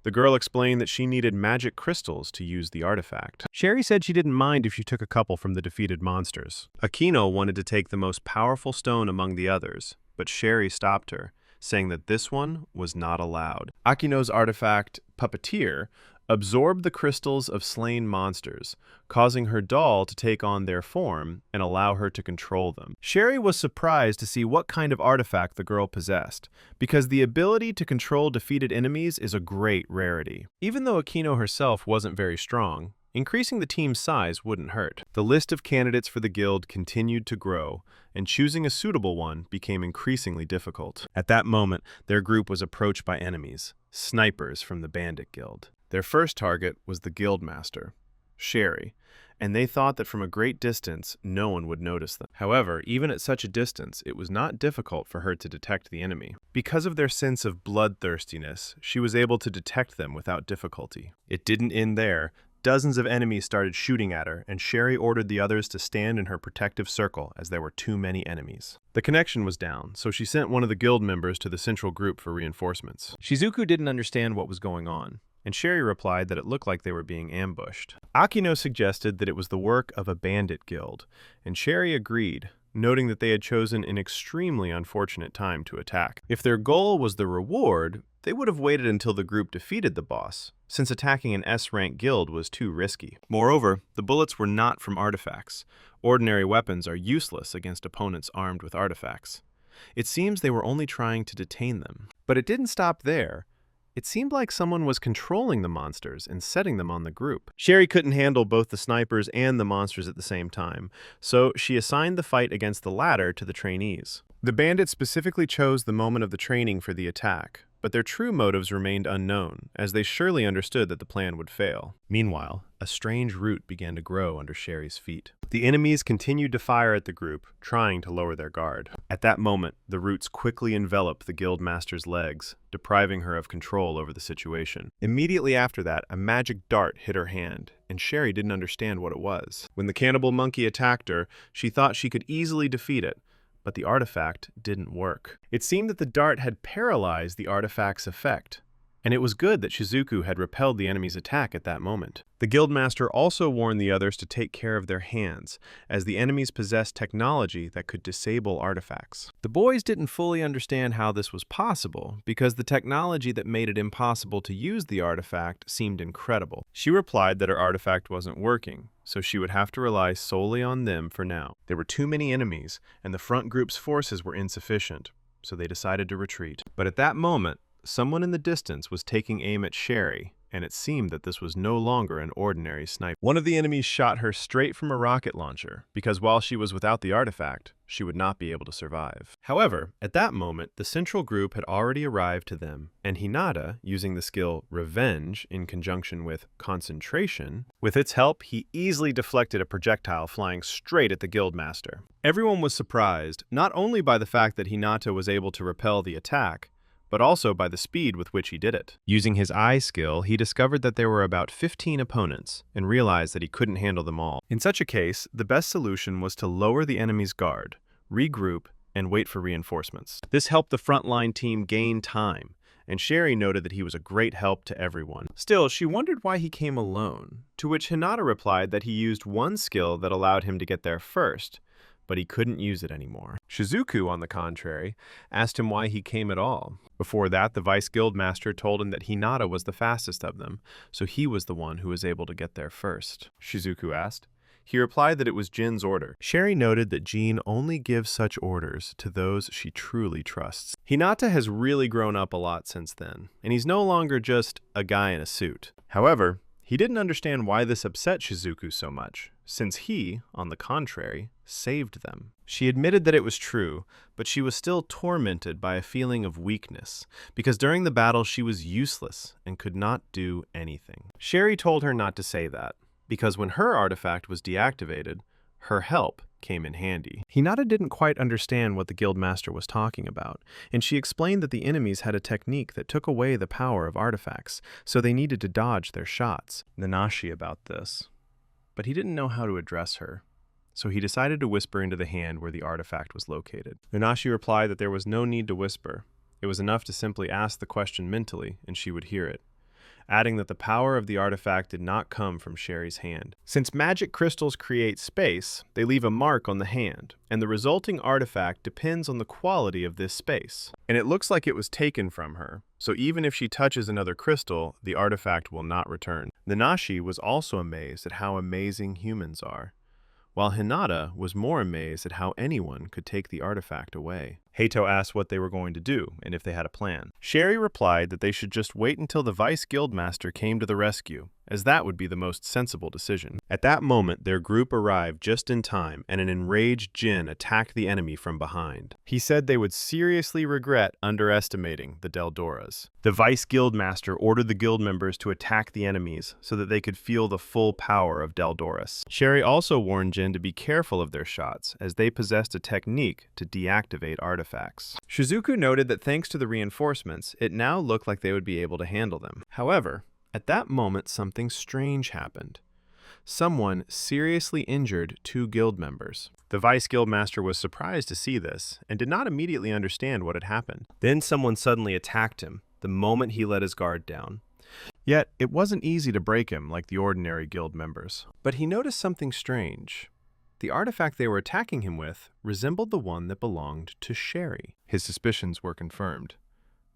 The girl explained that she needed magic crystals to use the artifact. Sherry said she didn't mind if she took a couple from the defeated monsters. Akane wanted to take the most powerful stone among the others, but Sherry stopped her, saying that this one was not allowed. Akine's artifact, Puppeteer, absorbed the crystals of slain monsters, causing her doll to take on their form and allow her to control them. Sherry was surprised to see what kind of artifact the girl possessed, because the ability to control defeated enemies is a great rarity. Even though Akane herself wasn't very strong, Increasing the team's size wouldn't hurt. The list of candidates for the guild continued to grow, and choosing a suitable one became increasingly difficult. At that moment, their group was approached by enemies, snipers from the Bandit Guild. Their first target was the guildmaster, Sherry, and they thought that from a great distance, no one would notice them. However, even at such a distance, it was not difficult for her to detect the enemy. Because of their sense of bloodthirstiness, she was able to detect them without difficulty. It didn't end there. Dozens of enemies started shooting at her, and Sherry ordered the others to stand in her protective circle as there were too many enemies. The connection was down, so she sent one of the guild members to the central group for reinforcements. Shizuku didn't understand what was going on, and Sherry replied that it looked like they were being ambushed. Akane suggested that it was the work of a bandit guild, and Sherry agreed, noting that they had chosen an extremely unfortunate time to attack. If their goal was the reward, they would have waited until the group defeated the boss, since attacking an S-rank guild was too risky. Moreover, the bullets were not from artifacts. Ordinary weapons are useless against opponents armed with artifacts. It seems they were only trying to detain them. But it didn't stop there. It seemed like someone was controlling the monsters and setting them on the group. Sherry couldn't handle both the snipers and the monsters at the same time, so she assigned the fight against the latter to the trainees. The bandits specifically chose the moment of the training for the attack, but their true motives remained unknown, as they surely understood that the plan would fail. Meanwhile, a strange root began to grow under Sherry's feet. The enemies continued to fire at the group, trying to lower their guard. At that moment, the roots quickly enveloped the guildmaster's legs, depriving her of control over the situation. Immediately after that, a magic dart hit her hand, and Sherry didn't understand what it was. When the cannibal monkey attacked her, she thought she could easily defeat it, but the artifact didn't work. It seemed that the dart had paralyzed the artifact's effect, and it was good that Shizuku had repelled the enemy's attack at that moment. The guildmaster also warned the others to take care of their hands, as the enemies possessed technology that could disable artifacts. The boys didn't fully understand how this was possible, because the technology that made it impossible to use the artifact seemed incredible. She replied that her artifact wasn't working, so she would have to rely solely on them for now. There were too many enemies, and the front group's forces were insufficient, so they decided to retreat. But at that moment, someone in the distance was taking aim at Sherry, and it seemed that this was no longer an ordinary sniper. One of the enemies shot her straight from a rocket launcher, because while she was without the artifact, she would not be able to survive. However, at that moment, the central group had already arrived to them, and Hinata, using the skill Revenge in conjunction with Concentration, with its help, he easily deflected a projectile flying straight at the guildmaster. Everyone was surprised, not only by the fact that Hinata was able to repel the attack, but also by the speed with which he did it. Using his eye skill, he discovered that there were about 15 opponents, and realized that he couldn't handle them all. In such a case, the best solution was to lower the enemy's guard, regroup, and wait for reinforcements. This helped the frontline team gain time, and Sherry noted that he was a great help to everyone. Still, she wondered why he came alone, to which Hinata replied that he used one skill that allowed him to get there first, but he couldn't use it anymore. Shizuku, on the contrary, asked him why he came at all. Before that, the Vice Guildmaster told him that Hinata was the fastest of them, so he was the one who was able to get there first. Shizuku asked. He replied that it was Jin's order. Sherry noted that Jin only gives such orders to those she truly trusts. Hinata has really grown up a lot since then, and he's no longer just a guy in a suit. However, he didn't understand why this upset Shizuku so much, since he, on the contrary, saved them. She admitted that it was true, but she was still tormented by a feeling of weakness, because during the battle she was useless and could not do anything. Sherry told her not to say that, because when her artifact was deactivated, her help came in handy. Hinata didn't quite understand what the guildmaster was talking about, and she explained that the enemies had a technique that took away the power of artifacts, so they needed to dodge their shots. Nanashi about this, but he didn't know how to address her, so he decided to whisper into the hand where the artifact was located. Nanashi replied that there was no need to whisper. It was enough to simply ask the question mentally, and she would hear it, adding that the power of the artifact did not come from Sherry's hand. Since magic crystals create space, they leave a mark on the hand, and the resulting artifact depends on the quality of this space. And it looks like it was taken from her, so even if she touches another crystal, the artifact will not return. Nanashi was also amazed at how amazing humans are, while Hinata was more amazed at how anyone could take the artifact away. Hato asked what they were going to do and if they had a plan. Sherry replied that they should just wait until the Vice Guildmaster came to the rescue, as that would be the most sensible decision. At that moment, their group arrived just in time, and an enraged Jin attacked the enemy from behind. He said they would seriously regret underestimating the Deldoras. The Vice Guildmaster ordered the guild members to attack the enemies so that they could feel the full power of Deldoras. Sherry also warned Jin to be careful of their shots, as they possessed a technique to deactivate artifacts. Shizuku noted that thanks to the reinforcements, it now looked like they would be able to handle them. However, at that moment, something strange happened. Someone seriously injured 2 guild members. The Vice Guildmaster was surprised to see this and did not immediately understand what had happened. Then someone suddenly attacked him the moment he let his guard down. Yet, it wasn't easy to break him like the ordinary guild members. But he noticed something strange. The artifact they were attacking him with resembled the one that belonged to Sherry. His suspicions were confirmed.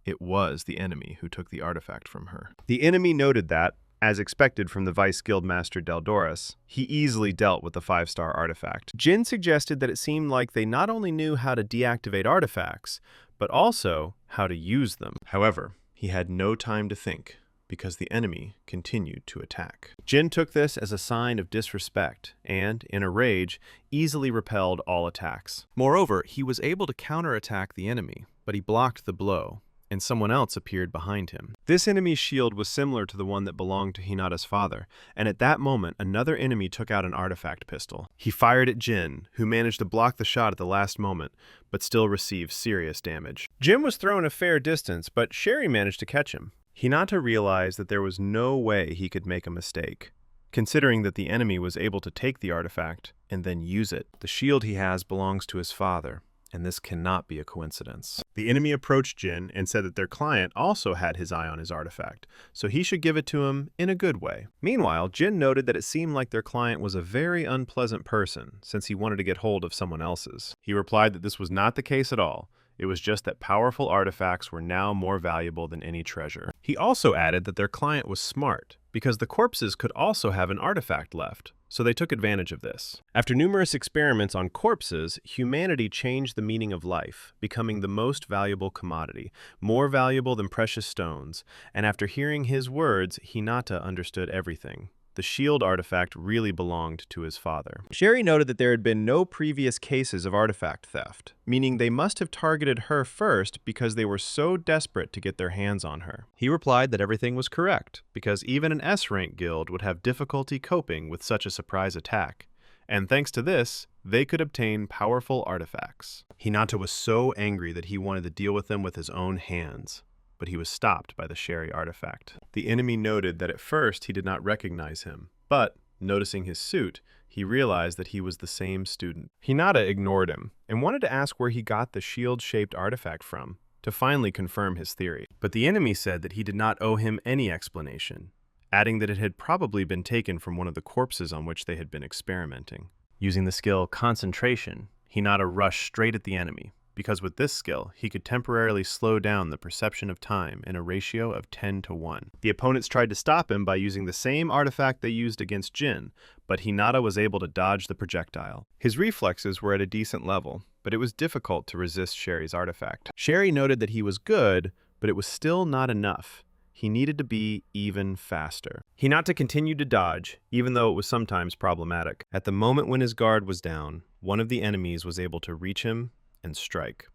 It was the enemy who took the artifact from her. The enemy noted that, as expected from the Vice Guildmaster Deldoras, he easily dealt with the 5-star artifact. Jin suggested that it seemed like they not only knew how to deactivate artifacts, but also how to use them. However, he had no time to think, because the enemy continued to attack. Jin took this as a sign of disrespect and, in a rage, easily repelled all attacks. Moreover, he was able to counterattack the enemy, but he blocked the blow, and someone else appeared behind him. This enemy's shield was similar to the one that belonged to Hinata's father, and at that moment, another enemy took out an artifact pistol. He fired at Jin, who managed to block the shot at the last moment, but still received serious damage. Jin was thrown a fair distance, but Sherry managed to catch him. Hinata realized that there was no way he could make a mistake, considering that the enemy was able to take the artifact and then use it. The shield he has belongs to his father, and this cannot be a coincidence. The enemy approached Jin and said that their client also had his eye on his artifact, so he should give it to him in a good way. Meanwhile, Jin noted that it seemed like their client was a very unpleasant person, since he wanted to get hold of someone else's. He replied that this was not the case at all. It was just that powerful artifacts were now more valuable than any treasure. He also added that their client was smart, because the corpses could also have an artifact left, so they took advantage of this. After numerous experiments on corpses, humanity changed the meaning of life, becoming the most valuable commodity, more valuable than precious stones, and after hearing his words, Hinata understood everything. The shield artifact really belonged to his father. Sherry noted that there had been no previous cases of artifact theft, meaning they must have targeted her first because they were so desperate to get their hands on her. He replied that everything was correct, because even an S-rank guild would have difficulty coping with such a surprise attack. And thanks to this, they could obtain powerful artifacts. Hinata was so angry that he wanted to deal with them with his own hands, but he was stopped by the Sherry artifact. The enemy noted that at first he did not recognize him, but, noticing his suit, he realized that he was the same student. Hinata ignored him and wanted to ask where he got the shield-shaped artifact from, to finally confirm his theory. But the enemy said that he did not owe him any explanation, adding that it had probably been taken from one of the corpses on which they had been experimenting. Using the skill Concentration, Hinata rushed straight at the enemy, because with this skill, he could temporarily slow down the perception of time in a ratio of 10-1. The opponents tried to stop him by using the same artifact they used against Jin, but Hinata was able to dodge the projectile. His reflexes were at a decent level, but it was difficult to resist Sherry's artifact. Sherry noted that he was good, but it was still not enough. He needed to be even faster. Hinata continued to dodge, even though it was sometimes problematic. At the moment when his guard was down, one of the enemies was able to reach him and strike.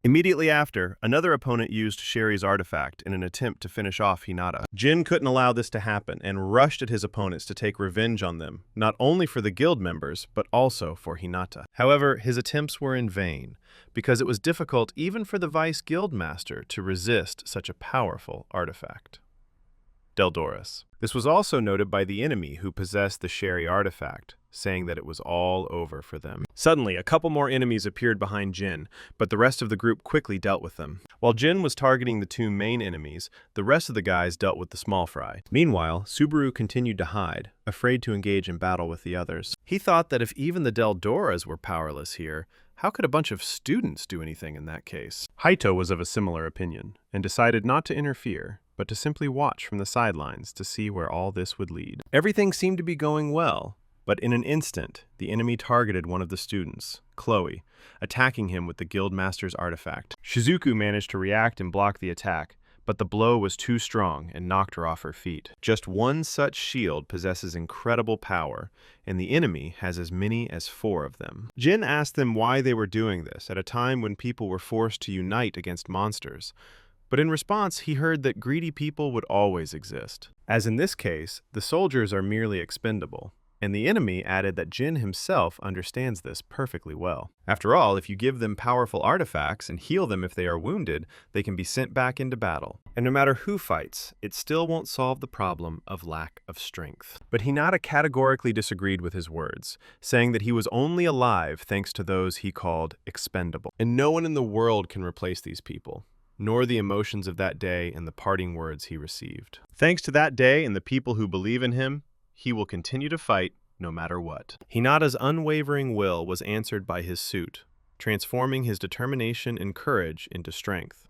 Immediately after, another opponent used Sherry's artifact in an attempt to finish off Hinata. Jin couldn't allow this to happen and rushed at his opponents to take revenge on them, not only for the guild members, but also for Hinata. However, his attempts were in vain, because it was difficult even for the Vice Guildmaster to resist such a powerful artifact. Deldoras. This was also noted by the enemy who possessed the Sherry artifact, saying that it was all over for them. Suddenly, a couple more enemies appeared behind Jin, but the rest of the group quickly dealt with them. While Jin was targeting the 2 main enemies, the rest of the guys dealt with the small fry. Meanwhile, Subaru continued to hide, afraid to engage in battle with the others. He thought that if even the Deldoras were powerless here, how could a bunch of students do anything in that case? Haito was of a similar opinion, and decided not to interfere, but to simply watch from the sidelines to see where all this would lead. Everything seemed to be going well, but in an instant, the enemy targeted one of the students, Chloe, attacking him with the Guildmaster's artifact. Shizuku managed to react and block the attack, but the blow was too strong and knocked her off her feet. Just one such shield possesses incredible power, and the enemy has as many as 4 of them. Jin asked them why they were doing this at a time when people were forced to unite against monsters, but in response he heard that greedy people would always exist. As in this case, the soldiers are merely expendable, and the enemy added that Jin himself understands this perfectly well. After all, if you give them powerful artifacts and heal them if they are wounded, they can be sent back into battle. And no matter who fights, it still won't solve the problem of lack of strength. But Hinata categorically disagreed with his words, saying that he was only alive thanks to those he called expendable. And no one in the world can replace these people, nor the emotions of that day and the parting words he received. Thanks to that day and the people who believe in him, he will continue to fight no matter what. Hinata's unwavering will was answered by his suit, transforming his determination and courage into strength.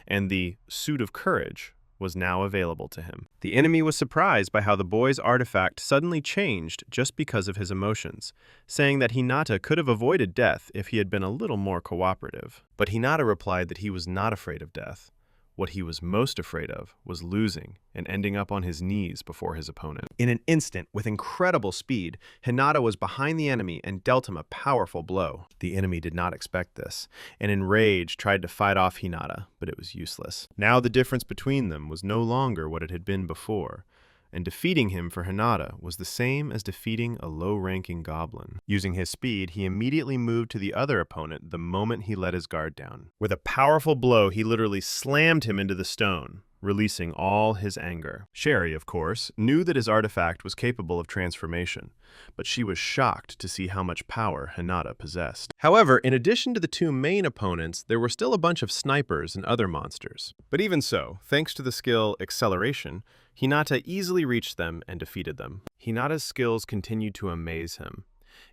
And the suit of courage was now available to him. The enemy was surprised by how the boy's artifact suddenly changed just because of his emotions, saying that Hinata could have avoided death if he had been a little more cooperative. But Hinata replied that he was not afraid of death. What he was most afraid of was losing and ending up on his knees before his opponent. In an instant, with incredible speed, Hinata was behind the enemy and dealt him a powerful blow. The enemy did not expect this, and in rage tried to fight off Hinata, but it was useless. Now the difference between them was no longer what it had been before, and defeating him for Hinata was the same as defeating a low-ranking goblin. Using his speed, he immediately moved to the other opponent the moment he let his guard down. With a powerful blow, he literally slammed him into the stone, releasing all his anger. Sherry, of course, knew that his artifact was capable of transformation, but she was shocked to see how much power Hinata possessed. However, in addition to the 2 main opponents, there were still a bunch of snipers and other monsters. But even so, thanks to the skill Acceleration, Hinata easily reached them and defeated them. Hinata's skills continued to amaze him.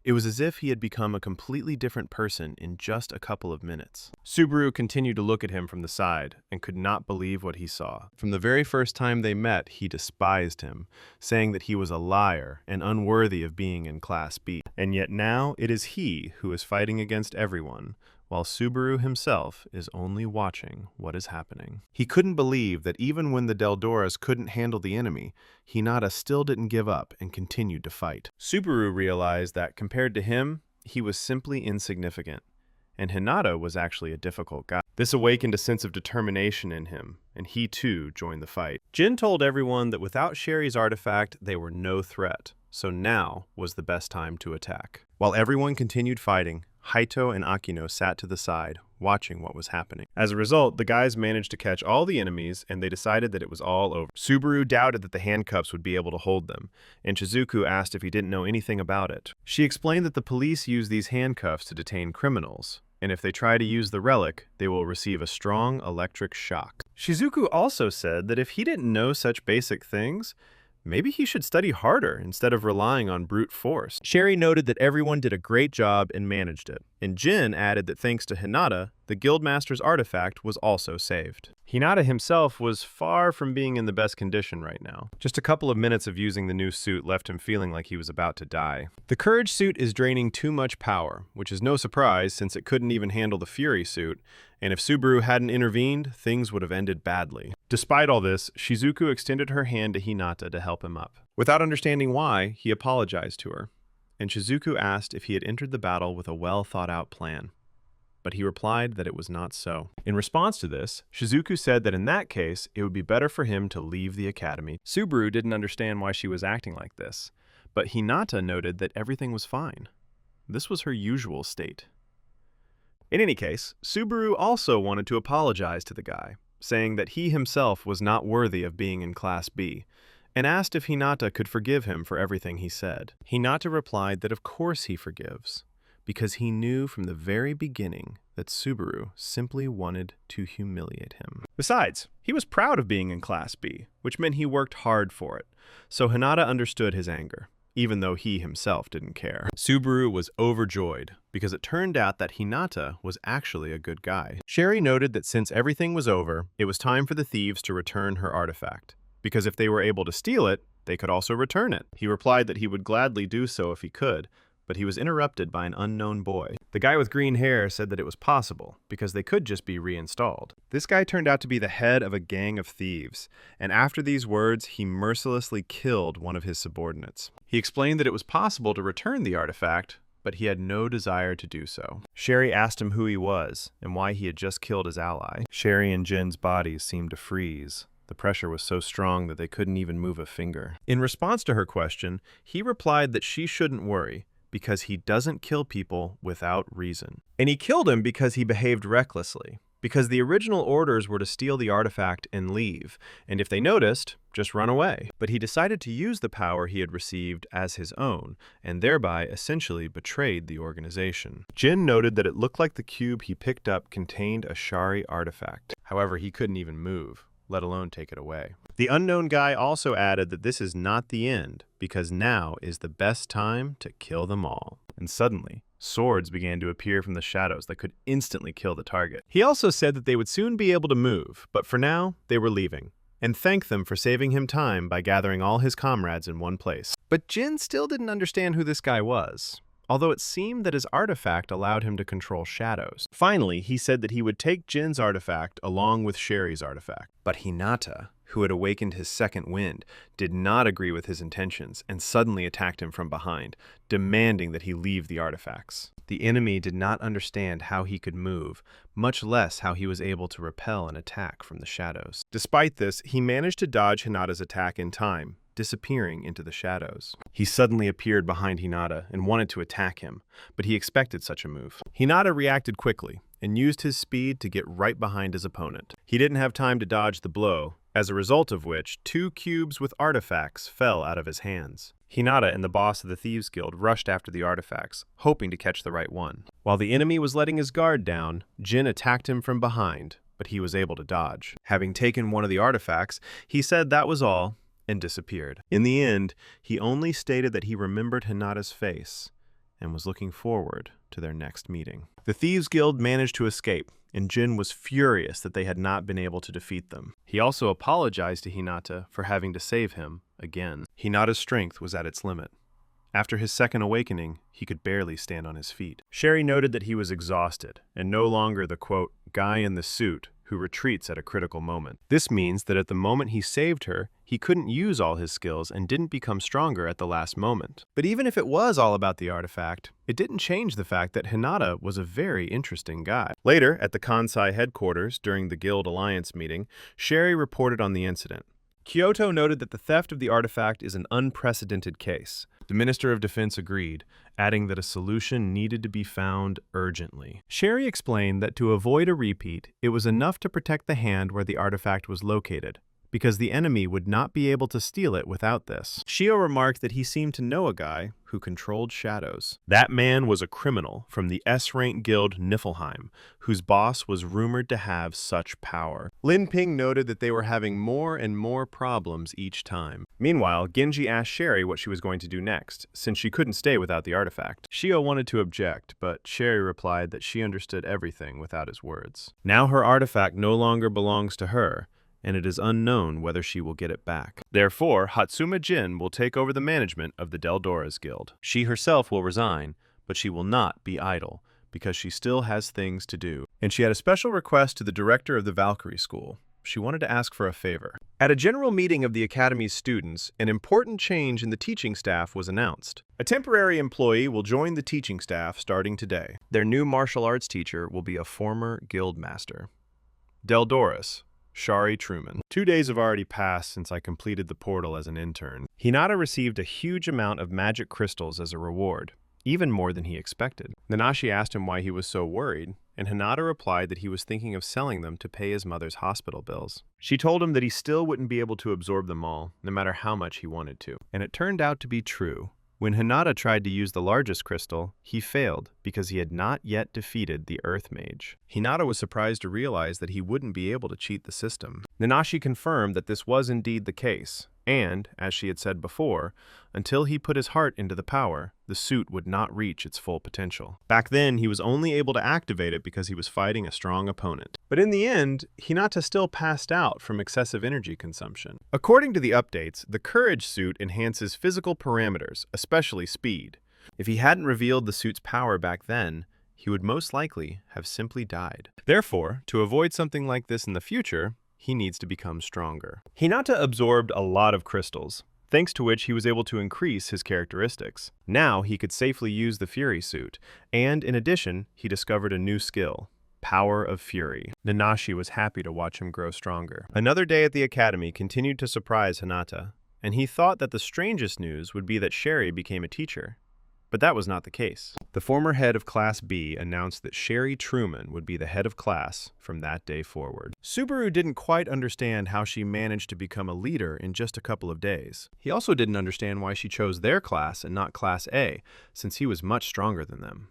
It was as if he had become a completely different person in just a couple of minutes. Subaru continued to look at him from the side and could not believe what he saw. From the very first time they met, he despised him, saying that he was a liar and unworthy of being in Class B. And yet now it is he who is fighting against everyone, while Subaru himself is only watching what is happening. He couldn't believe that even when the Deldoras couldn't handle the enemy, Hinata still didn't give up and continued to fight. Subaru realized that compared to him, he was simply insignificant, and Hinata was actually a difficult guy. This awakened a sense of determination in him, and he too joined the fight. Jin told everyone that without Sherry's artifact, they were no threat, so now was the best time to attack. While everyone continued fighting, Haito and Akino sat to the side, watching what was happening. As a result, the guys managed to catch all the enemies, and they decided that it was all over. Subaru doubted that the handcuffs would be able to hold them, and Shizuku asked if he didn't know anything about it. She explained that the police use these handcuffs to detain criminals, and if they try to use the relic, they will receive a strong electric shock. Shizuku also said that if he didn't know such basic things, maybe he should study harder instead of relying on brute force. Sherry noted that everyone did a great job and managed it, and Jin added that thanks to Hinata, the Guildmaster's artifact was also saved. Hinata himself was far from being in the best condition right now. Just a couple of minutes of using the new suit left him feeling like he was about to die. The Courage suit is draining too much power, which is no surprise since it couldn't even handle the Fury suit, and if Subaru hadn't intervened, things would have ended badly. Despite all this, Shizuku extended her hand to Hinata to help him up. Without understanding why, he apologized to her, and Shizuku asked if he had entered the battle with a well-thought-out plan. But he replied that it was not so. In response to this, Shizuku said that in that case, it would be better for him to leave the academy. Subaru didn't understand why she was acting like this, but Hinata noted that everything was fine. This was her usual state. In any case, Subaru also wanted to apologize to the guy, saying that he himself was not worthy of being in Class B, and asked if Hinata could forgive him for everything he said. Hinata replied that of course he forgives, because he knew from the very beginning that Subaru simply wanted to humiliate him. Besides, he was proud of being in Class B, which meant he worked hard for it, so Hinata understood his anger, even though he himself didn't care. Subaru was overjoyed, because it turned out that Hinata was actually a good guy. Sherry noted that since everything was over, it was time for the thieves to return her artifact, because if they were able to steal it, they could also return it. He replied that he would gladly do so if he could, but he was interrupted by an unknown boy. The guy with green hair said that it was possible, because they could just be reinstalled. This guy turned out to be the head of a gang of thieves, and after these words, he mercilessly killed one of his subordinates. He explained that it was possible to return the artifact, but he had no desire to do so. Sherry asked him who he was, and why he had just killed his ally. Sherry and Jin's bodies seemed to freeze. The pressure was so strong that they couldn't even move a finger. In response to her question, he replied that she shouldn't worry, because he doesn't kill people without reason. And he killed him because he behaved recklessly, because the original orders were to steal the artifact and leave, and if they noticed, just run away. But he decided to use the power he had received as his own, and thereby essentially betrayed the organization. Jin noted that it looked like the cube he picked up contained a Shari artifact. However, he couldn't even move, let alone take it away. The unknown guy also added that this is not the end, because now is the best time to kill them all. And suddenly, swords began to appear from the shadows that could instantly kill the target. He also said that they would soon be able to move, but for now, they were leaving, and thanked them for saving him time by gathering all his comrades in one place. But Jin still didn't understand who this guy was, although it seemed that his artifact allowed him to control shadows. Finally, he said that he would take Jin's artifact along with Sherry's artifact. But Hinata, who had awakened his second wind, did not agree with his intentions and suddenly attacked him from behind, demanding that he leave the artifacts. The enemy did not understand how he could move, much less how he was able to repel an attack from the shadows. Despite this, he managed to dodge Hinata's attack in time, disappearing into the shadows. He suddenly appeared behind Hinata and wanted to attack him, but he expected such a move. Hinata reacted quickly and used his speed to get right behind his opponent. He didn't have time to dodge the blow, as a result of which 2 cubes with artifacts fell out of his hands. Hinata and the boss of the Thieves Guild rushed after the artifacts, hoping to catch the right one. While the enemy was letting his guard down, Jin attacked him from behind, but he was able to dodge. Having taken one of the artifacts, he said that was all, and disappeared. In the end, he only stated that he remembered Hinata's face and was looking forward to their next meeting. The Thieves Guild managed to escape, and Jin was furious that they had not been able to defeat them. He also apologized to Hinata for having to save him again. Hinata's strength was at its limit. After his second awakening, he could barely stand on his feet. Sherry noted that he was exhausted, and no longer the, quote, guy in the suit who retreats at a critical moment. This means that at the moment he saved her, he couldn't use all his skills and didn't become stronger at the last moment. But even if it was all about the artifact, it didn't change the fact that Hinata was a very interesting guy. Later, at the Kansai headquarters during the Guild Alliance meeting, Sherry reported on the incident. Kyoto noted that the theft of the artifact is an unprecedented case. The Minister of Defense agreed, adding that a solution needed to be found urgently. Sherry explained that to avoid a repeat, it was enough to protect the hand where the artifact was located, because the enemy would not be able to steal it without this. Shio remarked that he seemed to know a guy who controlled shadows. That man was a criminal from the S-rank guild Niflheim, whose boss was rumored to have such power. Lin Ping noted that they were having more and more problems each time. Meanwhile, Genji asked Sherry what she was going to do next, since she couldn't stay without the artifact. Shio wanted to object, but Sherry replied that she understood everything without his words. Now her artifact no longer belongs to her, and it is unknown whether she will get it back. Therefore, Hatsuma Jin will take over the management of the Deldora's Guild. She herself will resign, but she will not be idle, because she still has things to do. And she had a special request to the director of the Valkyrie School. She wanted to ask for a favor. At a general meeting of the Academy's students, an important change in the teaching staff was announced. A temporary employee will join the teaching staff starting today. Their new martial arts teacher will be a former guild master. Deldoris, Shari Truman. 2 days have already passed since I completed the portal as an intern. Hinata received a huge amount of magic crystals as a reward, even more than he expected. Nanashi asked him why he was so worried, and Hinata replied that he was thinking of selling them to pay his mother's hospital bills. She told him that he still wouldn't be able to absorb them all, no matter how much he wanted to. And it turned out to be true. When Hinata tried to use the largest crystal, he failed because he had not yet defeated the Earth Mage. Hinata was surprised to realize that he wouldn't be able to cheat the system. Nanashi confirmed that this was indeed the case, and, as she had said before, until he put his heart into the power, the suit would not reach its full potential. Back then, he was only able to activate it because he was fighting a strong opponent. But in the end, Hinata still passed out from excessive energy consumption. According to the updates, the Courage suit enhances physical parameters, especially speed, If he hadn't revealed the suit's power back then, he would most likely have simply died. Therefore, to avoid something like this in the future, he needs to become stronger. Hinata absorbed a lot of crystals, thanks to which he was able to increase his characteristics. Now he could safely use the Fury suit, and in addition, he discovered a new skill: Power of Fury. Nanashi was happy to watch him grow stronger. Another day at the academy continued to surprise Hinata, and he thought that the strangest news would be that Sherry became a teacher. But that was not the case. The former head of Class B announced that Sherry Truman would be the head of class from that day forward. Subaru didn't quite understand how she managed to become a leader in just a couple of days. He also didn't understand why she chose their class and not Class A, since he was much stronger than them.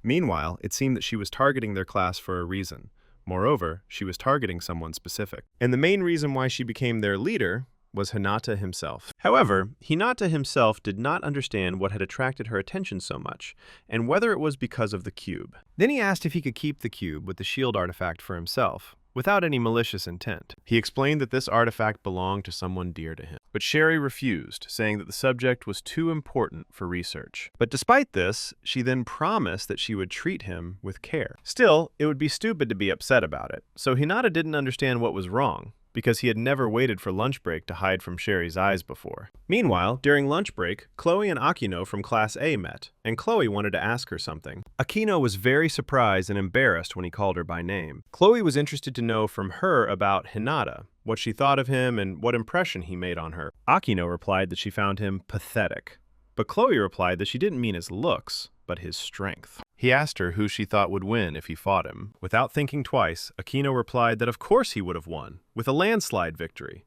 Meanwhile, it seemed that she was targeting their class for a reason. Moreover, she was targeting someone specific. And the main reason why she became their leader was Hinata himself. However, Hinata himself did not understand what had attracted her attention so much, and whether it was because of the cube. Then he asked if he could keep the cube with the shield artifact for himself, without any malicious intent. He explained that this artifact belonged to someone dear to him. But Sherry refused, saying that the subject was too important for research. But despite this, she then promised that she would treat him with care. Still, it would be stupid to be upset about it, so Hinata didn't understand what was wrong, because he had never waited for lunch break to hide from Sherry's eyes before. Meanwhile, during lunch break, Chloe and Akino from Class A met, and Chloe wanted to ask her something. Akino was very surprised and embarrassed when he called her by name. Chloe was interested to know from her about Hinata, what she thought of him and what impression he made on her. Akino replied that she found him pathetic, but Chloe replied that she didn't mean his looks, but his strength. He asked her who she thought would win if he fought him. Without thinking twice, Akino replied that of course he would have won, with a landslide victory.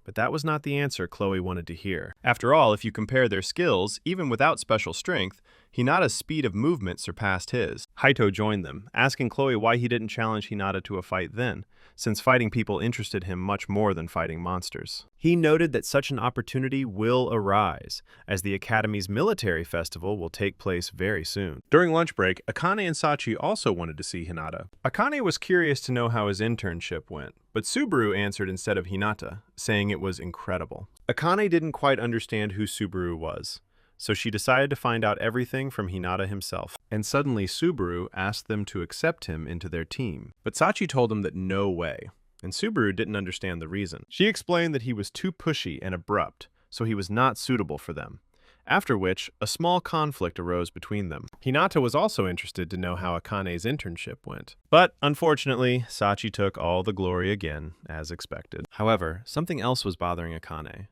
But that was not the answer Chloe wanted to hear. After all, if you compare their skills, even without special strength, Hinata's speed of movement surpassed his. Haito joined them, asking Chloe why he didn't challenge Hinata to a fight then, since fighting people interested him much more than fighting monsters. He noted that such an opportunity will arise, as the Academy's military festival will take place very soon. During lunch break, Akane and Sachi also wanted to see Hinata. Akane was curious to know how his internship went, but Subaru answered instead of Hinata, saying it was incredible. Akane didn't quite understand who Subaru was, so she decided to find out everything from Hinata himself. And suddenly Subaru asked them to accept him into their team. But Sachi told him that no way, and Subaru didn't understand the reason. She explained that he was too pushy and abrupt, so he was not suitable for them. After which, a small conflict arose between them. Hinata was also interested to know how Akane's internship went. But, unfortunately, Sachi took all the glory again, as expected. However, something else was bothering Akane: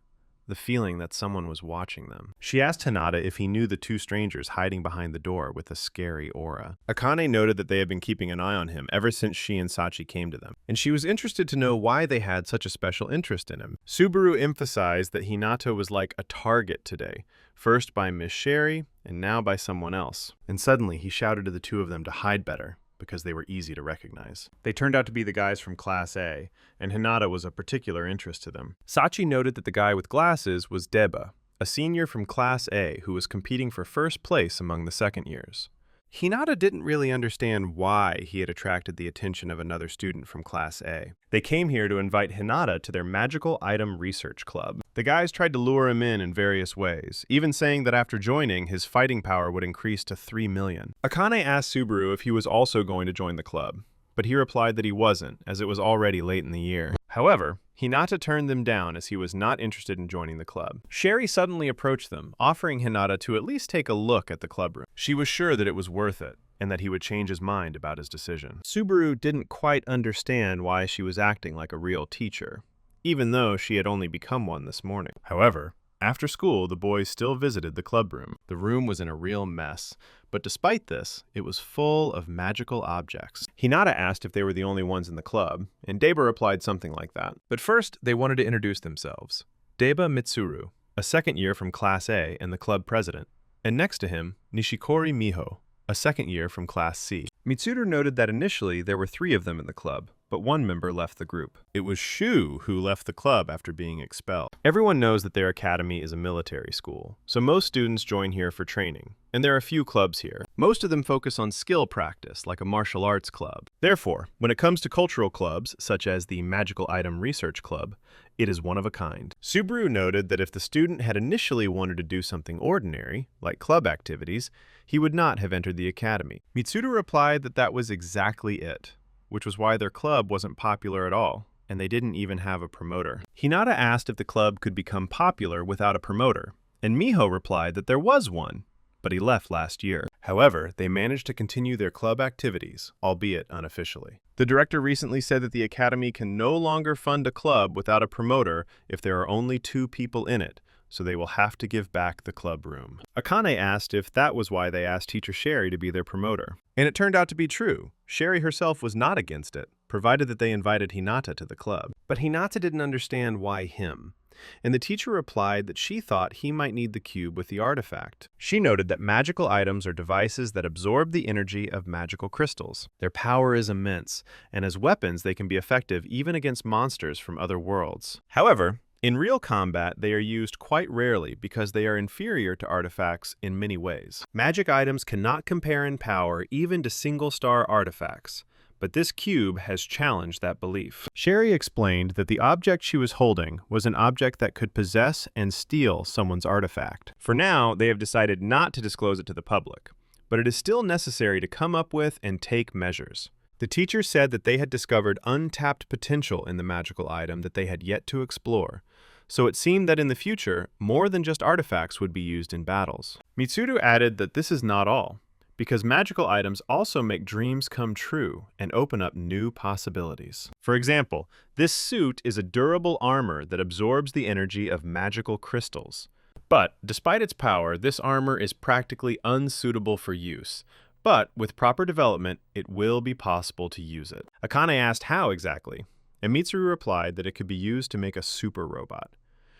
the feeling that someone was watching them. She asked Hinata if he knew the two strangers hiding behind the door with a scary aura. Akane noted that they had been keeping an eye on him ever since she and Sachi came to them, and she was interested to know why they had such a special interest in him. Subaru emphasized that Hinata was like a target today, first by Miss Sherry, and now by someone else. And suddenly he shouted to the two of them to hide better, because they were easy to recognize. They turned out to be the guys from Class A, and Hinata was of particular interest to them. Sachi noted that the guy with glasses was Deba, a senior from Class A who was competing for first place among the second years. Hinata didn't really understand why he had attracted the attention of another student from Class A. They came here to invite Hinata to their magical item research club. The guys tried to lure him in various ways, even saying that after joining, his fighting power would increase to 3 million. Akane asked Subaru if he was also going to join the club, but he replied that he wasn't, as it was already late in the year. However, Hinata turned them down as he was not interested in joining the club. Sherry suddenly approached them, offering Hinata to at least take a look at the clubroom. She was sure that it was worth it, and that he would change his mind about his decision. Subaru didn't quite understand why she was acting like a real teacher, even though she had only become one this morning. However, after school, the boys still visited the clubroom. The room was in a real mess, but despite this, it was full of magical objects. Hinata asked if they were the only ones in the club, and Deba replied something like that. But first, they wanted to introduce themselves. Deba Mitsuru, a second year from Class A and the club president, and next to him, Nishikori Miho, a second year from Class C. Mitsuru noted that initially there were 3 of them in the club, but one member left the group. It was Shu who left the club after being expelled. Everyone knows that their academy is a military school, so most students join here for training, and there are a few clubs here. Most of them focus on skill practice, like a martial arts club. Therefore, when it comes to cultural clubs, such as the Magical Item Research Club, it is one of a kind. Subaru noted that if the student had initially wanted to do something ordinary, like club activities, he would not have entered the academy. Mitsuda replied that that was exactly it, which was why their club wasn't popular at all, and they didn't even have a promoter. Hinata asked if the club could become popular without a promoter, and Miho replied that there was one, but he left last year. However, they managed to continue their club activities, albeit unofficially. The director recently said that the academy can no longer fund a club without a promoter if there are only 2 people in it, so they will have to give back the club room. Akane asked if that was why they asked teacher Sherry to be their promoter. And it turned out to be true. Sherry herself was not against it, provided that they invited Hinata to the club. But Hinata didn't understand why him. And the teacher replied that she thought he might need the cube with the artifact. She noted that magical items are devices that absorb the energy of magical crystals. Their power is immense, and as weapons they can be effective even against monsters from other worlds. However, in real combat, they are used quite rarely because they are inferior to artifacts in many ways. Magic items cannot compare in power even to single-star artifacts, but this cube has challenged that belief. Sherry explained that the object she was holding was an object that could possess and steal someone's artifact. For now, they have decided not to disclose it to the public, but it is still necessary to come up with and take measures. The teacher said that they had discovered untapped potential in the magical item that they had yet to explore, so it seemed that in the future, more than just artifacts would be used in battles. Mitsuda added that this is not all, because magical items also make dreams come true and open up new possibilities. For example, this suit is a durable armor that absorbs the energy of magical crystals. But despite its power, this armor is practically unsuitable for use. But with proper development, it will be possible to use it. Akane asked how exactly, and Mitsuru replied that it could be used to make a super robot.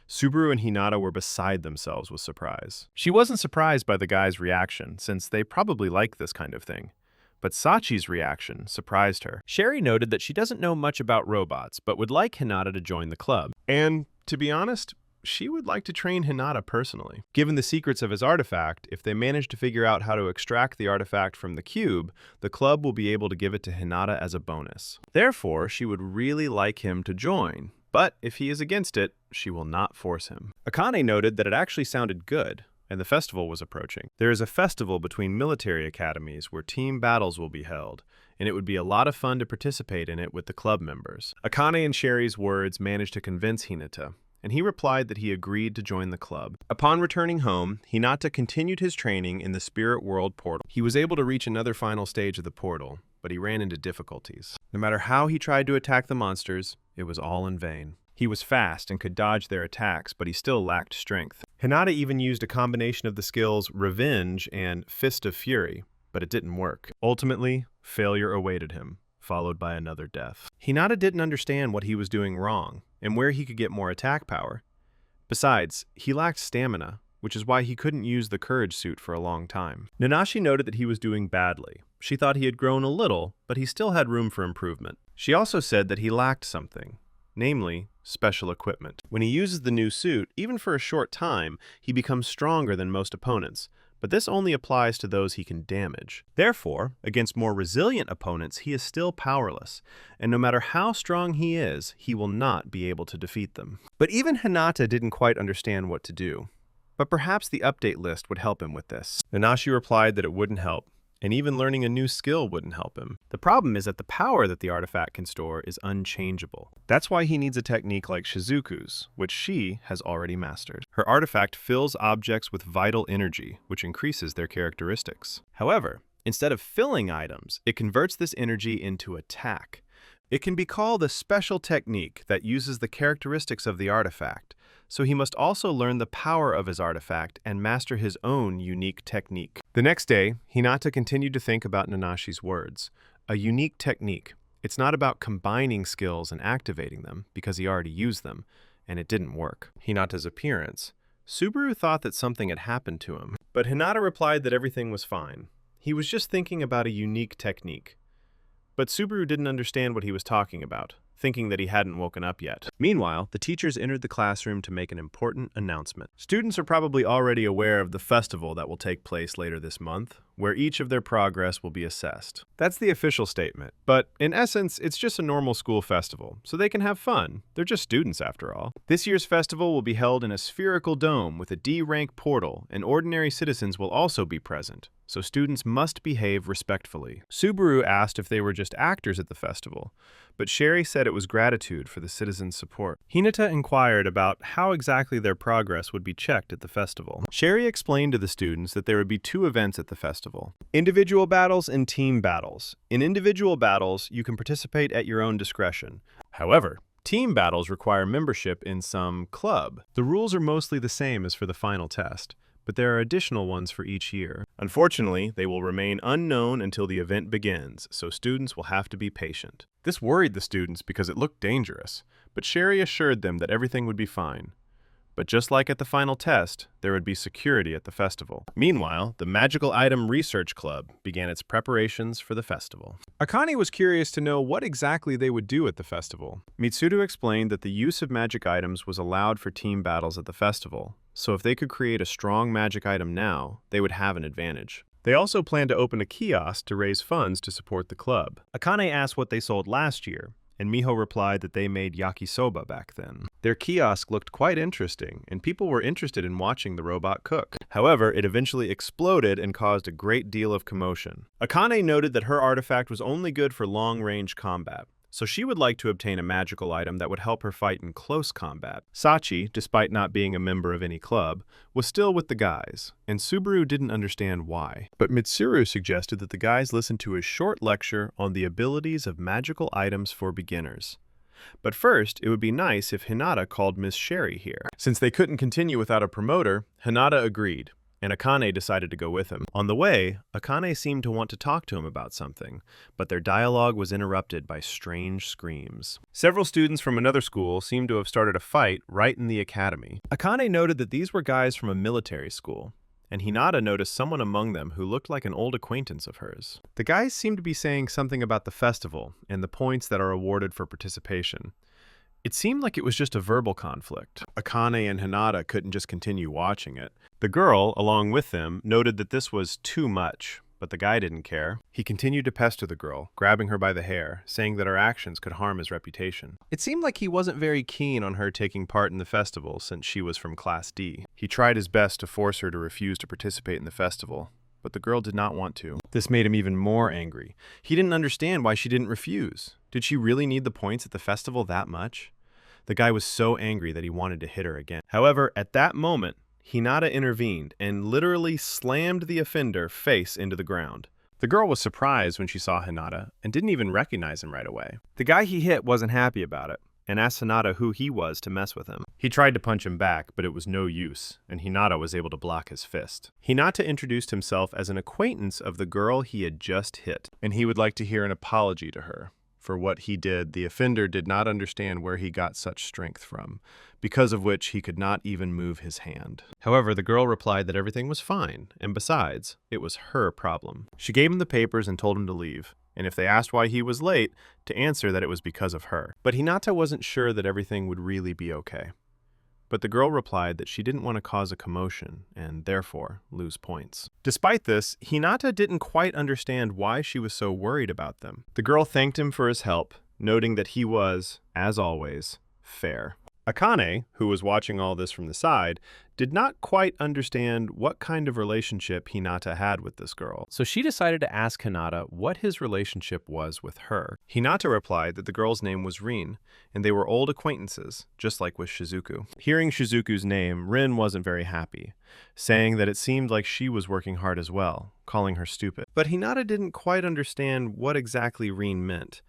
Subaru and Hinata were beside themselves with surprise. She wasn't surprised by the guy's reaction, since they probably like this kind of thing. But Sachi's reaction surprised her. Sherry noted that she doesn't know much about robots, but would like Hinata to join the club. And, to be honest, she would like to train Hinata personally. Given the secrets of his artifact, if they manage to figure out how to extract the artifact from the cube, the club will be able to give it to Hinata as a bonus. Therefore, she would really like him to join. But if he is against it, she will not force him. Akane noted that it actually sounded good, and the festival was approaching. There is a festival between military academies where team battles will be held, and it would be a lot of fun to participate in it with the club members. Akane and Sherry's words managed to convince Hinata, and he replied that he agreed to join the club. Upon returning home, Hinata continued his training in the Spirit World portal. He was able to reach another final stage of the portal, but he ran into difficulties. No matter how he tried to attack the monsters, it was all in vain. He was fast and could dodge their attacks, but he still lacked strength. Hinata even used a combination of the skills Revenge and Fist of Fury, but it didn't work. Ultimately, failure awaited him, followed by another death. Hinata didn't understand what he was doing wrong, and where he could get more attack power. Besides, he lacked stamina, which is why he couldn't use the courage suit for a long time. Nanashi noted that he was doing badly. She thought he had grown a little, but he still had room for improvement. She also said that he lacked something, namely, special equipment. When he uses the new suit, even for a short time, he becomes stronger than most opponents, but this only applies to those he can damage. Therefore, against more resilient opponents, he is still powerless, and no matter how strong he is, he will not be able to defeat them. But even Hinata didn't quite understand what to do. But perhaps the update list would help him with this. Nanashi replied that it wouldn't help, and even learning a new skill wouldn't help him. The problem is that the power that the artifact can store is unchangeable. That's why he needs a technique like Shizuku's, which she has already mastered. Her artifact fills objects with vital energy, which increases their characteristics. However, instead of filling items, it converts this energy into attack. It can be called a special technique that uses the characteristics of the artifact, so he must also learn the power of his artifact and master his own unique technique. The next day, Hinata continued to think about Nanashi's words. A unique technique. It's not about combining skills and activating them, because he already used them, and it didn't work. Hinata's appearance. Subaru thought that something had happened to him, but Hinata replied that everything was fine. He was just thinking about a unique technique. But Subaru didn't understand what he was talking about. thinking that he hadn't woken up yet. Meanwhile, the teachers entered the classroom to make an important announcement. Students are probably already aware of the festival that will take place later this month, where each of their progress will be assessed. That's the official statement, but in essence, it's just a normal school festival, so they can have fun. They're just students after all. This year's festival will be held in a spherical dome with a D-rank portal, and ordinary citizens will also be present, so students must behave respectfully. Subaru asked if they were just actors at the festival, but Sherry said it was gratitude for the citizens' support. Hinata inquired about how exactly their progress would be checked at the festival. Sherry explained to the students that there would be two events at the festival: individual battles and team battles. In individual battles, you can participate at your own discretion. However, team battles require membership in some club. The rules are mostly the same as for the final test, but there are additional ones for each year. Unfortunately, they will remain unknown until the event begins, so students will have to be patient. This worried the students because it looked dangerous, but Sherry assured them that everything would be fine. But just like at the final test, there would be security at the festival. Meanwhile, the Magical Item Research Club began its preparations for the festival. Akane was curious to know what exactly they would do at the festival. Mitsudo explained that the use of magic items was allowed for team battles at the festival, so if they could create a strong magic item now, they would have an advantage. They also planned to open a kiosk to raise funds to support the club. Akane asked what they sold last year, and Miho replied that they made yakisoba back then. Their kiosk looked quite interesting, and people were interested in watching the robot cook. However, it eventually exploded and caused a great deal of commotion. Akane noted that her artifact was only good for long-range combat, so she would like to obtain a magical item that would help her fight in close combat. Sachi, despite not being a member of any club, was still with the guys, and Subaru didn't understand why. But Mitsuru suggested that the guys listen to a short lecture on the abilities of magical items for beginners. But first, it would be nice if Hinata called Miss Sherry here. Since they couldn't continue without a promoter, Hinata agreed, and Akane decided to go with him. On the way, Akane seemed to want to talk to him about something, but their dialogue was interrupted by strange screams. Several students from another school seemed to have started a fight right in the academy. Akane noted that these were guys from a military school, and Hinata noticed someone among them who looked like an old acquaintance of hers. The guys seemed to be saying something about the festival and the points that are awarded for participation. It seemed like it was just a verbal conflict. Akane and Hinata couldn't just continue watching it. The girl, along with them, noted that this was too much, but the guy didn't care. He continued to pester the girl, grabbing her by the hair, saying that her actions could harm his reputation. It seemed like he wasn't very keen on her taking part in the festival since she was from Class D. He tried his best to force her to refuse to participate in the festival, but the girl did not want to. This made him even more angry. He didn't understand why she didn't refuse. Did she really need the points at the festival that much? The guy was so angry that he wanted to hit her again. However, at that moment, Hinata intervened and literally slammed the offender face into the ground. The girl was surprised when she saw Hinata and didn't even recognize him right away. The guy he hit wasn't happy about it and asked Hinata who he was to mess with him. He tried to punch him back, but it was no use, and Hinata was able to block his fist. Hinata introduced himself as an acquaintance of the girl he had just hit, and he would like to hear an apology to her. For what he did, the offender did not understand where he got such strength from, because of which he could not even move his hand. However, the girl replied that everything was fine, and besides, it was her problem. She gave him the papers and told him to leave, and if they asked why he was late, to answer that it was because of her. But Hinata wasn't sure that everything would really be okay. But the girl replied that she didn't want to cause a commotion and therefore lose points. Despite this, Hinata didn't quite understand why she was so worried about them. The girl thanked him for his help, noting that he was, as always, fair. Akane, who was watching all this from the side, did not quite understand what kind of relationship Hinata had with this girl, so she decided to ask Hinata what his relationship was with her. Hinata replied that the girl's name was Rin, and they were old acquaintances, just like with Shizuku. Hearing Shizuku's name, Rin wasn't very happy, saying that it seemed like she was working hard as well, calling her stupid. But Hinata didn't quite understand what exactly Rin meant,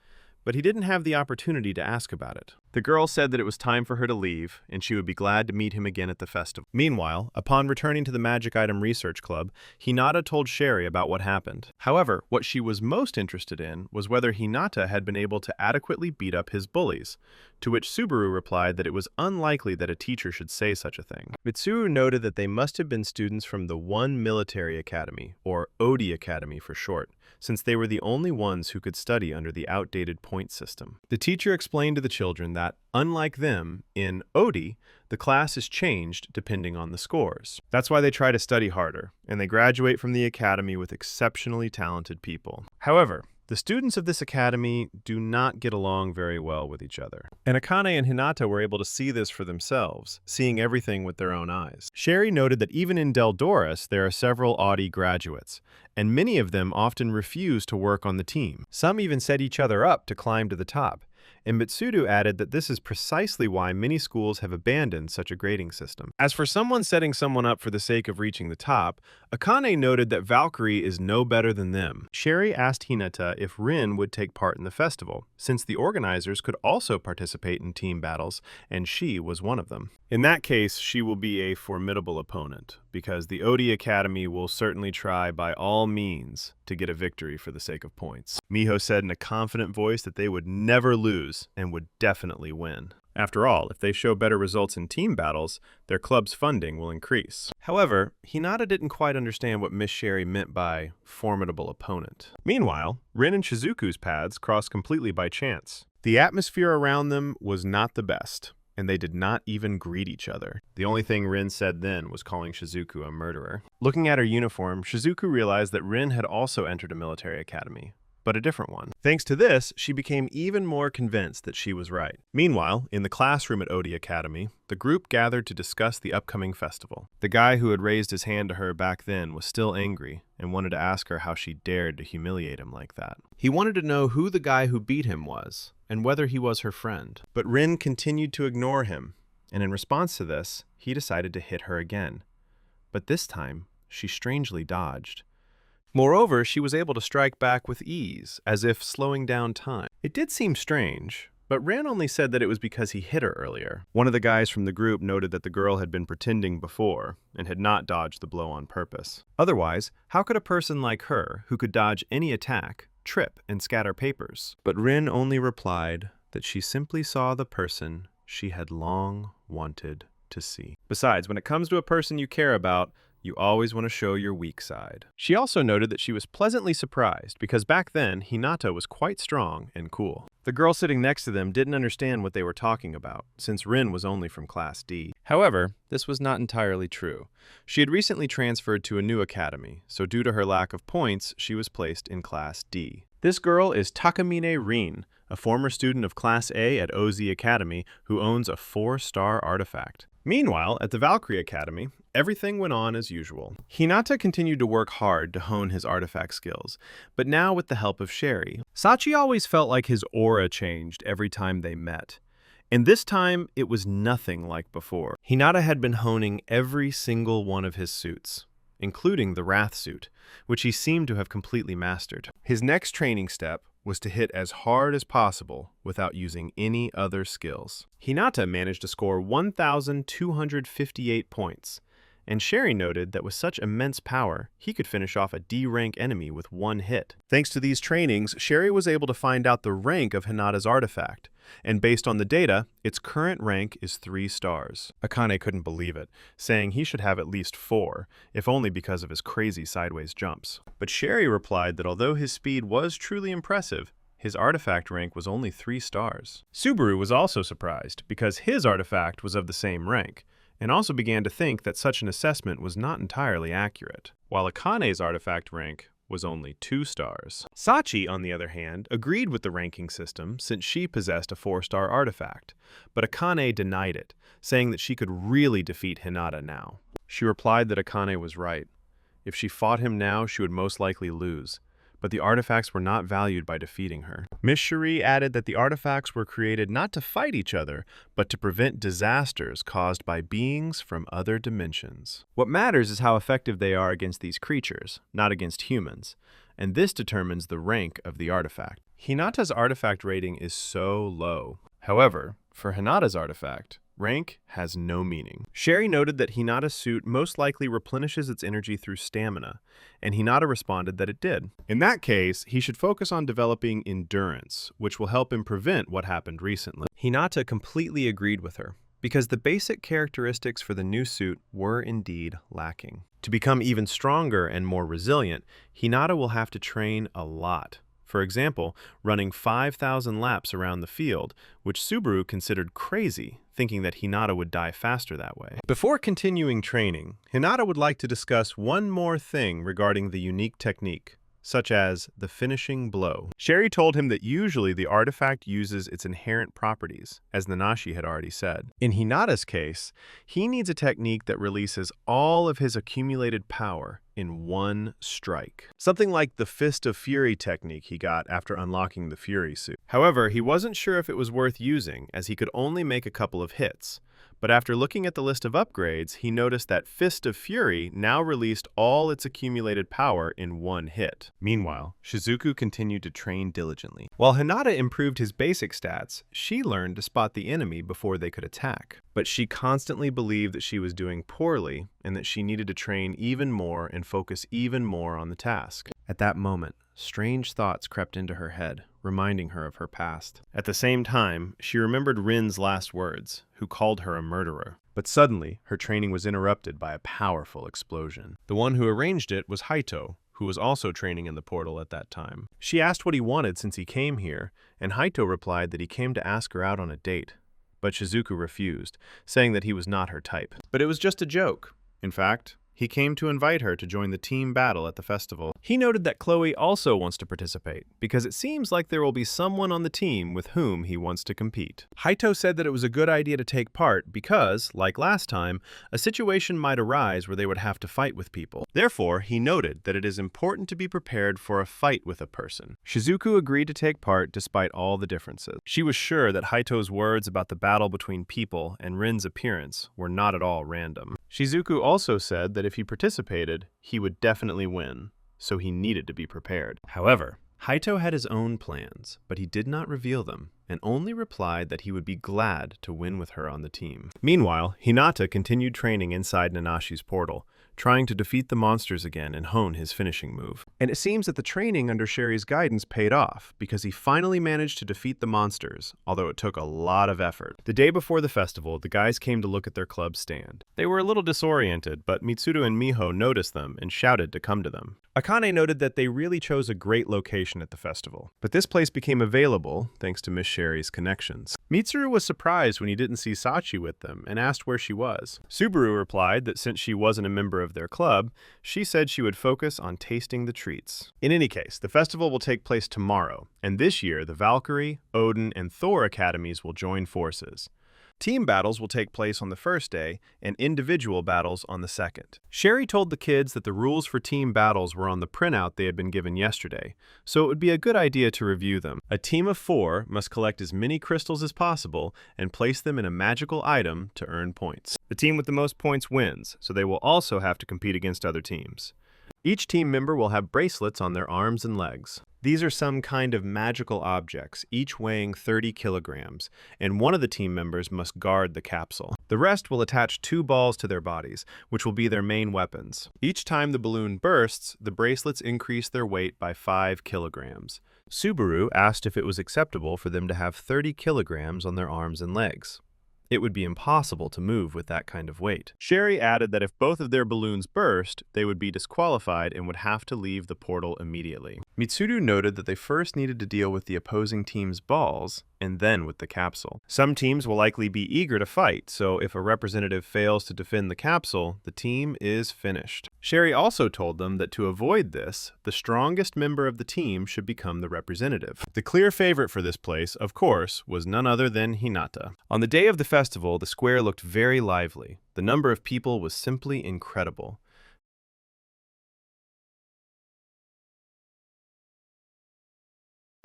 but he didn't have the opportunity to ask about it. The girl said that it was time for her to leave, and she would be glad to meet him again at the festival. Meanwhile, upon returning to the Magic Item Research Club, Hinata told Sherry about what happened. However, what she was most interested in was whether Hinata had been able to adequately beat up his bullies, to which Subaru replied that it was unlikely that a teacher should say such a thing. Mitsuru noted that they must have been students from the One Military Academy, or Odi Academy for short, since they were the only ones who could study under the outdated point system. The teacher explained to the children that, unlike them, in OD, the class is changed depending on the scores. That's why they try to study harder, and they graduate from the academy with exceptionally talented people. However, the students of this academy do not get along very well with each other. And Akane and Hinata were able to see this for themselves, seeing everything with their own eyes. Sherry noted that even in Deldoris, there are several Audi graduates, and many of them often refuse to work on the team. Some even set each other up to climb to the top. And Mitsuru added that this is precisely why many schools have abandoned such a grading system. As for someone setting someone up for the sake of reaching the top, Akane noted that Valkyrie is no better than them. Sherry asked Hinata if Rin would take part in the festival, since the organizers could also participate in team battles, and she was one of them. In that case, she will be a formidable opponent, because the OD Academy will certainly try by all means to get a victory for the sake of points. Miho said in a confident voice that they would never lose and would definitely win. After all, if they show better results in team battles, their club's funding will increase. However, Hinata didn't quite understand what Miss Sherry meant by formidable opponent. Meanwhile, Rin and Shizuku's paths crossed completely by chance. The atmosphere around them was not the best, and they did not even greet each other. The only thing Rin said then was calling Shizuku a murderer. Looking at her uniform, Shizuku realized that Rin had also entered a military academy, but a different one. Thanks to this, she became even more convinced that she was right. Meanwhile, in the classroom at Odi Academy, the group gathered to discuss the upcoming festival. The guy who had raised his hand to her back then was still angry and wanted to ask her how she dared to humiliate him like that. He wanted to know who the guy who beat him was and whether he was her friend. But Rin continued to ignore him, and in response to this, he decided to hit her again. But this time, she strangely dodged. Moreover, she was able to strike back with ease, as if slowing down time. It did seem strange, but Rin only said that it was because he hit her earlier. One of the guys from the group noted that the girl had been pretending before and had not dodged the blow on purpose. Otherwise, how could a person like her, who could dodge any attack, trip and scatter papers? But Rin only replied that she simply saw the person she had long wanted to see. Besides, when it comes to a person you care about, you always want to show your weak side. She also noted that she was pleasantly surprised because back then, Hinata was quite strong and cool. The girl sitting next to them didn't understand what they were talking about, since Rin was only from Class D. However, this was not entirely true. She had recently transferred to a new academy, so due to her lack of points, she was placed in Class D. This girl is Takamine Rin, a former student of Class A at OZ Academy who owns a 4-star artifact. Meanwhile, at the Valkyrie Academy, everything went on as usual. Hinata continued to work hard to hone his artifact skills, but now with the help of Sherry. Sachi always felt like his aura changed every time they met, and this time it was nothing like before. Hinata had been honing every single one of his suits, including the Wrath suit, which he seemed to have completely mastered. His next training step was to hit as hard as possible without using any other skills. Hinata managed to score 1,258 points, and Sherry noted that with such immense power, he could finish off a D-rank enemy with one hit. Thanks to these trainings, Sherry was able to find out the rank of Hinata's artifact, and based on the data, its current rank is 3 stars. Akane couldn't believe it, saying he should have at least 4, if only because of his crazy sideways jumps. But Sherry replied that although his speed was truly impressive, his artifact rank was only 3 stars. Subaru was also surprised, because his artifact was of the same rank, and also began to think that such an assessment was not entirely accurate, while Akane's artifact rank was only 2 stars. Sachi, on the other hand, agreed with the ranking system since she possessed a 4-star artifact, but Akane denied it, saying that she could really defeat Hinata now. She replied that Akane was right. If she fought him now, she would most likely lose, but the artifacts were not valued by defeating her. Miss Cherie added that the artifacts were created not to fight each other, but to prevent disasters caused by beings from other dimensions. What matters is how effective they are against these creatures, not against humans, and this determines the rank of the artifact. Hinata's artifact rating is so low. However, for Hinata's artifact, rank has no meaning. Sherry noted that Hinata's suit most likely replenishes its energy through stamina, and Hinata responded that it did. In that case, he should focus on developing endurance, which will help him prevent what happened recently. Hinata completely agreed with her, because the basic characteristics for the new suit were indeed lacking. To become even stronger and more resilient, Hinata will have to train a lot. For example, running 5,000 laps around the field, which Subaru considered crazy, thinking that Hinata would die faster that way. Before continuing training, Hinata would like to discuss one more thing regarding the unique technique, such as the finishing blow. Sherry told him that usually the artifact uses its inherent properties, as Nanashi had already said. In Hinata's case, he needs a technique that releases all of his accumulated power in one strike. Something like the Fist of Fury technique he got after unlocking the Fury suit. However, he wasn't sure if it was worth using, as he could only make a couple of hits. But after looking at the list of upgrades, he noticed that Fist of Fury now released all its accumulated power in one hit. Meanwhile, Shizuku continued to train diligently. While Hinata improved his basic stats, she learned to spot the enemy before they could attack. But she constantly believed that she was doing poorly and that she needed to train even more and focus even more on the task. At that moment, strange thoughts crept into her head, reminding her of her past. At the same time, she remembered Rin's last words, who called her a murderer. But suddenly, her training was interrupted by a powerful explosion. The one who arranged it was Haito, who was also training in the portal at that time. She asked what he wanted since he came here, and Haito replied that he came to ask her out on a date. But Shizuku refused, saying that he was not her type. But it was just a joke. In fact, he came to invite her to join the team battle at the festival. He noted that Chloe also wants to participate, because it seems like there will be someone on the team with whom he wants to compete. Haito said that it was a good idea to take part because, like last time, a situation might arise where they would have to fight with people. Therefore, he noted that it is important to be prepared for a fight with a person. Shizuku agreed to take part despite all the differences. She was sure that Haito's words about the battle between people and Rin's appearance were not at all random. Shizuku also said that if he participated, he would definitely win, so he needed to be prepared. However, Haito had his own plans, but he did not reveal them, and only replied that he would be glad to win with her on the team. Meanwhile, Hinata continued training inside Nanashi's portal, trying to defeat the monsters again and hone his finishing move. And it seems that the training under Sherry's guidance paid off, because he finally managed to defeat the monsters, although it took a lot of effort. The day before the festival, the guys came to look at their club stand. They were a little disoriented, but Mitsuru and Miho noticed them and shouted to come to them. Akane noted that they really chose a great location at the festival, but this place became available thanks to Miss Sherry's connections. Mitsuru was surprised when he didn't see Sachi with them and asked where she was. Subaru replied that since she wasn't a member of their club, she said she would focus on tasting the treats. In any case, the festival will take place tomorrow, and this year the Valkyrie, Odin, and Thor academies will join forces. Team battles will take place on the first day, and individual battles on the second. Sherry told the kids that the rules for team battles were on the printout they had been given yesterday, so it would be a good idea to review them. A team of 4 must collect as many crystals as possible and place them in a magical item to earn points. The team with the most points wins, so they will also have to compete against other teams. Each team member will have bracelets on their arms and legs. These are some kind of magical objects, each weighing 30 kilograms, and one of the team members must guard the capsule. The rest will attach 2 balls to their bodies, which will be their main weapons. Each time the balloon bursts, the bracelets increase their weight by 5 kilograms. Subaru asked if it was acceptable for them to have 30 kilograms on their arms and legs. It would be impossible to move with that kind of weight. Sherry added that if both of their balloons burst, they would be disqualified and would have to leave the portal immediately. Mitsuru noted that they first needed to deal with the opposing team's balls, and then with the capsule. Some teams will likely be eager to fight, so if a representative fails to defend the capsule, the team is finished. Sherry also told them that to avoid this, the strongest member of the team should become the representative. The clear favorite for this place, of course, was none other than Hinata. On the day of the festival, the square looked very lively. The number of people was simply incredible.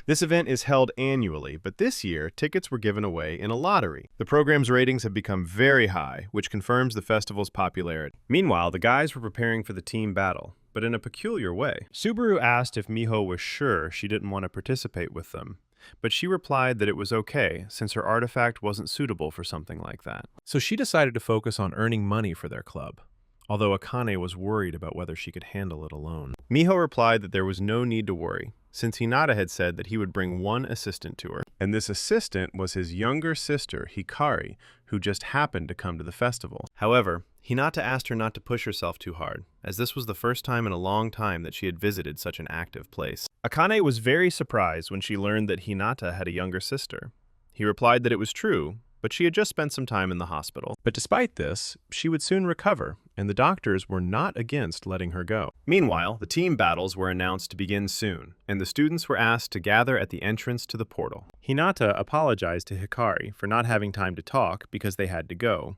This event is held annually, but this year, tickets were given away in a lottery. The program's ratings have become very high, which confirms the festival's popularity. Meanwhile, the guys were preparing for the team battle, but in a peculiar way. Subaru asked if Miho was sure she didn't want to participate with them, but she replied that it was okay, since her artifact wasn't suitable for something like that. So she decided to focus on earning money for their club, although Akane was worried about whether she could handle it alone. Miho replied that there was no need to worry, since Hinata had said that he would bring one assistant to her. And this assistant was his younger sister, Hikari, who just happened to come to the festival. However, Hinata asked her not to push herself too hard, as this was the first time in a long time that she had visited such an active place. Akane was very surprised when she learned that Hinata had a younger sister. He replied that it was true, but she had just spent some time in the hospital. But despite this, she would soon recover, and the doctors were not against letting her go. Meanwhile, the team battles were announced to begin soon, and the students were asked to gather at the entrance to the portal. Hinata apologized to Hikari for not having time to talk because they had to go.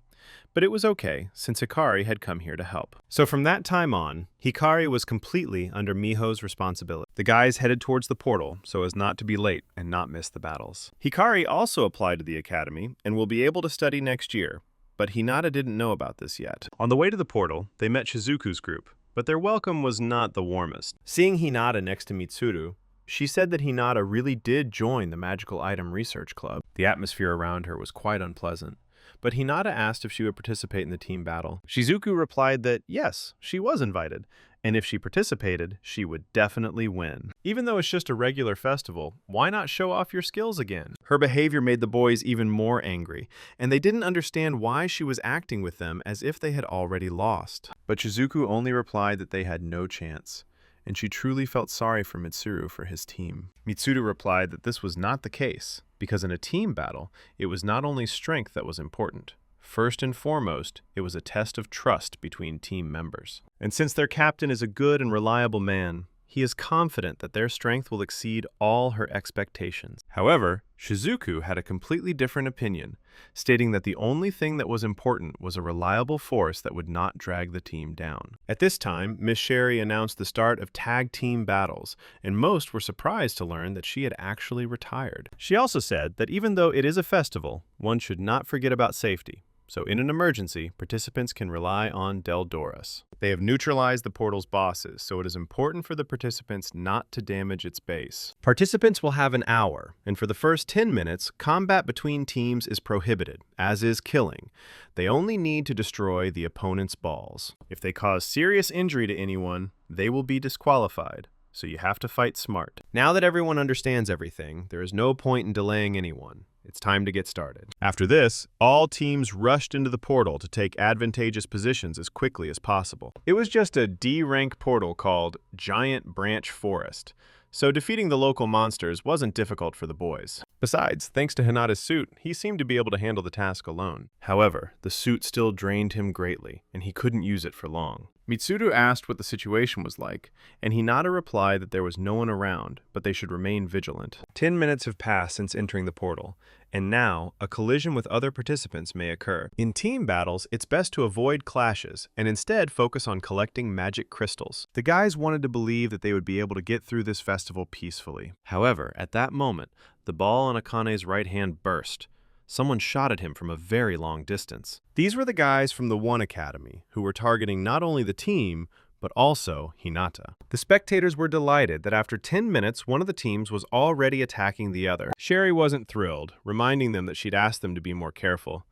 But it was okay, since Hikari had come here to help. So from that time on, Hikari was completely under Miho's responsibility. The guys headed towards the portal so as not to be late and not miss the battles. Hikari also applied to the academy and will be able to study next year, but Hinata didn't know about this yet. On the way to the portal, they met Shizuku's group, but their welcome was not the warmest. Seeing Hinata next to Mitsuru, she said that Hinata really did join the Magical Item Research Club. The atmosphere around her was quite unpleasant. But Hinata asked if she would participate in the team battle. Shizuku replied that yes, she was invited, and if she participated, she would definitely win. Even though it's just a regular festival, why not show off your skills again? Her behavior made the boys even more angry, and they didn't understand why she was acting with them as if they had already lost. But Shizuku only replied that they had no chance, and she truly felt sorry for Mitsuru for his team. Mitsuru replied that this was not the case, because in a team battle, it was not only strength that was important. First and foremost, it was a test of trust between team members. And since their captain is a good and reliable man, he is confident that their strength will exceed all her expectations. However, Shizuku had a completely different opinion, stating that the only thing that was important was a reliable force that would not drag the team down. At this time, Miss Sherry announced the start of tag team battles, and most were surprised to learn that she had actually retired. She also said that even though it is a festival, one should not forget about safety. So in an emergency, participants can rely on Deldoras. They have neutralized the portal's bosses, so it is important for the participants not to damage its base. Participants will have an hour, and for the first 10 minutes, combat between teams is prohibited, as is killing. They only need to destroy the opponent's balls. If they cause serious injury to anyone, they will be disqualified. So you have to fight smart. Now that everyone understands everything, there is no point in delaying anyone. It's time to get started. After this, all teams rushed into the portal to take advantageous positions as quickly as possible. It was just a D-rank portal called Giant Branch Forest, so defeating the local monsters wasn't difficult for the boys. Besides, thanks to Hinata's suit, he seemed to be able to handle the task alone. However, the suit still drained him greatly, and he couldn't use it for long. Mitsuru asked what the situation was like, and Hinata replied that there was no one around, but they should remain vigilant. 10 minutes have passed since entering the portal, and now a collision with other participants may occur. In team battles, it's best to avoid clashes and instead focus on collecting magic crystals. The guys wanted to believe that they would be able to get through this festival peacefully. However, at that moment, the ball on Akane's right hand burst. Someone shot at him from a very long distance. These were the guys from the One Academy, who were targeting not only the team, but also Hinata. The spectators were delighted that after 10 minutes, one of the teams was already attacking the other. Sherry wasn't thrilled, reminding them that she'd asked them to be more careful.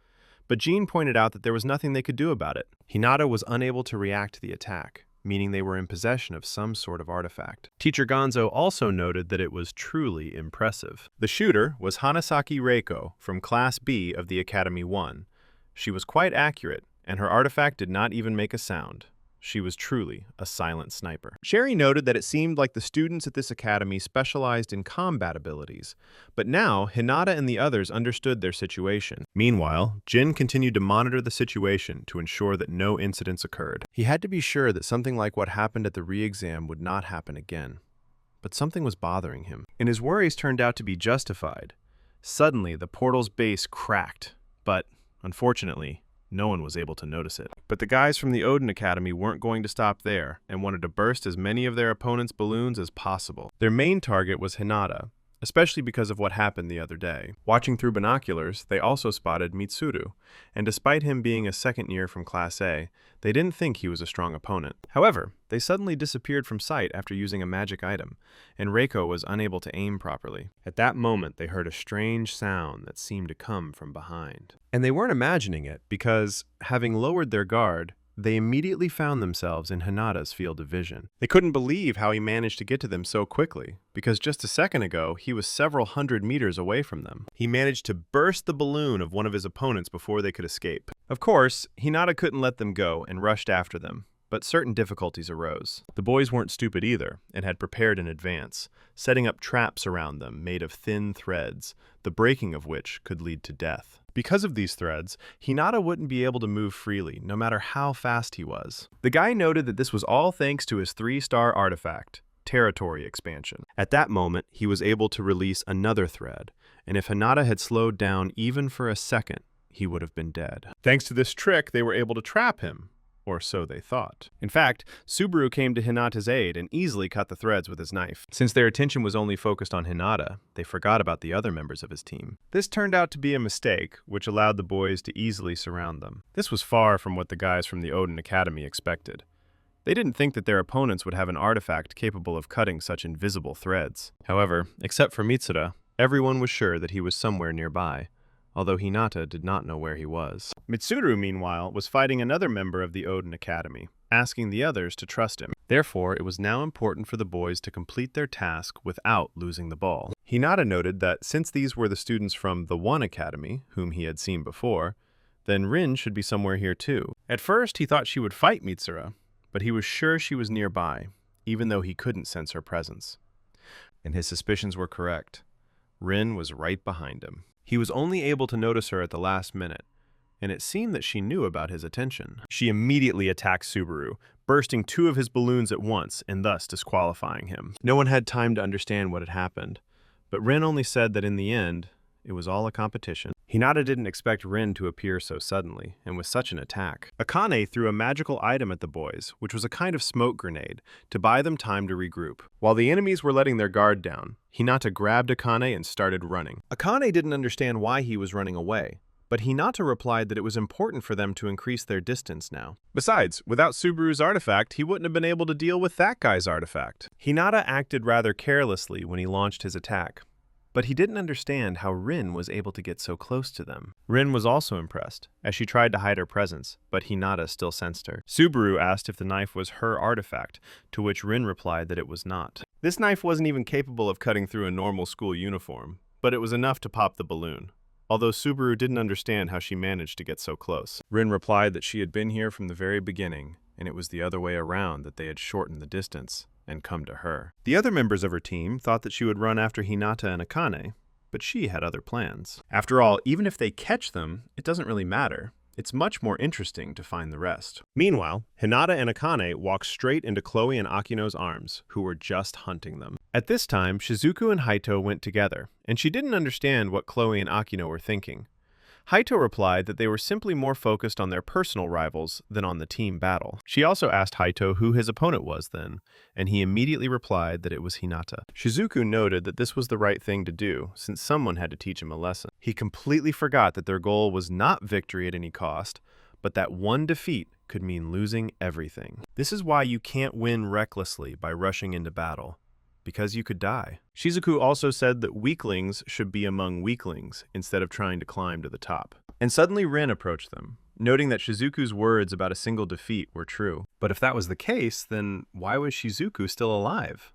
But Jean pointed out that there was nothing they could do about it. Hinata was unable to react to the attack, meaning they were in possession of some sort of artifact. Teacher Gonzo also noted that it was truly impressive. The shooter was Hanasaki Reiko from Class B of the Academy 1. She was quite accurate, and her artifact did not even make a sound. She was truly a silent sniper. Sherry noted that it seemed like the students at this academy specialized in combat abilities, but now Hinata and the others understood their situation. Meanwhile, Jin continued to monitor the situation to ensure that no incidents occurred. He had to be sure that something like what happened at the re-exam would not happen again. But something was bothering him, and his worries turned out to be justified. Suddenly, the portal's base cracked, but, unfortunately, no one was able to notice it. But the guys from the Odin Academy weren't going to stop there and wanted to burst as many of their opponents' balloons as possible. Their main target was Hinata, especially because of what happened the other day. Watching through binoculars, they also spotted Mitsuru, and despite him being a second year from Class A, they didn't think he was a strong opponent. However, they suddenly disappeared from sight after using a magic item, and Reiko was unable to aim properly. At that moment, they heard a strange sound that seemed to come from behind. And they weren't imagining it because, having lowered their guard, they immediately found themselves in Hinata's field of vision. They couldn't believe how he managed to get to them so quickly, because just a second ago, he was several hundred meters away from them. He managed to burst the balloon of one of his opponents before they could escape. Of course, Hinata couldn't let them go and rushed after them, but certain difficulties arose. The boys weren't stupid either and had prepared in advance, setting up traps around them made of thin threads, the breaking of which could lead to death. Because of these threads, Hinata wouldn't be able to move freely, no matter how fast he was. The guy noted that this was all thanks to his 3-star artifact, territory expansion. At that moment, he was able to release another thread, and if Hinata had slowed down even for a second, he would have been dead. Thanks to this trick, they were able to trap him, or so they thought. In fact, Subaru came to Hinata's aid and easily cut the threads with his knife. Since their attention was only focused on Hinata, they forgot about the other members of his team. This turned out to be a mistake, which allowed the boys to easily surround them. This was far from what the guys from the Odin Academy expected. They didn't think that their opponents would have an artifact capable of cutting such invisible threads. However, except for Mitsura, everyone was sure that he was somewhere nearby, although Hinata did not know where he was. Mitsuru, meanwhile, was fighting another member of the Odin Academy, asking the others to trust him. Therefore, it was now important for the boys to complete their task without losing the ball. Hinata noted that since these were the students from the One Academy, whom he had seen before, then Rin should be somewhere here too. At first, he thought she would fight Mitsura, but he was sure she was nearby, even though he couldn't sense her presence. And his suspicions were correct. Rin was right behind him. He was only able to notice her at the last minute, and it seemed that she knew about his attention. She immediately attacked Subaru, bursting 2 of his balloons at once and thus disqualifying him. No one had time to understand what had happened, but Rin only said that in the end, it was all a competition. Hinata didn't expect Rin to appear so suddenly, and with such an attack. Akane threw a magical item at the boys, which was a kind of smoke grenade, to buy them time to regroup. While the enemies were letting their guard down, Hinata grabbed Akane and started running. Akane didn't understand why he was running away, but Hinata replied that it was important for them to increase their distance now. Besides, without Subaru's artifact, he wouldn't have been able to deal with that guy's artifact. Hinata acted rather carelessly when he launched his attack, but he didn't understand how Rin was able to get so close to them. Rin was also impressed, as she tried to hide her presence, but Hinata still sensed her. Subaru asked if the knife was her artifact, to which Rin replied that it was not. This knife wasn't even capable of cutting through a normal school uniform, but it was enough to pop the balloon, although Subaru didn't understand how she managed to get so close. Rin replied that she had been here from the very beginning, and it was the other way around that they had shortened the distance and come to her. The other members of her team thought that she would run after Hinata and Akane, but she had other plans. After all, even if they catch them, it doesn't really matter. It's much more interesting to find the rest. Meanwhile, Hinata and Akane walked straight into Chloe and Akino's arms, who were just hunting them. At this time, Shizuku and Haito went together, and she didn't understand what Chloe and Akino were thinking. Haito replied that they were simply more focused on their personal rivals than on the team battle. She also asked Haito who his opponent was then, and he immediately replied that it was Hinata. Shizuku noted that this was the right thing to do, since someone had to teach him a lesson. He completely forgot that their goal was not victory at any cost, but that one defeat could mean losing everything. This is why you can't win recklessly by rushing into battle, because you could die. Shizuku also said that weaklings should be among weaklings instead of trying to climb to the top. And suddenly Rin approached them, noting that Shizuku's words about a single defeat were true. But if that was the case, then why was Shizuku still alive?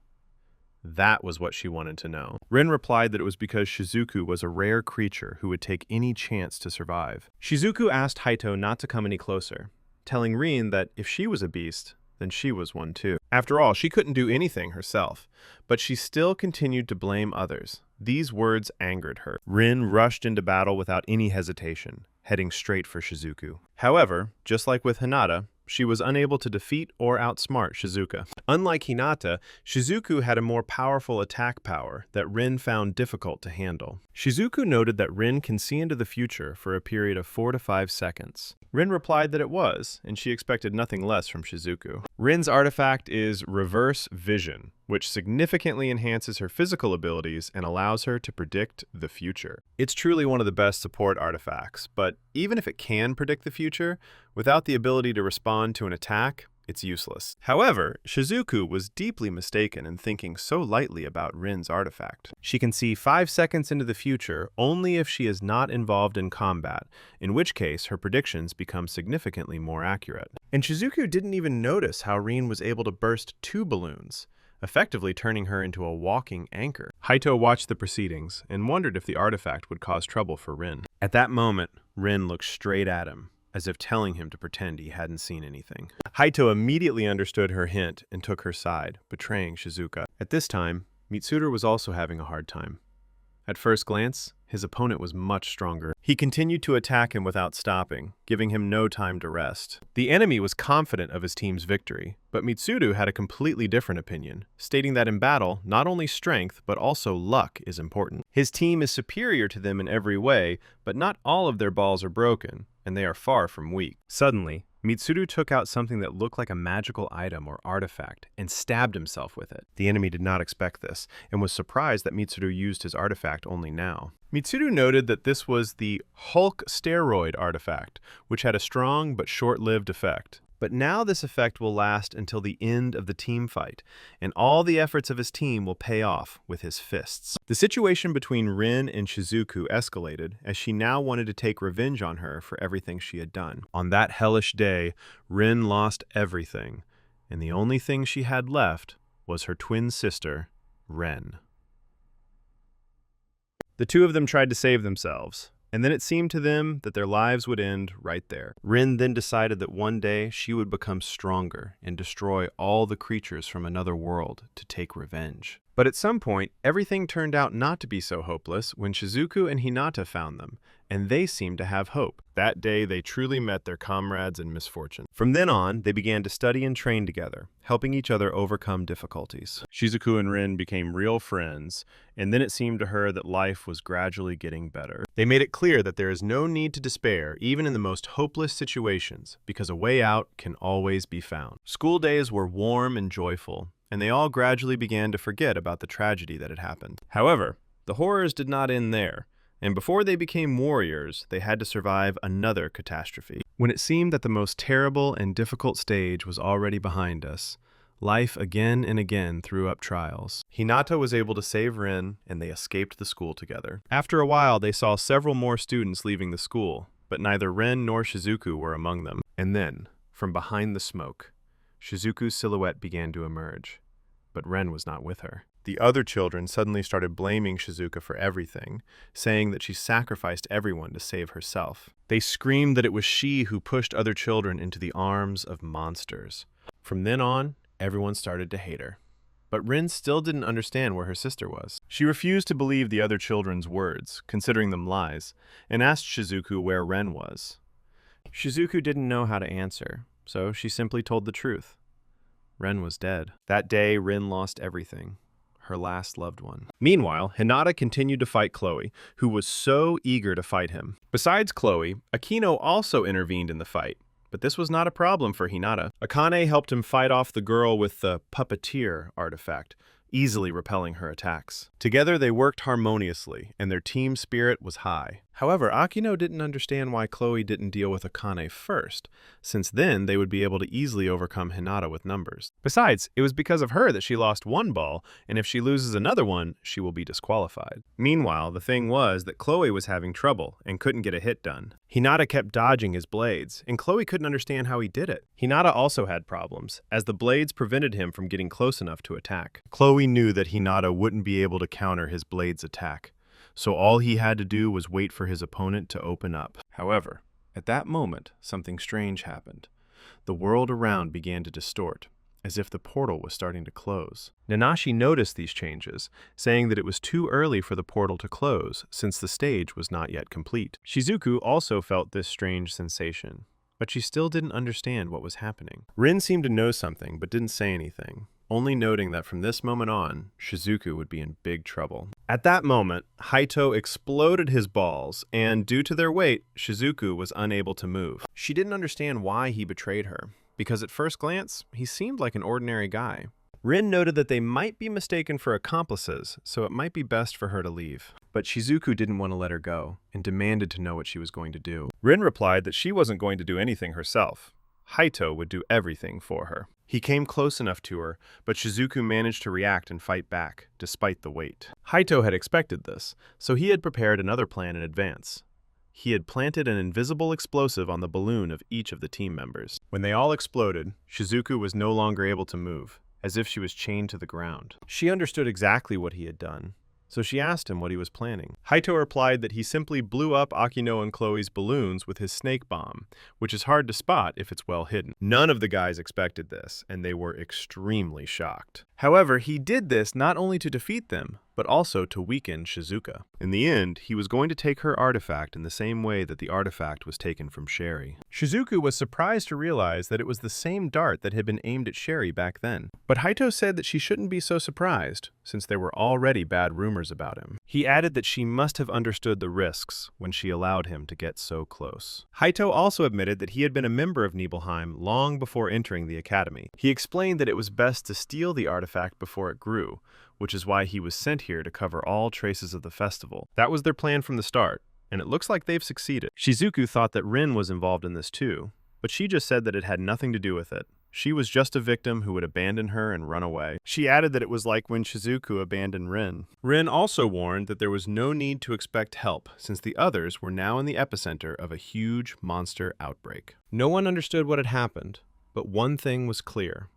That was what she wanted to know. Rin replied that it was because Shizuku was a rare creature who would take any chance to survive. Shizuku asked Haito not to come any closer, telling Rin that if she was a beast, then she was one too. After all, she couldn't do anything herself, but she still continued to blame others. These words angered her. Rin rushed into battle without any hesitation, heading straight for Shizuku. However, just like with Hinata, she was unable to defeat or outsmart Shizuka. Unlike Hinata, Shizuku had a more powerful attack power that Rin found difficult to handle. Shizuku noted that Rin can see into the future for a period of 4 to 5 seconds. Rin replied that it was, and she expected nothing less from Shizuku. Rin's artifact is Reverse Vision, which significantly enhances her physical abilities and allows her to predict the future. It's truly one of the best support artifacts, but even if it can predict the future, without the ability to respond to an attack, it's useless. However, Shizuku was deeply mistaken in thinking so lightly about Rin's artifact. She can see 5 seconds into the future only if she is not involved in combat, in which case her predictions become significantly more accurate. And Shizuku didn't even notice how Rin was able to burst 2 balloons, effectively turning her into a walking anchor. Haito watched the proceedings and wondered if the artifact would cause trouble for Rin. At that moment, Rin looked straight at him, as if telling him to pretend he hadn't seen anything. Haito immediately understood her hint and took her side, betraying Shizuka. At this time, Mitsuru was also having a hard time. At first glance, his opponent was much stronger. He continued to attack him without stopping, giving him no time to rest. The enemy was confident of his team's victory, but Mitsuru had a completely different opinion, stating that in battle, not only strength, but also luck is important. His team is superior to them in every way, but not all of their balls are broken, and they are far from weak. Suddenly, Mitsuru took out something that looked like a magical item or artifact and stabbed himself with it. The enemy did not expect this and was surprised that Mitsuru used his artifact only now. Mitsuru noted that this was the Hulk steroid artifact, which had a strong but short-lived effect. But now this effect will last until the end of the team fight, and all the efforts of his team will pay off with his fists. The situation between Rin and Shizuku escalated as she now wanted to take revenge on her for everything she had done. On that hellish day, Rin lost everything, and the only thing she had left was her twin sister, Ren. The two of them tried to save themselves, and then it seemed to them that their lives would end right there. Rin then decided that one day she would become stronger and destroy all the creatures from another world to take revenge. But at some point, everything turned out not to be so hopeless when Shizuku and Hinata found them, and they seemed to have hope. That day, they truly met their comrades in misfortune. From then on, they began to study and train together, helping each other overcome difficulties. Shizuku and Rin became real friends, and then it seemed to her that life was gradually getting better. They made it clear that there is no need to despair, even in the most hopeless situations, because a way out can always be found. School days were warm and joyful, and they all gradually began to forget about the tragedy that had happened. However, the horrors did not end there, and before they became warriors, they had to survive another catastrophe. When it seemed that the most terrible and difficult stage was already behind us, life again and again threw up trials. Hinata was able to save Rin, and they escaped the school together. After a while, they saw several more students leaving the school, but neither Rin nor Shizuku were among them. And then, from behind the smoke, Shizuku's silhouette began to emerge, but Ren was not with her. The other children suddenly started blaming Shizuka for everything, saying that she sacrificed everyone to save herself. They screamed that it was she who pushed other children into the arms of monsters. From then on, everyone started to hate her. But Rin still didn't understand where her sister was. She refused to believe the other children's words, considering them lies, and asked Shizuku where Ren was. Shizuku didn't know how to answer, so she simply told the truth. Ren was dead. That day, Rin lost everything. Her last loved one. Meanwhile, Hinata continued to fight Chloe, who was so eager to fight him. Besides Chloe, Akino also intervened in the fight, but this was not a problem for Hinata. Akane helped him fight off the girl with the puppeteer artifact, easily repelling her attacks. Together they worked harmoniously, and their team spirit was high. However, Akino didn't understand why Chloe didn't deal with Akane first, since then they would be able to easily overcome Hinata with numbers. Besides, it was because of her that she lost one ball, and if she loses another one, she will be disqualified. Meanwhile, the thing was that Chloe was having trouble and couldn't get a hit done. Hinata kept dodging his blades, and Chloe couldn't understand how he did it. Hinata also had problems, as the blades prevented him from getting close enough to attack. Chloe knew that Hinata wouldn't be able to counter his blade's attack, so all he had to do was wait for his opponent to open up. However, at that moment, something strange happened. The world around began to distort, as if the portal was starting to close. Nanashi noticed these changes, saying that it was too early for the portal to close, since the stage was not yet complete. Shizuku also felt this strange sensation, but she still didn't understand what was happening. Rin seemed to know something, but didn't say anything, only noting that from this moment on, Shizuku would be in big trouble. At that moment, Haito exploded his balls, and due to their weight, Shizuku was unable to move. She didn't understand why he betrayed her, because at first glance, he seemed like an ordinary guy. Rin noted that they might be mistaken for accomplices, so it might be best for her to leave. But Shizuku didn't want to let her go, and demanded to know what she was going to do. Rin replied that she wasn't going to do anything herself. Haito would do everything for her. He came close enough to her, but Shizuku managed to react and fight back, despite the weight. Haito had expected this, so he had prepared another plan in advance. He had planted an invisible explosive on the balloon of each of the team members. When they all exploded, Shizuku was no longer able to move, as if she was chained to the ground. She understood exactly what he had done, so she asked him what he was planning. Haito replied that he simply blew up Akino and Chloe's balloons with his snake bomb, which is hard to spot if it's well hidden. None of the guys expected this, and they were extremely shocked. However, he did this not only to defeat them, but also to weaken Shizuka. In the end, he was going to take her artifact in the same way that the artifact was taken from Sherry. Shizuku was surprised to realize that it was the same dart that had been aimed at Sherry back then. But Haito said that she shouldn't be so surprised, since there were already bad rumors about him. He added that she must have understood the risks when she allowed him to get so close. Haito also admitted that he had been a member of Nibelheim long before entering the academy. He explained that it was best to steal the artifact before it grew, which is why he was sent here to cover all traces of the festival. That was their plan from the start, and it looks like they've succeeded. Shizuku thought that Rin was involved in this too, but she just said that it had nothing to do with it. She was just a victim who would abandon her and run away. She added that it was like when Shizuku abandoned Rin. Rin also warned that there was no need to expect help, since the others were now in the epicenter of a huge monster outbreak. No one understood what had happened, but one thing was clear.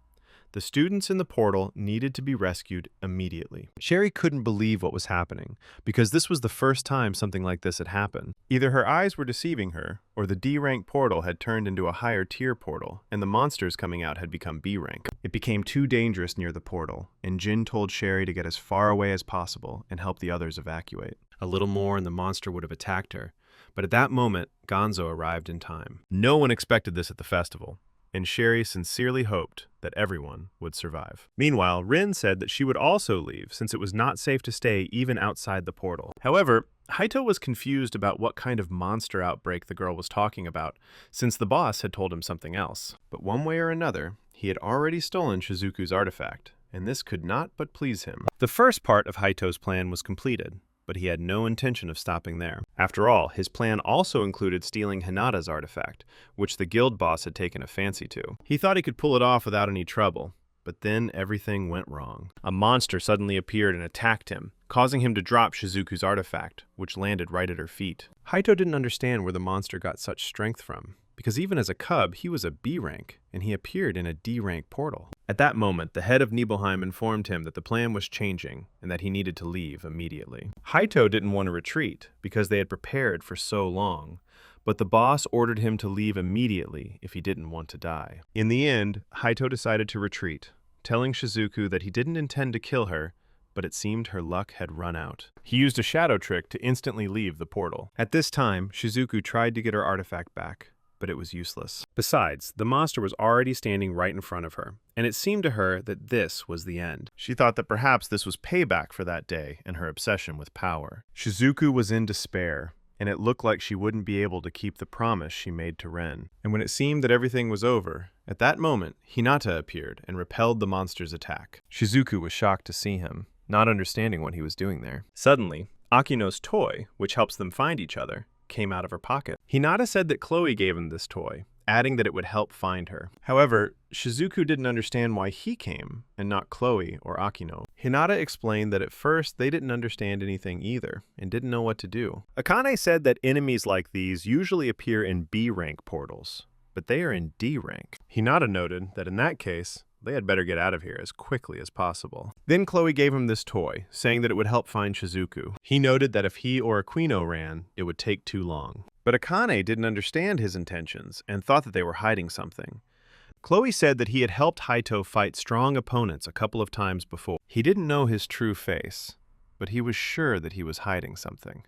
The students in the portal needed to be rescued immediately. Sherry couldn't believe what was happening, because this was the first time something like this had happened. Either her eyes were deceiving her, or the D-rank portal had turned into a higher tier portal, and the monsters coming out had become B-rank. It became too dangerous near the portal, and Jin told Sherry to get as far away as possible and help the others evacuate. A little more and the monster would have attacked her, but at that moment, Gonzo arrived in time. No one expected this at the festival, and Sherry sincerely hoped that everyone would survive. Meanwhile, Rin said that she would also leave since it was not safe to stay even outside the portal. However, Haito was confused about what kind of monster outbreak the girl was talking about, since the boss had told him something else. But one way or another, he had already stolen Shizuku's artifact, and this could not but please him. The first part of Haito's plan was completed, but he had no intention of stopping there. After all, his plan also included stealing Hinata's artifact, which the guild boss had taken a fancy to. He thought he could pull it off without any trouble, but then everything went wrong. A monster suddenly appeared and attacked him, causing him to drop Shizuku's artifact, which landed right at her feet. Haito didn't understand where the monster got such strength from, because even as a cub, he was a B rank, and he appeared in a D rank portal. At that moment, the head of Nibelheim informed him that the plan was changing and that he needed to leave immediately. Haito didn't want to retreat because they had prepared for so long, but the boss ordered him to leave immediately if he didn't want to die. In the end, Haito decided to retreat, telling Shizuku that he didn't intend to kill her, but it seemed her luck had run out. He used a shadow trick to instantly leave the portal. At this time, Shizuku tried to get her artifact back, but it was useless. Besides, the monster was already standing right in front of her, and it seemed to her that this was the end. She thought that perhaps this was payback for that day and her obsession with power. Shizuku was in despair, and it looked like she wouldn't be able to keep the promise she made to Ren. And when it seemed that everything was over, at that moment, Hinata appeared and repelled the monster's attack. Shizuku was shocked to see him, not understanding what he was doing there. Suddenly, Akino's toy, which helps them find each other, came out of her pocket. Hinata said that Chloe gave him this toy, adding that it would help find her. However, Shizuku didn't understand why he came and not Chloe or Akino. Hinata explained that at first they didn't understand anything either and didn't know what to do. Akane said that enemies like these usually appear in B rank portals, but they are in D rank. Hinata noted that in that case, they had better get out of here as quickly as possible. Then Chloe gave him this toy, saying that it would help find Shizuku. He noted that if he or Aquino ran, it would take too long. But Akane didn't understand his intentions and thought that they were hiding something. Chloe said that he had helped Haito fight strong opponents a couple of times before. He didn't know his true face, but he was sure that he was hiding something.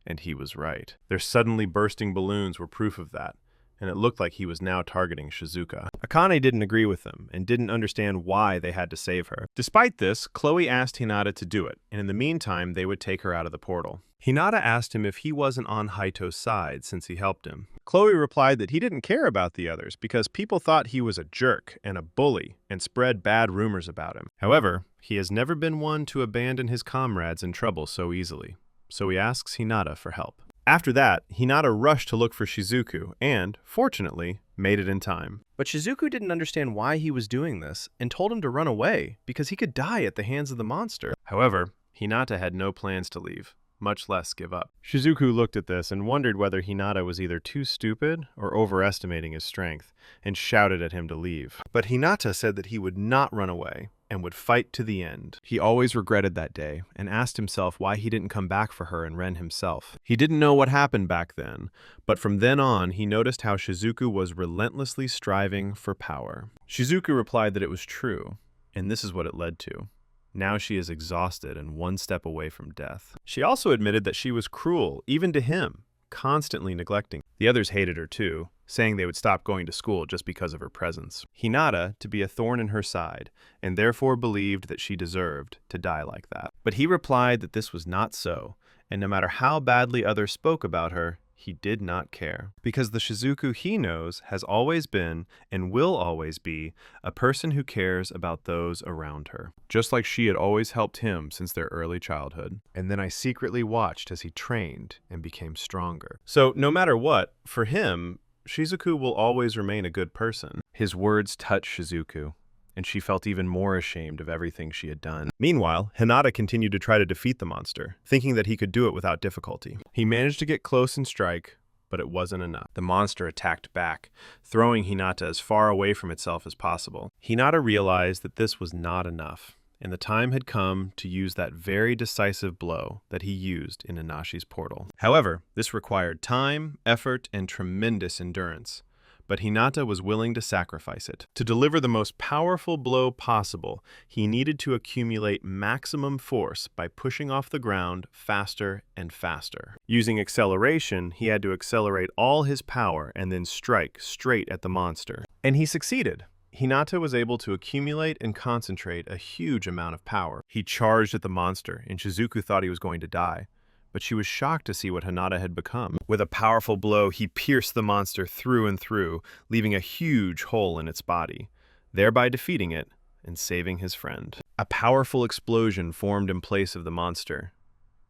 And he was right. Their suddenly bursting balloons were proof of that, and it looked like he was now targeting Shizuka. Akane didn't agree with them and didn't understand why they had to save her. Despite this, Chloe asked Hinata to do it, and in the meantime, they would take her out of the portal. Hinata asked him if he wasn't on Haito's side since he helped him. Chloe replied that he didn't care about the others because people thought he was a jerk and a bully and spread bad rumors about him. However, he has never been one to abandon his comrades in trouble so easily, so he asks Hinata for help. After that, Hinata rushed to look for Shizuku and, fortunately, made it in time. But Shizuku didn't understand why he was doing this and told him to run away because he could die at the hands of the monster. However, Hinata had no plans to leave, much less give up. Shizuku looked at this and wondered whether Hinata was either too stupid or overestimating his strength, and shouted at him to leave. But Hinata said that he would not run away, and would fight to the end. He always regretted that day and asked himself why he didn't come back for her and Ren himself. He didn't know what happened back then, but from then on he noticed how Shizuku was relentlessly striving for power. Shizuku replied that it was true, and this is what it led to. Now she is exhausted and one step away from death. She also admitted that she was cruel, even to him, constantly neglecting. The others hated her too, saying they would stop going to school just because of her presence. Hinata to be a thorn in her side, and therefore believed that she deserved to die like that. But he replied that this was not so, and no matter how badly others spoke about her, he did not care. Because the Shizuku he knows has always been, and will always be, a person who cares about those around her. Just like she had always helped him since their early childhood. And then I secretly watched as he trained and became stronger. So no matter what, for him, Shizuku will always remain a good person. His words touched Shizuku, and she felt even more ashamed of everything she had done. Meanwhile, Hinata continued to try to defeat the monster, thinking that he could do it without difficulty. He managed to get close and strike, but it wasn't enough. The monster attacked back, throwing Hinata as far away from itself as possible. Hinata realized that this was not enough, and the time had come to use that very decisive blow that he used in Nanashi's portal. However, this required time, effort, and tremendous endurance. But Hinata was willing to sacrifice it. To deliver the most powerful blow possible, he needed to accumulate maximum force by pushing off the ground faster and faster. Using acceleration, he had to accelerate all his power and then strike straight at the monster. And he succeeded. Hinata was able to accumulate and concentrate a huge amount of power. He charged at the monster, and Shizuku thought he was going to die. But she was shocked to see what Hinata had become. With a powerful blow, he pierced the monster through and through, leaving a huge hole in its body, thereby defeating it and saving his friend. A powerful explosion formed in place of the monster.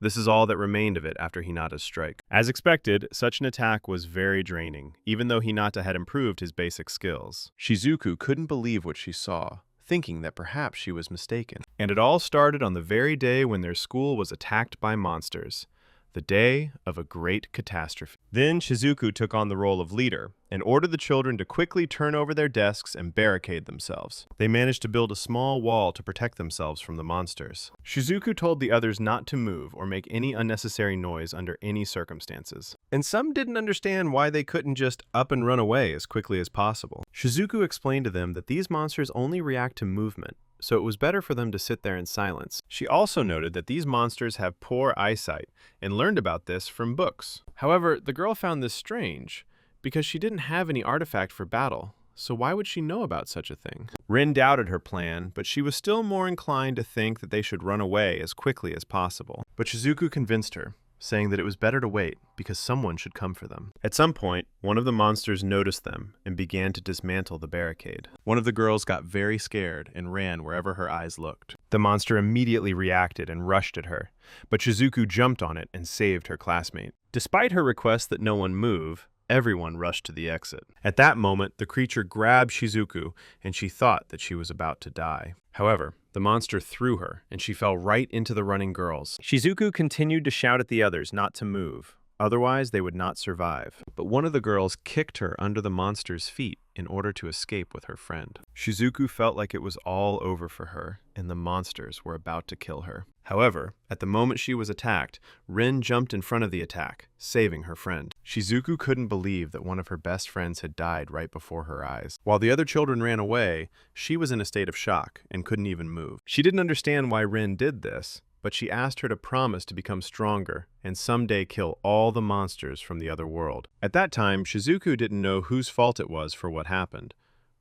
This is all that remained of it after Hinata's strike. As expected, such an attack was very draining, even though Hinata had improved his basic skills. Shizuku couldn't believe what she saw, thinking that perhaps she was mistaken. And it all started on the very day when their school was attacked by monsters. The day of a great catastrophe. Then Shizuku took on the role of leader and ordered the children to quickly turn over their desks and barricade themselves. They managed to build a small wall to protect themselves from the monsters. Shizuku told the others not to move or make any unnecessary noise under any circumstances. And some didn't understand why they couldn't just up and run away as quickly as possible. Shizuku explained to them that these monsters only react to movement, so it was better for them to sit there in silence. She also noted that these monsters have poor eyesight and learned about this from books. However, the girl found this strange because she didn't have any artifact for battle, so why would she know about such a thing? Rin doubted her plan, but she was still more inclined to think that they should run away as quickly as possible. But Shizuku convinced her, saying that it was better to wait because someone should come for them. At some point, one of the monsters noticed them and began to dismantle the barricade. One of the girls got very scared and ran wherever her eyes looked. The monster immediately reacted and rushed at her, but Shizuku jumped on it and saved her classmate. Despite her request that no one move, everyone rushed to the exit. At that moment, the creature grabbed Shizuku, and she thought that she was about to die. However, the monster threw her, and she fell right into the running girls. Shizuku continued to shout at the others not to move, otherwise they would not survive. But one of the girls kicked her under the monster's feet in order to escape with her friend. Shizuku felt like it was all over for her, and the monsters were about to kill her. However, at the moment she was attacked, Rin jumped in front of the attack, saving her friend. Shizuku couldn't believe that one of her best friends had died right before her eyes. While the other children ran away, she was in a state of shock and couldn't even move. She didn't understand why Rin did this, but she asked her to promise to become stronger and someday kill all the monsters from the other world. At that time, Shizuku didn't know whose fault it was for what happened.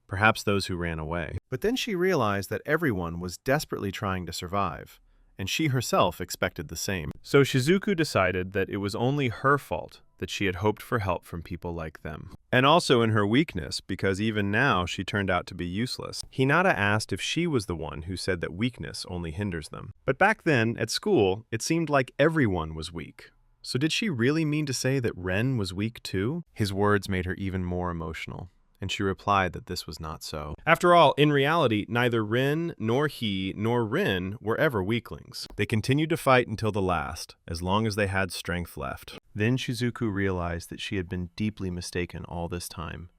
Perhaps those who ran away. But then she realized that everyone was desperately trying to survive, and she herself expected the same. So Shizuku decided that it was only her fault that she had hoped for help from people like them. And also in her weakness, because even now she turned out to be useless. Hinata asked if she was the one who said that weakness only hinders them. But back then, at school, it seemed like everyone was weak. So did she really mean to say that Ren was weak too? His words made her even more emotional, and she replied that this was not so. After all, in reality, neither Rin, nor he, nor Rin were ever weaklings. They continued to fight until the last, as long as they had strength left. Then Shizuku realized that she had been deeply mistaken all this time,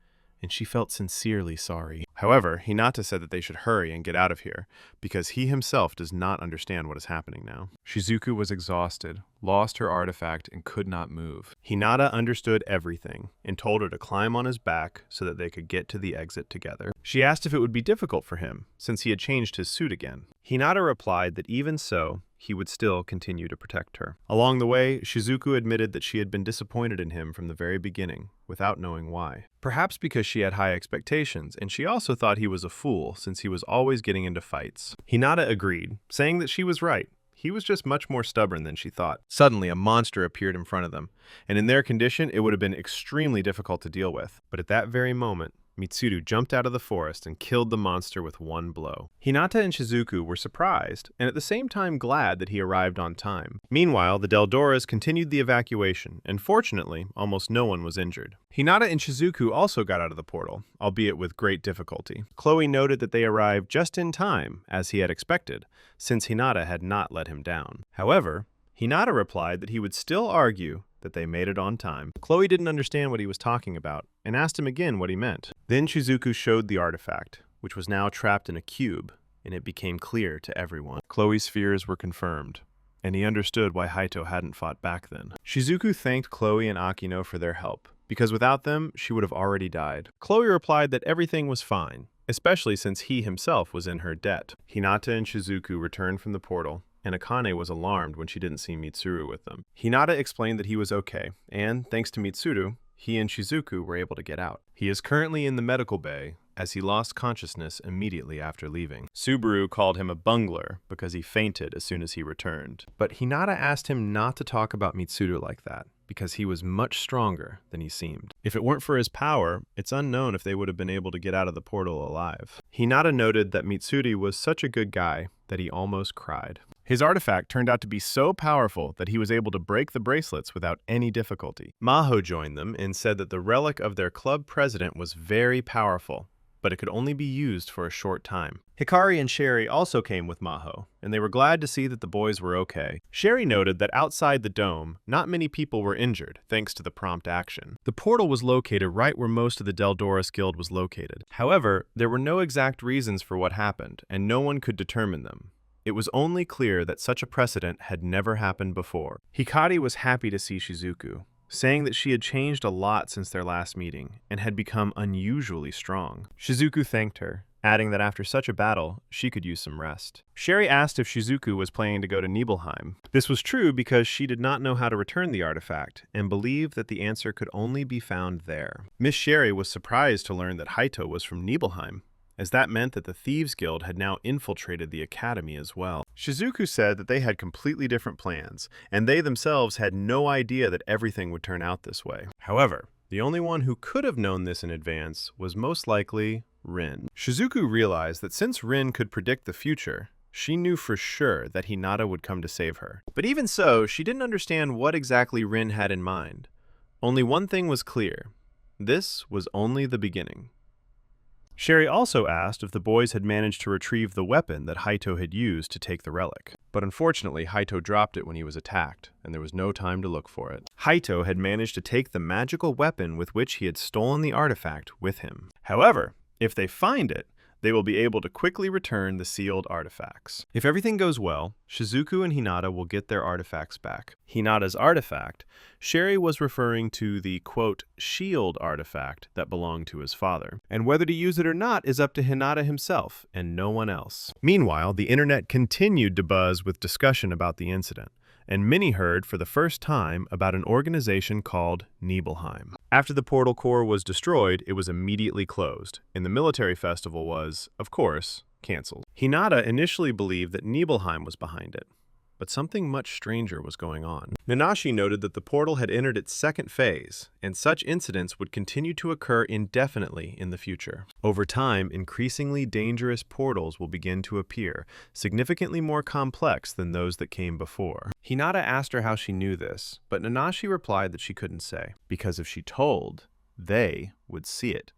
and she felt sincerely sorry. However, Hinata said that they should hurry and get out of here, because he himself does not understand what is happening now. Shizuku was exhausted, lost her artifact, and could not move. Hinata understood everything and told her to climb on his back so that they could get to the exit together. She asked if it would be difficult for him, since he had changed his suit again. Hinata replied that even so, he would still continue to protect her. Along the way, Shizuku admitted that she had been disappointed in him from the very beginning, without knowing why. Perhaps because she had high expectations, and she also thought he was a fool since he was always getting into fights. Hinata agreed, saying that she was right. He was just much more stubborn than she thought. Suddenly, a monster appeared in front of them, and in their condition, it would have been extremely difficult to deal with. But at that very moment, Mitsuru jumped out of the forest and killed the monster with one blow. Hinata and Shizuku were surprised, and at the same time glad that he arrived on time. Meanwhile, the Deldoras continued the evacuation, and fortunately, almost no one was injured. Hinata and Shizuku also got out of the portal, albeit with great difficulty. Chloe noted that they arrived just in time, as he had expected, since Hinata had not let him down. However, Hinata replied that he would still argue that they made it on time. Chloe didn't understand what he was talking about, and asked him again what he meant. Then Shizuku showed the artifact, which was now trapped in a cube, and it became clear to everyone. Chloe's fears were confirmed, and he understood why Haito hadn't fought back then. Shizuku thanked Chloe and Akino for their help, because without them, she would have already died. Chloe replied that everything was fine, especially since he himself was in her debt. Hinata and Shizuku returned from the portal, and Akane was alarmed when she didn't see Mitsuru with them. Hinata explained that he was okay, and thanks to Mitsuru, he and Shizuku were able to get out. He is currently in the medical bay, as he lost consciousness immediately after leaving. Subaru called him a bungler because he fainted as soon as he returned. But Hinata asked him not to talk about Mitsuru like that, because he was much stronger than he seemed. If it weren't for his power, it's unknown if they would have been able to get out of the portal alive. Hinata noted that Mitsuri was such a good guy that he almost cried. His artifact turned out to be so powerful that he was able to break the bracelets without any difficulty. Maho joined them and said that the relic of their club president was very powerful, but it could only be used for a short time. Hikari and Sherry also came with Maho, and they were glad to see that the boys were okay. Sherry noted that outside the dome, not many people were injured, thanks to the prompt action. The portal was located right where most of the Deldoras Guild was located. However, there were no exact reasons for what happened, and no one could determine them. It was only clear that such a precedent had never happened before. Hikari was happy to see Shizuku, saying that she had changed a lot since their last meeting and had become unusually strong. Shizuku thanked her, adding that after such a battle, she could use some rest. Sherry asked if Shizuku was planning to go to Nibelheim. This was true because she did not know how to return the artifact and believed that the answer could only be found there. Miss Sherry was surprised to learn that Haito was from Nibelheim, as that meant that the Thieves Guild had now infiltrated the academy as well. Shizuku said that they had completely different plans, and they themselves had no idea that everything would turn out this way. However, the only one who could have known this in advance was most likely Rin. Shizuku realized that since Rin could predict the future, she knew for sure that Hinata would come to save her. But even so, she didn't understand what exactly Rin had in mind. Only one thing was clear. This was only the beginning. Sherry also asked if the boys had managed to retrieve the weapon that Haito had used to take the relic. But unfortunately, Haito dropped it when he was attacked, and there was no time to look for it. Haito had managed to take the magical weapon with which he had stolen the artifact with him. However, if they find it, they will be able to quickly return the sealed artifacts. If everything goes well, Shizuku and Hinata will get their artifacts back. Hinata's artifact, Sherry was referring to the, quote, shield artifact that belonged to his father. And whether to use it or not is up to Hinata himself and no one else. Meanwhile, the internet continued to buzz with discussion about the incident, and many heard for the first time about an organization called Nibelheim. After the portal core was destroyed, it was immediately closed, and the military festival was, of course, cancelled. Hinata initially believed that Nibelheim was behind it, but something much stranger was going on. Nanashi noted that the portal had entered its second phase, and such incidents would continue to occur indefinitely in the future. Over time, increasingly dangerous portals will begin to appear, significantly more complex than those that came before. Hinata asked her how she knew this, but Nanashi replied that she couldn't say, because if she told, they would see it.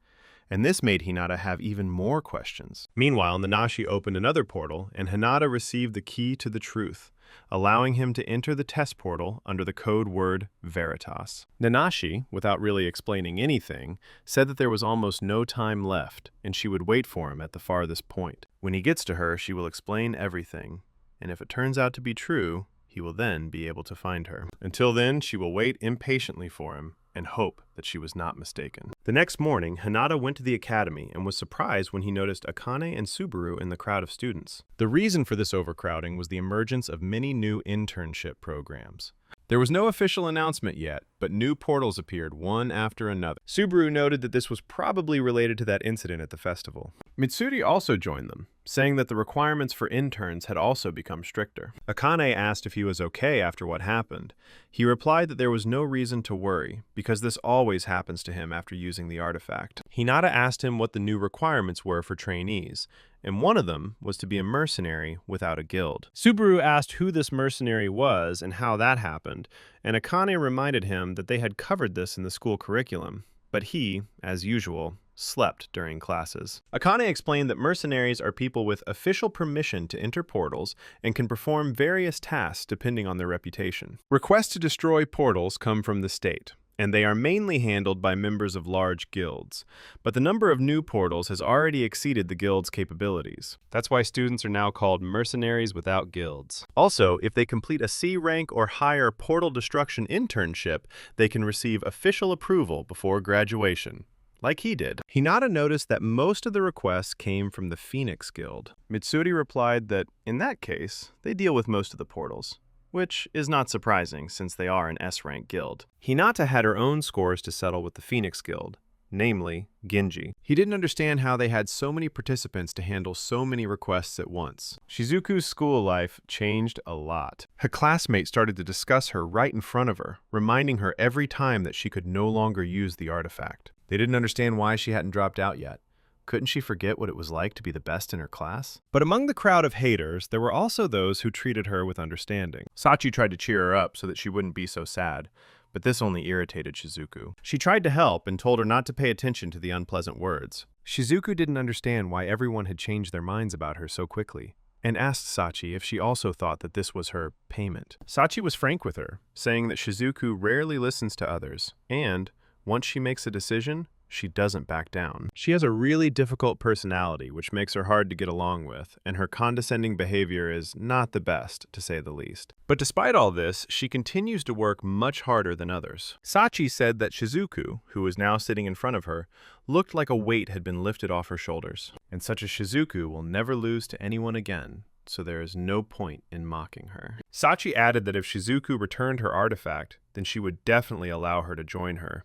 And this made Hinata have even more questions. Meanwhile, Nanashi opened another portal, and Hinata received the key to the truth. allowing him to enter the test portal under the code word Veritas. Nanashi, without really explaining anything, said that there was almost no time left, and she would wait for him at the farthest point. When he gets to her, she will explain everything, and if it turns out to be true, he will then be able to find her. Until then, she will wait impatiently for him and hope that she was not mistaken. The next morning, Hinata went to the academy and was surprised when he noticed Akane and Subaru in the crowd of students. The reason for this overcrowding was the emergence of many new internship programs. There was no official announcement yet, but new portals appeared one after another. Subaru noted that this was probably related to that incident at the festival. Mitsuri also joined them, saying that the requirements for interns had also become stricter. Akane asked if he was okay after what happened. He replied that there was no reason to worry, because this always happens to him after using the artifact. Hinata asked him what the new requirements were for trainees, and one of them was to be a mercenary without a guild. Subaru asked who this mercenary was and how that happened, and Akane reminded him that they had covered this in the school curriculum, but he, as usual, slept during classes. Akane explained that mercenaries are people with official permission to enter portals and can perform various tasks depending on their reputation. Requests to destroy portals come from the state, and they are mainly handled by members of large guilds. But the number of new portals has already exceeded the guild's capabilities. That's why students are now called mercenaries without guilds. Also, if they complete a C rank or higher portal destruction internship, they can receive official approval before graduation, like he did. Hinata noticed that most of the requests came from the Phoenix Guild. Mitsuri replied that, in that case, they deal with most of the portals, which is not surprising since they are an S-rank guild. Hinata had her own scores to settle with the Phoenix Guild, namely Genji. He didn't understand how they had so many participants to handle so many requests at once. Shizuku's school life changed a lot. Her classmates started to discuss her right in front of her, reminding her every time that she could no longer use the artifact. They didn't understand why she hadn't dropped out yet. Couldn't she forget what it was like to be the best in her class? But among the crowd of haters, there were also those who treated her with understanding. Sachi tried to cheer her up so that she wouldn't be so sad, but this only irritated Shizuku. She tried to help and told her not to pay attention to the unpleasant words. Shizuku didn't understand why everyone had changed their minds about her so quickly, and asked Sachi if she also thought that this was her payment. Sachi was frank with her, saying that Shizuku rarely listens to others, and once she makes a decision, she doesn't back down. She has a really difficult personality, which makes her hard to get along with, and her condescending behavior is not the best, to say the least. But despite all this, she continues to work much harder than others. Sachi said that Shizuku, who was now sitting in front of her, looked like a weight had been lifted off her shoulders. And such a Shizuku will never lose to anyone again, so there is no point in mocking her. Sachi added that if Shizuku returned her artifact, then she would definitely allow her to join her,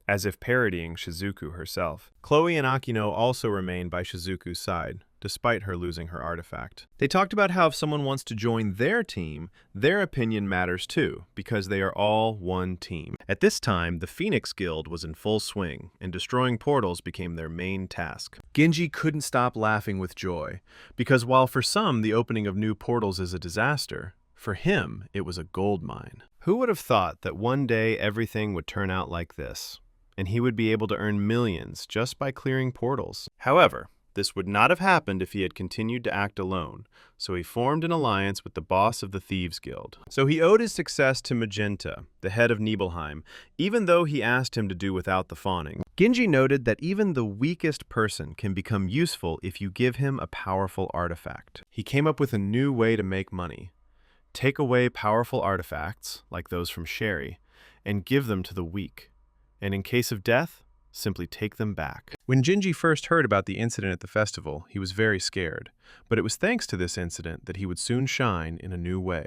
as if parodying Shizuku herself. Chloe and Akino also remained by Shizuku's side, despite her losing her artifact. They talked about how if someone wants to join their team, their opinion matters too, because they are all one team. At this time, the Phoenix Guild was in full swing, and destroying portals became their main task. Genji couldn't stop laughing with joy, because while for some the opening of new portals is a disaster, for him it was a gold mine. Who would have thought that one day everything would turn out like this, and he would be able to earn millions just by clearing portals? However, this would not have happened if he had continued to act alone, so he formed an alliance with the boss of the Thieves Guild. So he owed his success to Magenta, the head of Nibelheim, even though he asked him to do without the fawning. Genji noted that even the weakest person can become useful if you give him a powerful artifact. He came up with a new way to make money. Take away powerful artifacts, like those from Sherry, and give them to the weak. And in case of death, simply take them back. When Genji first heard about the incident at the festival, he was very scared, but it was thanks to this incident that he would soon shine in a new way.